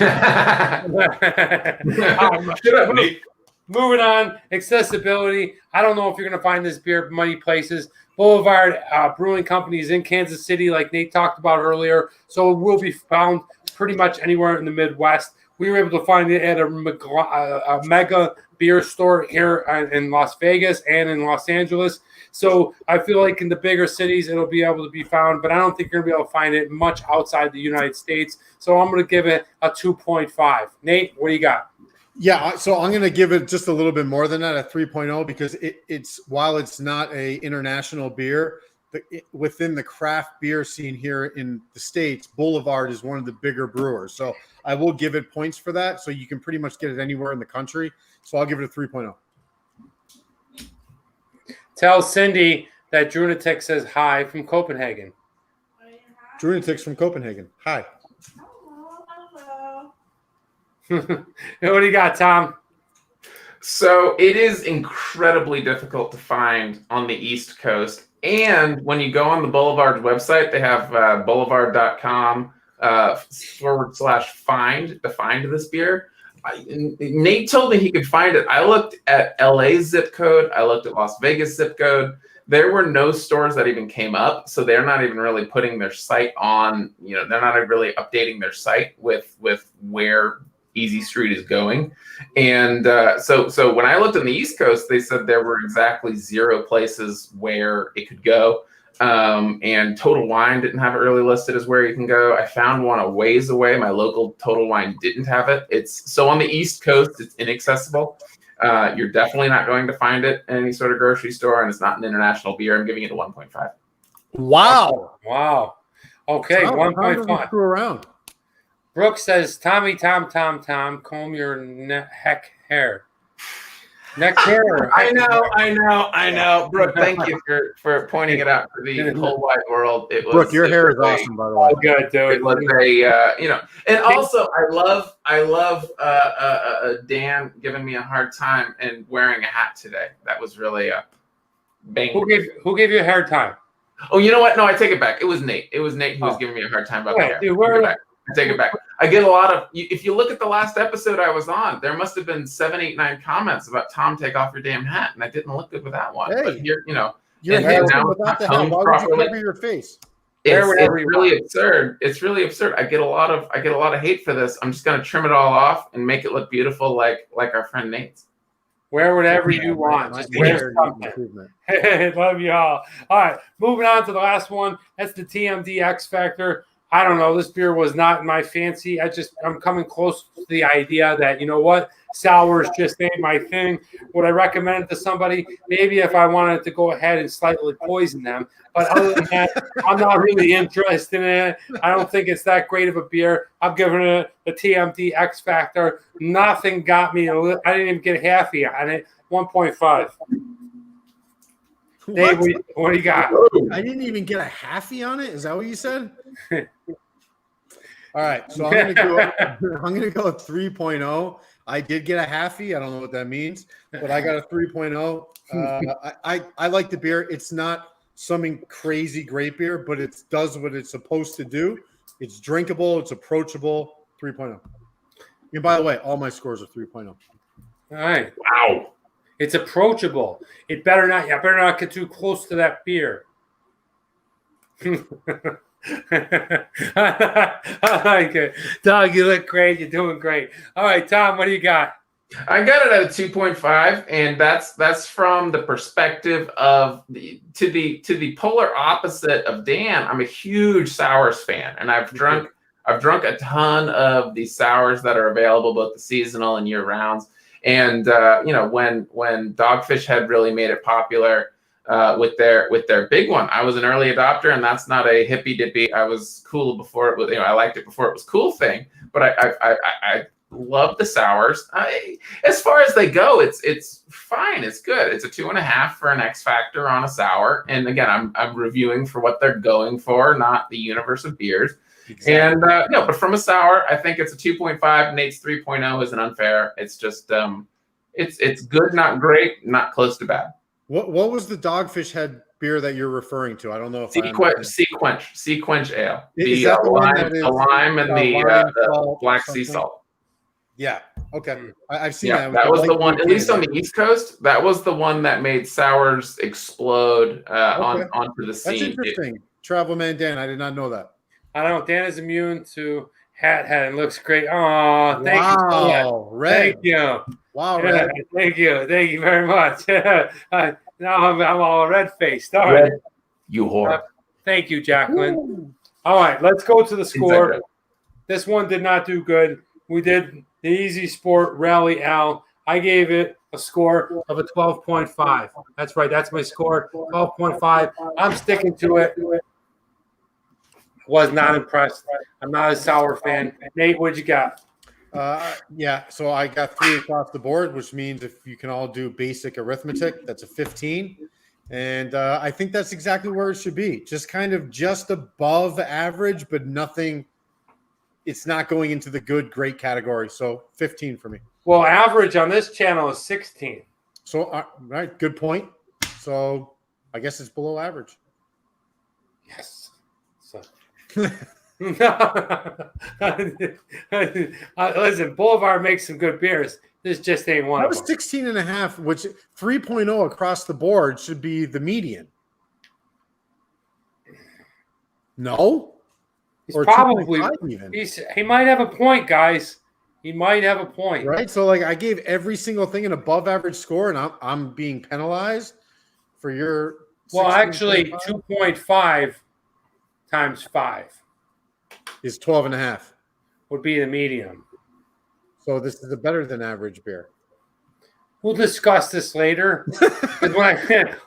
S1: Moving on, accessibility. I don't know if you're going to find this beer at many places. Boulevard Brewing Company is in Kansas City, like Nate talked about earlier, so it will be found pretty much anywhere in the Midwest. We were able to find it at a mega beer store here in Las Vegas and in Los Angeles. So I feel like in the bigger cities, it'll be able to be found, but I don't think you're going to be able to find it much outside the United States. So I'm going to give it a 2.5. Nate, what do you got?
S2: Yeah, so I'm going to give it just a little bit more than that, a 3.0, because it's while it's not a international beer, within the craft beer scene here in the States, Boulevard is one of the bigger brewers. So I will give it points for that. So you can pretty much get it anywhere in the country. So I'll give it a 3.0.
S1: Tell Cindy that Drunatic says hi from Copenhagen.
S2: Drunatic's from Copenhagen. Hi.
S1: What do you got, Tom?
S3: So it is incredibly difficult to find on the East Coast. And when you go on the Boulevard website, they have boulevard.com /find to find this beer. Nate told me he could find it. I looked at LA zip code. I looked at Las Vegas zip code. There were no stores that even came up. So they're not even really putting their site on, they're not really updating their site with where Easy Street is going. And so when I looked on the East Coast, they said there were exactly 0 places where it could go. And Total Wine didn't have it really listed as where you can go. I found one a ways away. My local Total Wine didn't have it. So on the East Coast, it's inaccessible. You're definitely not going to find it in any sort of grocery store, and it's not an international beer. I'm giving it a 1.5.
S1: Wow. Okay, 1.5.
S2: Screw around.
S1: Brooke says, Tommy, Tom, comb your neck hair. Neck hair.
S3: I know. Brooke, thank you for pointing it out to the whole wide world. It was,
S2: Brooke, your hair is awesome, by the way.
S1: Oh, good, dude.
S3: It was and also I love Dan giving me a hard time and wearing a hat today. That was really a bang.
S1: Who gave you a hard time?
S3: Oh, you know what? No, I take it back. It was Nate. It was Nate who was giving me a hard time about the hair.
S1: Dude,
S3: I take it back. I get a lot of. If you look at the last episode I was on, there must have been 7, 8, 9 comments about Tom, take off your damn hat, and I didn't look good with that one.
S2: Hey,
S3: but you're
S2: your hair without the hat. Why would you cover your face?
S3: It's really absurd. It's really absurd. I get a lot of hate for this. I'm just gonna trim it all off and make it look beautiful, like our friend Nate's.
S1: Wear whatever you want. Just wear something. Love you all. All right, moving on to the last one. That's the TMD X Factor. I don't know. This beer was not my fancy. I'm coming close to the idea that, sours just ain't my thing. Would I recommend it to somebody? Maybe if I wanted to go ahead and slightly poison them. But other than that, I'm not really interested in it. I don't think it's that great of a beer. I'm giving it the TMD X Factor. Nothing got me. I didn't even get halfy on it. 1.5. Dave, what do you got?
S2: I didn't even get a halfy on it. Is that what you said? All right, so I'm gonna go 3.0. I did get a halfie. I don't know what that means, but I got a 3.0. I like the beer. It's not something crazy great beer, but it does what it's supposed to do. It's drinkable. It's approachable. 3.0. And by the way, all my scores are 3.0.
S1: All right.
S3: Wow.
S1: It's approachable. It better not. I better not get too close to that beer. I like it. Doug, you look great. You're doing great. All right, Tom, what do you got?
S3: I got it at a 2.5, and that's from the perspective of to the polar opposite of Dan. I'm a huge sours fan, and I've drunk a ton of these sours that are available, both the seasonal and year rounds. And when Dogfish Head really made it popular with their big one, I was an early adopter, and that's not a hippy dippy. I was cool before it was, I liked it before it was cool thing. But I love the sours. As far as they go, it's fine. It's good. It's a 2.5 for an X factor on a sour. And again, I'm reviewing for what they're going for, not the universe of beers. Exactly. And but from a sour, I think it's a 2.5. Nate's 3.0 isn't unfair. It's just it's good, not great, not close to bad.
S2: What was the Dogfish Head beer that you're referring to? I don't know if
S3: Sequence Ale.
S2: The
S3: lime and the black sea salt.
S2: Yeah. Okay. I've seen
S3: that. That was the one, at least on the East Coast. That was the one that made sours explode onto the scene.
S2: That's interesting. Travel Man Dan, I did not know that.
S1: I don't know. Dan is immune to hat and looks great. Oh, thank you.
S2: Red.
S1: Thank you.
S2: Wow, Red.
S1: Thank you. Thank you very much. Now I'm all red-faced. All right.
S3: You whore.
S1: Thank you, Jacqueline. Ooh. All right, let's go to the score. This one did not do good. We did the Easy Sport Rally Al. I gave it a score of a 12.5. That's right. That's my score, 12.5. I'm sticking to it. Was not impressed. I'm not a sour fan. Nate, what'd you got?
S2: So I got 3 across the board, which means if you can all do basic arithmetic, that's a 15. And I think that's exactly where it should be. Just kind of just above average, but nothing. It's not going into the good, great category. So 15 for me.
S1: Well, average on this channel is 16.
S2: So, right, good point. So I guess it's below average.
S1: Yes. So. Listen, Boulevard makes some good beers. This just ain't one of them.
S2: That was 16.5, which 3.0 across the board should be the median. No?
S1: He's probably even. He might have a point, guys. He might have a point.
S2: Right? So like I gave every single thing an above average score, and I'm being penalized for your
S1: actually 2.5 times 5
S2: is 12.5.
S1: Would be the medium.
S2: So this is a better than average beer.
S1: We'll discuss this later.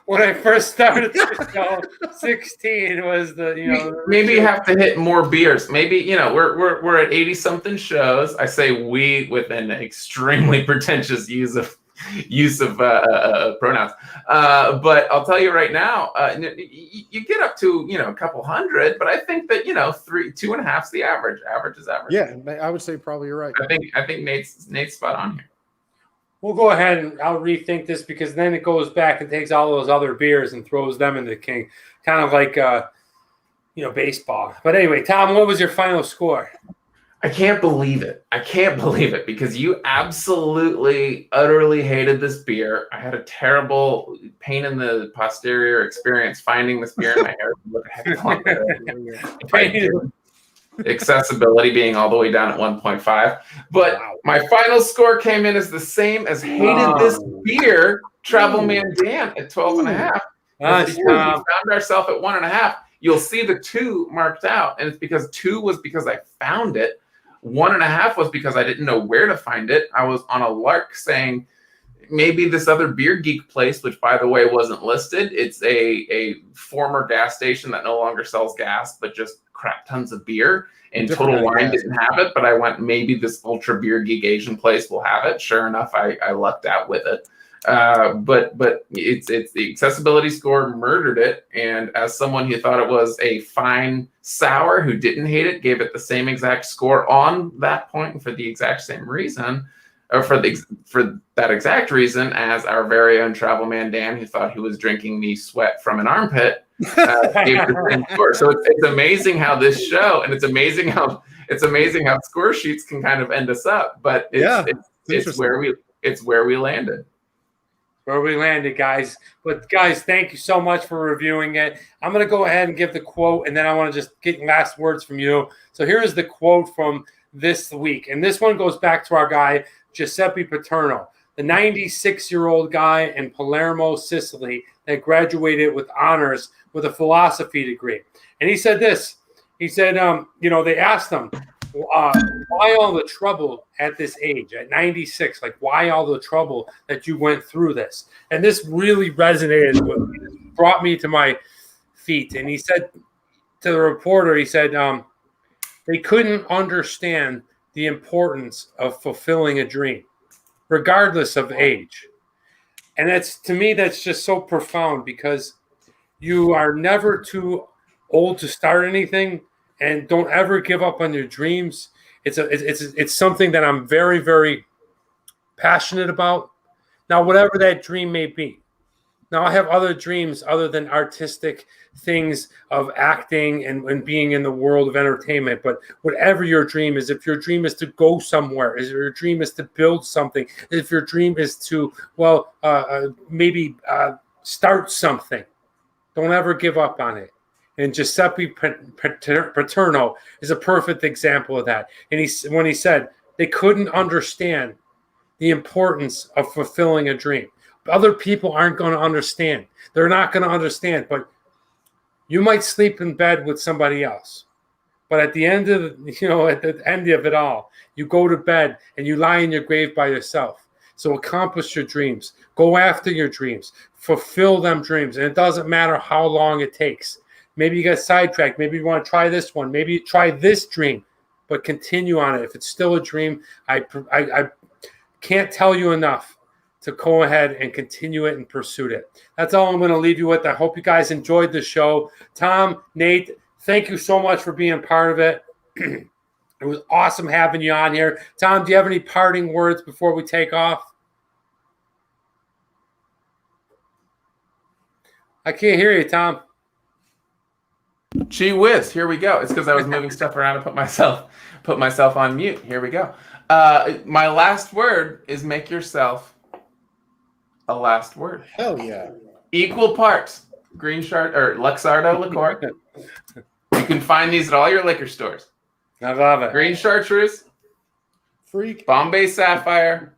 S1: when I first started the show, 16 was the
S3: maybe you have to hit more beers. Maybe we're at 80 something shows. I say we with an extremely pretentious use of pronouns. But I'll tell you right now, you get up to a couple hundred, but I think that 2.5's the average. Average is average.
S2: Yeah, I would say probably you're right.
S3: I think Nate's spot on here.
S1: We'll go ahead and I'll rethink this because then it goes back and takes all those other beers and throws them into the king, kind of like baseball. But anyway, Tom, what was your final score?
S3: I can't believe it. Because you absolutely, utterly hated this beer. I had a terrible pain in the posterior experience finding this beer in my hair. What the heck is accessibility being all the way down at 1.5. But my final score came in as the same as hated this beer, Travel Man Dan, at 12.5. We found ourselves at 1.5. You'll see the 2 marked out, and it's because 2 was because I found it. 1.5 was because I didn't know where to find it. I was on a lark saying maybe this other beer geek place, which by the way wasn't listed. It's a former gas station that no longer sells gas, but just crap tons of beer. And Total Wine didn't have it, but I went, maybe this ultra beer geek Asian place will have it. Sure enough, I lucked out with it. But it's the accessibility score murdered it. And as someone who thought it was a fine sour, who didn't hate it, gave it the same exact score on that point for the exact same reason. or for that exact reason as our very own travel man Dan, who thought he was drinking the sweat from an armpit, gave the same score. So it's amazing how this show, and it's amazing how score sheets can kind of end us up, but it's where we landed.
S1: Where we landed, guys. But guys, thank you so much for reviewing it. I'm going to go ahead and give the quote, and then I want to just get last words from you. So here is the quote from this week, and this one goes back to our guy Giuseppe Paterno, the 96-year-old guy in Palermo, Sicily, that graduated with honors with a philosophy degree. And he said this. He said, they asked him, why all the trouble at this age, at 96? Like, why all the trouble that you went through this? And this really resonated with me. It brought me to my feet. And he said to the reporter, he said, they couldn't understand the importance of fulfilling a dream, regardless of age. And that's, to me, that's just so profound, because you are never too old to start anything, and don't ever give up on your dreams. It's something that I'm very, very passionate about. Now, whatever that dream may be. Now, I have other dreams other than artistic things of acting and being in the world of entertainment. But whatever your dream is, if your dream is to go somewhere, if your dream is to build something, if your dream is to, maybe start something, don't ever give up on it. And Giuseppe Paterno is a perfect example of that. And when he said they couldn't understand the importance of fulfilling a dream. Other people aren't going to understand. They're not going to understand. But you might sleep in bed with somebody else. But at the end of it all, you go to bed and you lie in your grave by yourself. So accomplish your dreams. Go after your dreams. Fulfill them dreams. And it doesn't matter how long it takes. Maybe you got sidetracked. Maybe you want to try this one. Maybe you try this dream, but continue on it. If it's still a dream, I can't tell you enough to go ahead and continue it and pursue it. That's all I'm going to leave you with. I hope you guys enjoyed the show. Tom, Nate, thank you so much for being part of it. It was awesome having you on here. Tom, do you have any parting words before we take off? I can't hear you, Tom.
S3: Gee whiz, here we go. It's because I was moving stuff around and put myself on mute. Here we go. My last word is make yourself a last word.
S2: Hell yeah.
S3: Equal parts green or Luxardo liqueur. You can find these at all your liquor stores.
S1: I love it.
S3: Green Chartreuse,
S2: Freak,
S3: Bombay Sapphire,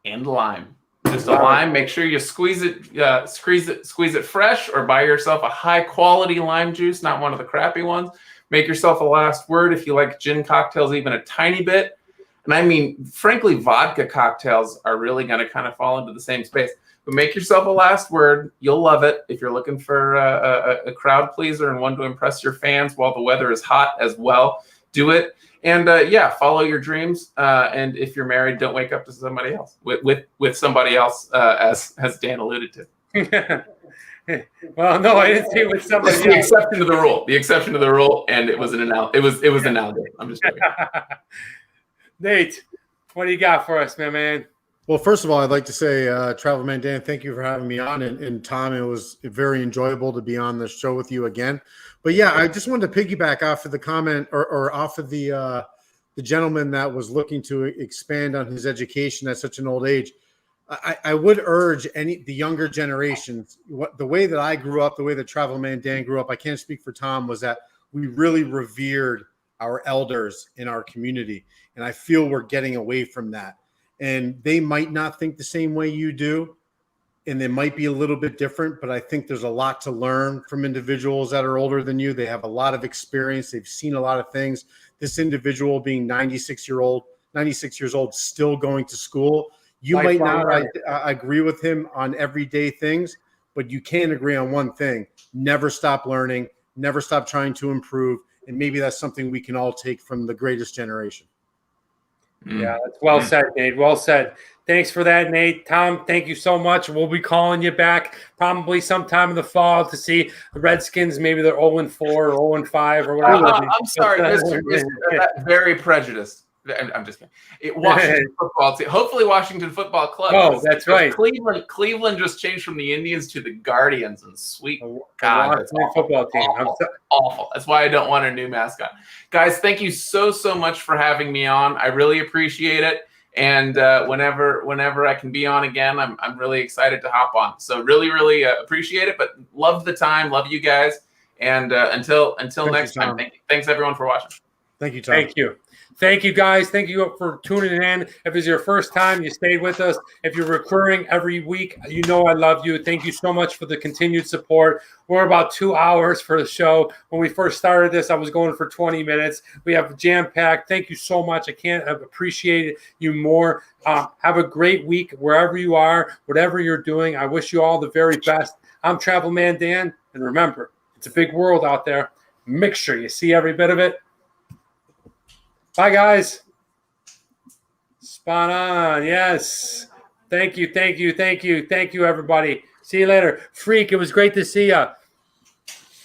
S3: and lime. Just a lime. Make sure you squeeze it fresh, or buy yourself a high quality lime juice, not one of the crappy ones. Make yourself a last word if you like gin cocktails even a tiny bit. And I mean, frankly, vodka cocktails are really going to kind of fall into the same space. But make yourself a last word. You'll love it if you're looking for a crowd pleaser and one to impress your fans while the weather is hot as well. Do it. And follow your dreams. And if you're married, don't wake up to somebody else with somebody else, as Dan alluded to.
S1: Well, no, I didn't say it with somebody else.
S3: The exception to the rule. The exception to the rule, and it was an analogy. It was an analogy. I'm just joking.
S1: Nate, what do you got for us, man?
S2: Well, first of all, I'd like to say, Travel Man Dan, thank you for having me on. And Tom, it was very enjoyable to be on the show with you again. But yeah, I just wanted to piggyback off of the comment or off of the gentleman that was looking to expand on his education at such an old age. I would urge the younger generations, the way that I grew up, the way that Travel Man Dan grew up, I can't speak for Tom, was that we really revered our elders in our community. And I feel we're getting away from that. And they might not think the same way you do, and they might be a little bit different, but I think there's a lot to learn from individuals that are older than you. They have a lot of experience. They've seen a lot of things. This individual being 96 years old, still going to school. You might not agree with him on everyday things, but you can agree on one thing: never stop learning, never stop trying to improve. And maybe that's something we can all take from the greatest generation.
S1: Yeah, that's well said, Nate. Well said. Thanks for that, Nate. Tom, thank you so much. We'll be calling you back probably sometime in the fall to see the Redskins. Maybe they're 0-4 or 0-5 or whatever.
S3: I'm sorry, Mr. Very prejudiced. I'm just kidding. Washington football team. Hopefully, Washington Football Club.
S1: Oh, that's right.
S3: Cleveland just changed from the Indians to the Guardians, and sweet God, that's
S1: Washington football team.
S3: Awful. That's why I don't want a new mascot. Guys, thank you so much for having me on. I really appreciate it. And whenever I can be on again, I'm really excited to hop on. So really appreciate it. But love the time. Love you guys. And until next time, thanks everyone for watching.
S2: Thank you, Tom.
S1: Thank you. Thank you, guys. Thank you for tuning in. If it's your first time, you stayed with us. If you're recurring every week, you know I love you. Thank you so much for the continued support. We're about 2 hours for the show. When we first started this, I was going for 20 minutes. We have jam-packed. Thank you so much. I can't appreciate you more. Have a great week wherever you are, whatever you're doing. I wish you all the very best. I'm Travel Man Dan, and remember, it's a big world out there. Make sure you see every bit of it. Bye, guys. Spot on. Yes. Thank you, everybody. See you later. Freak, it was great to see you.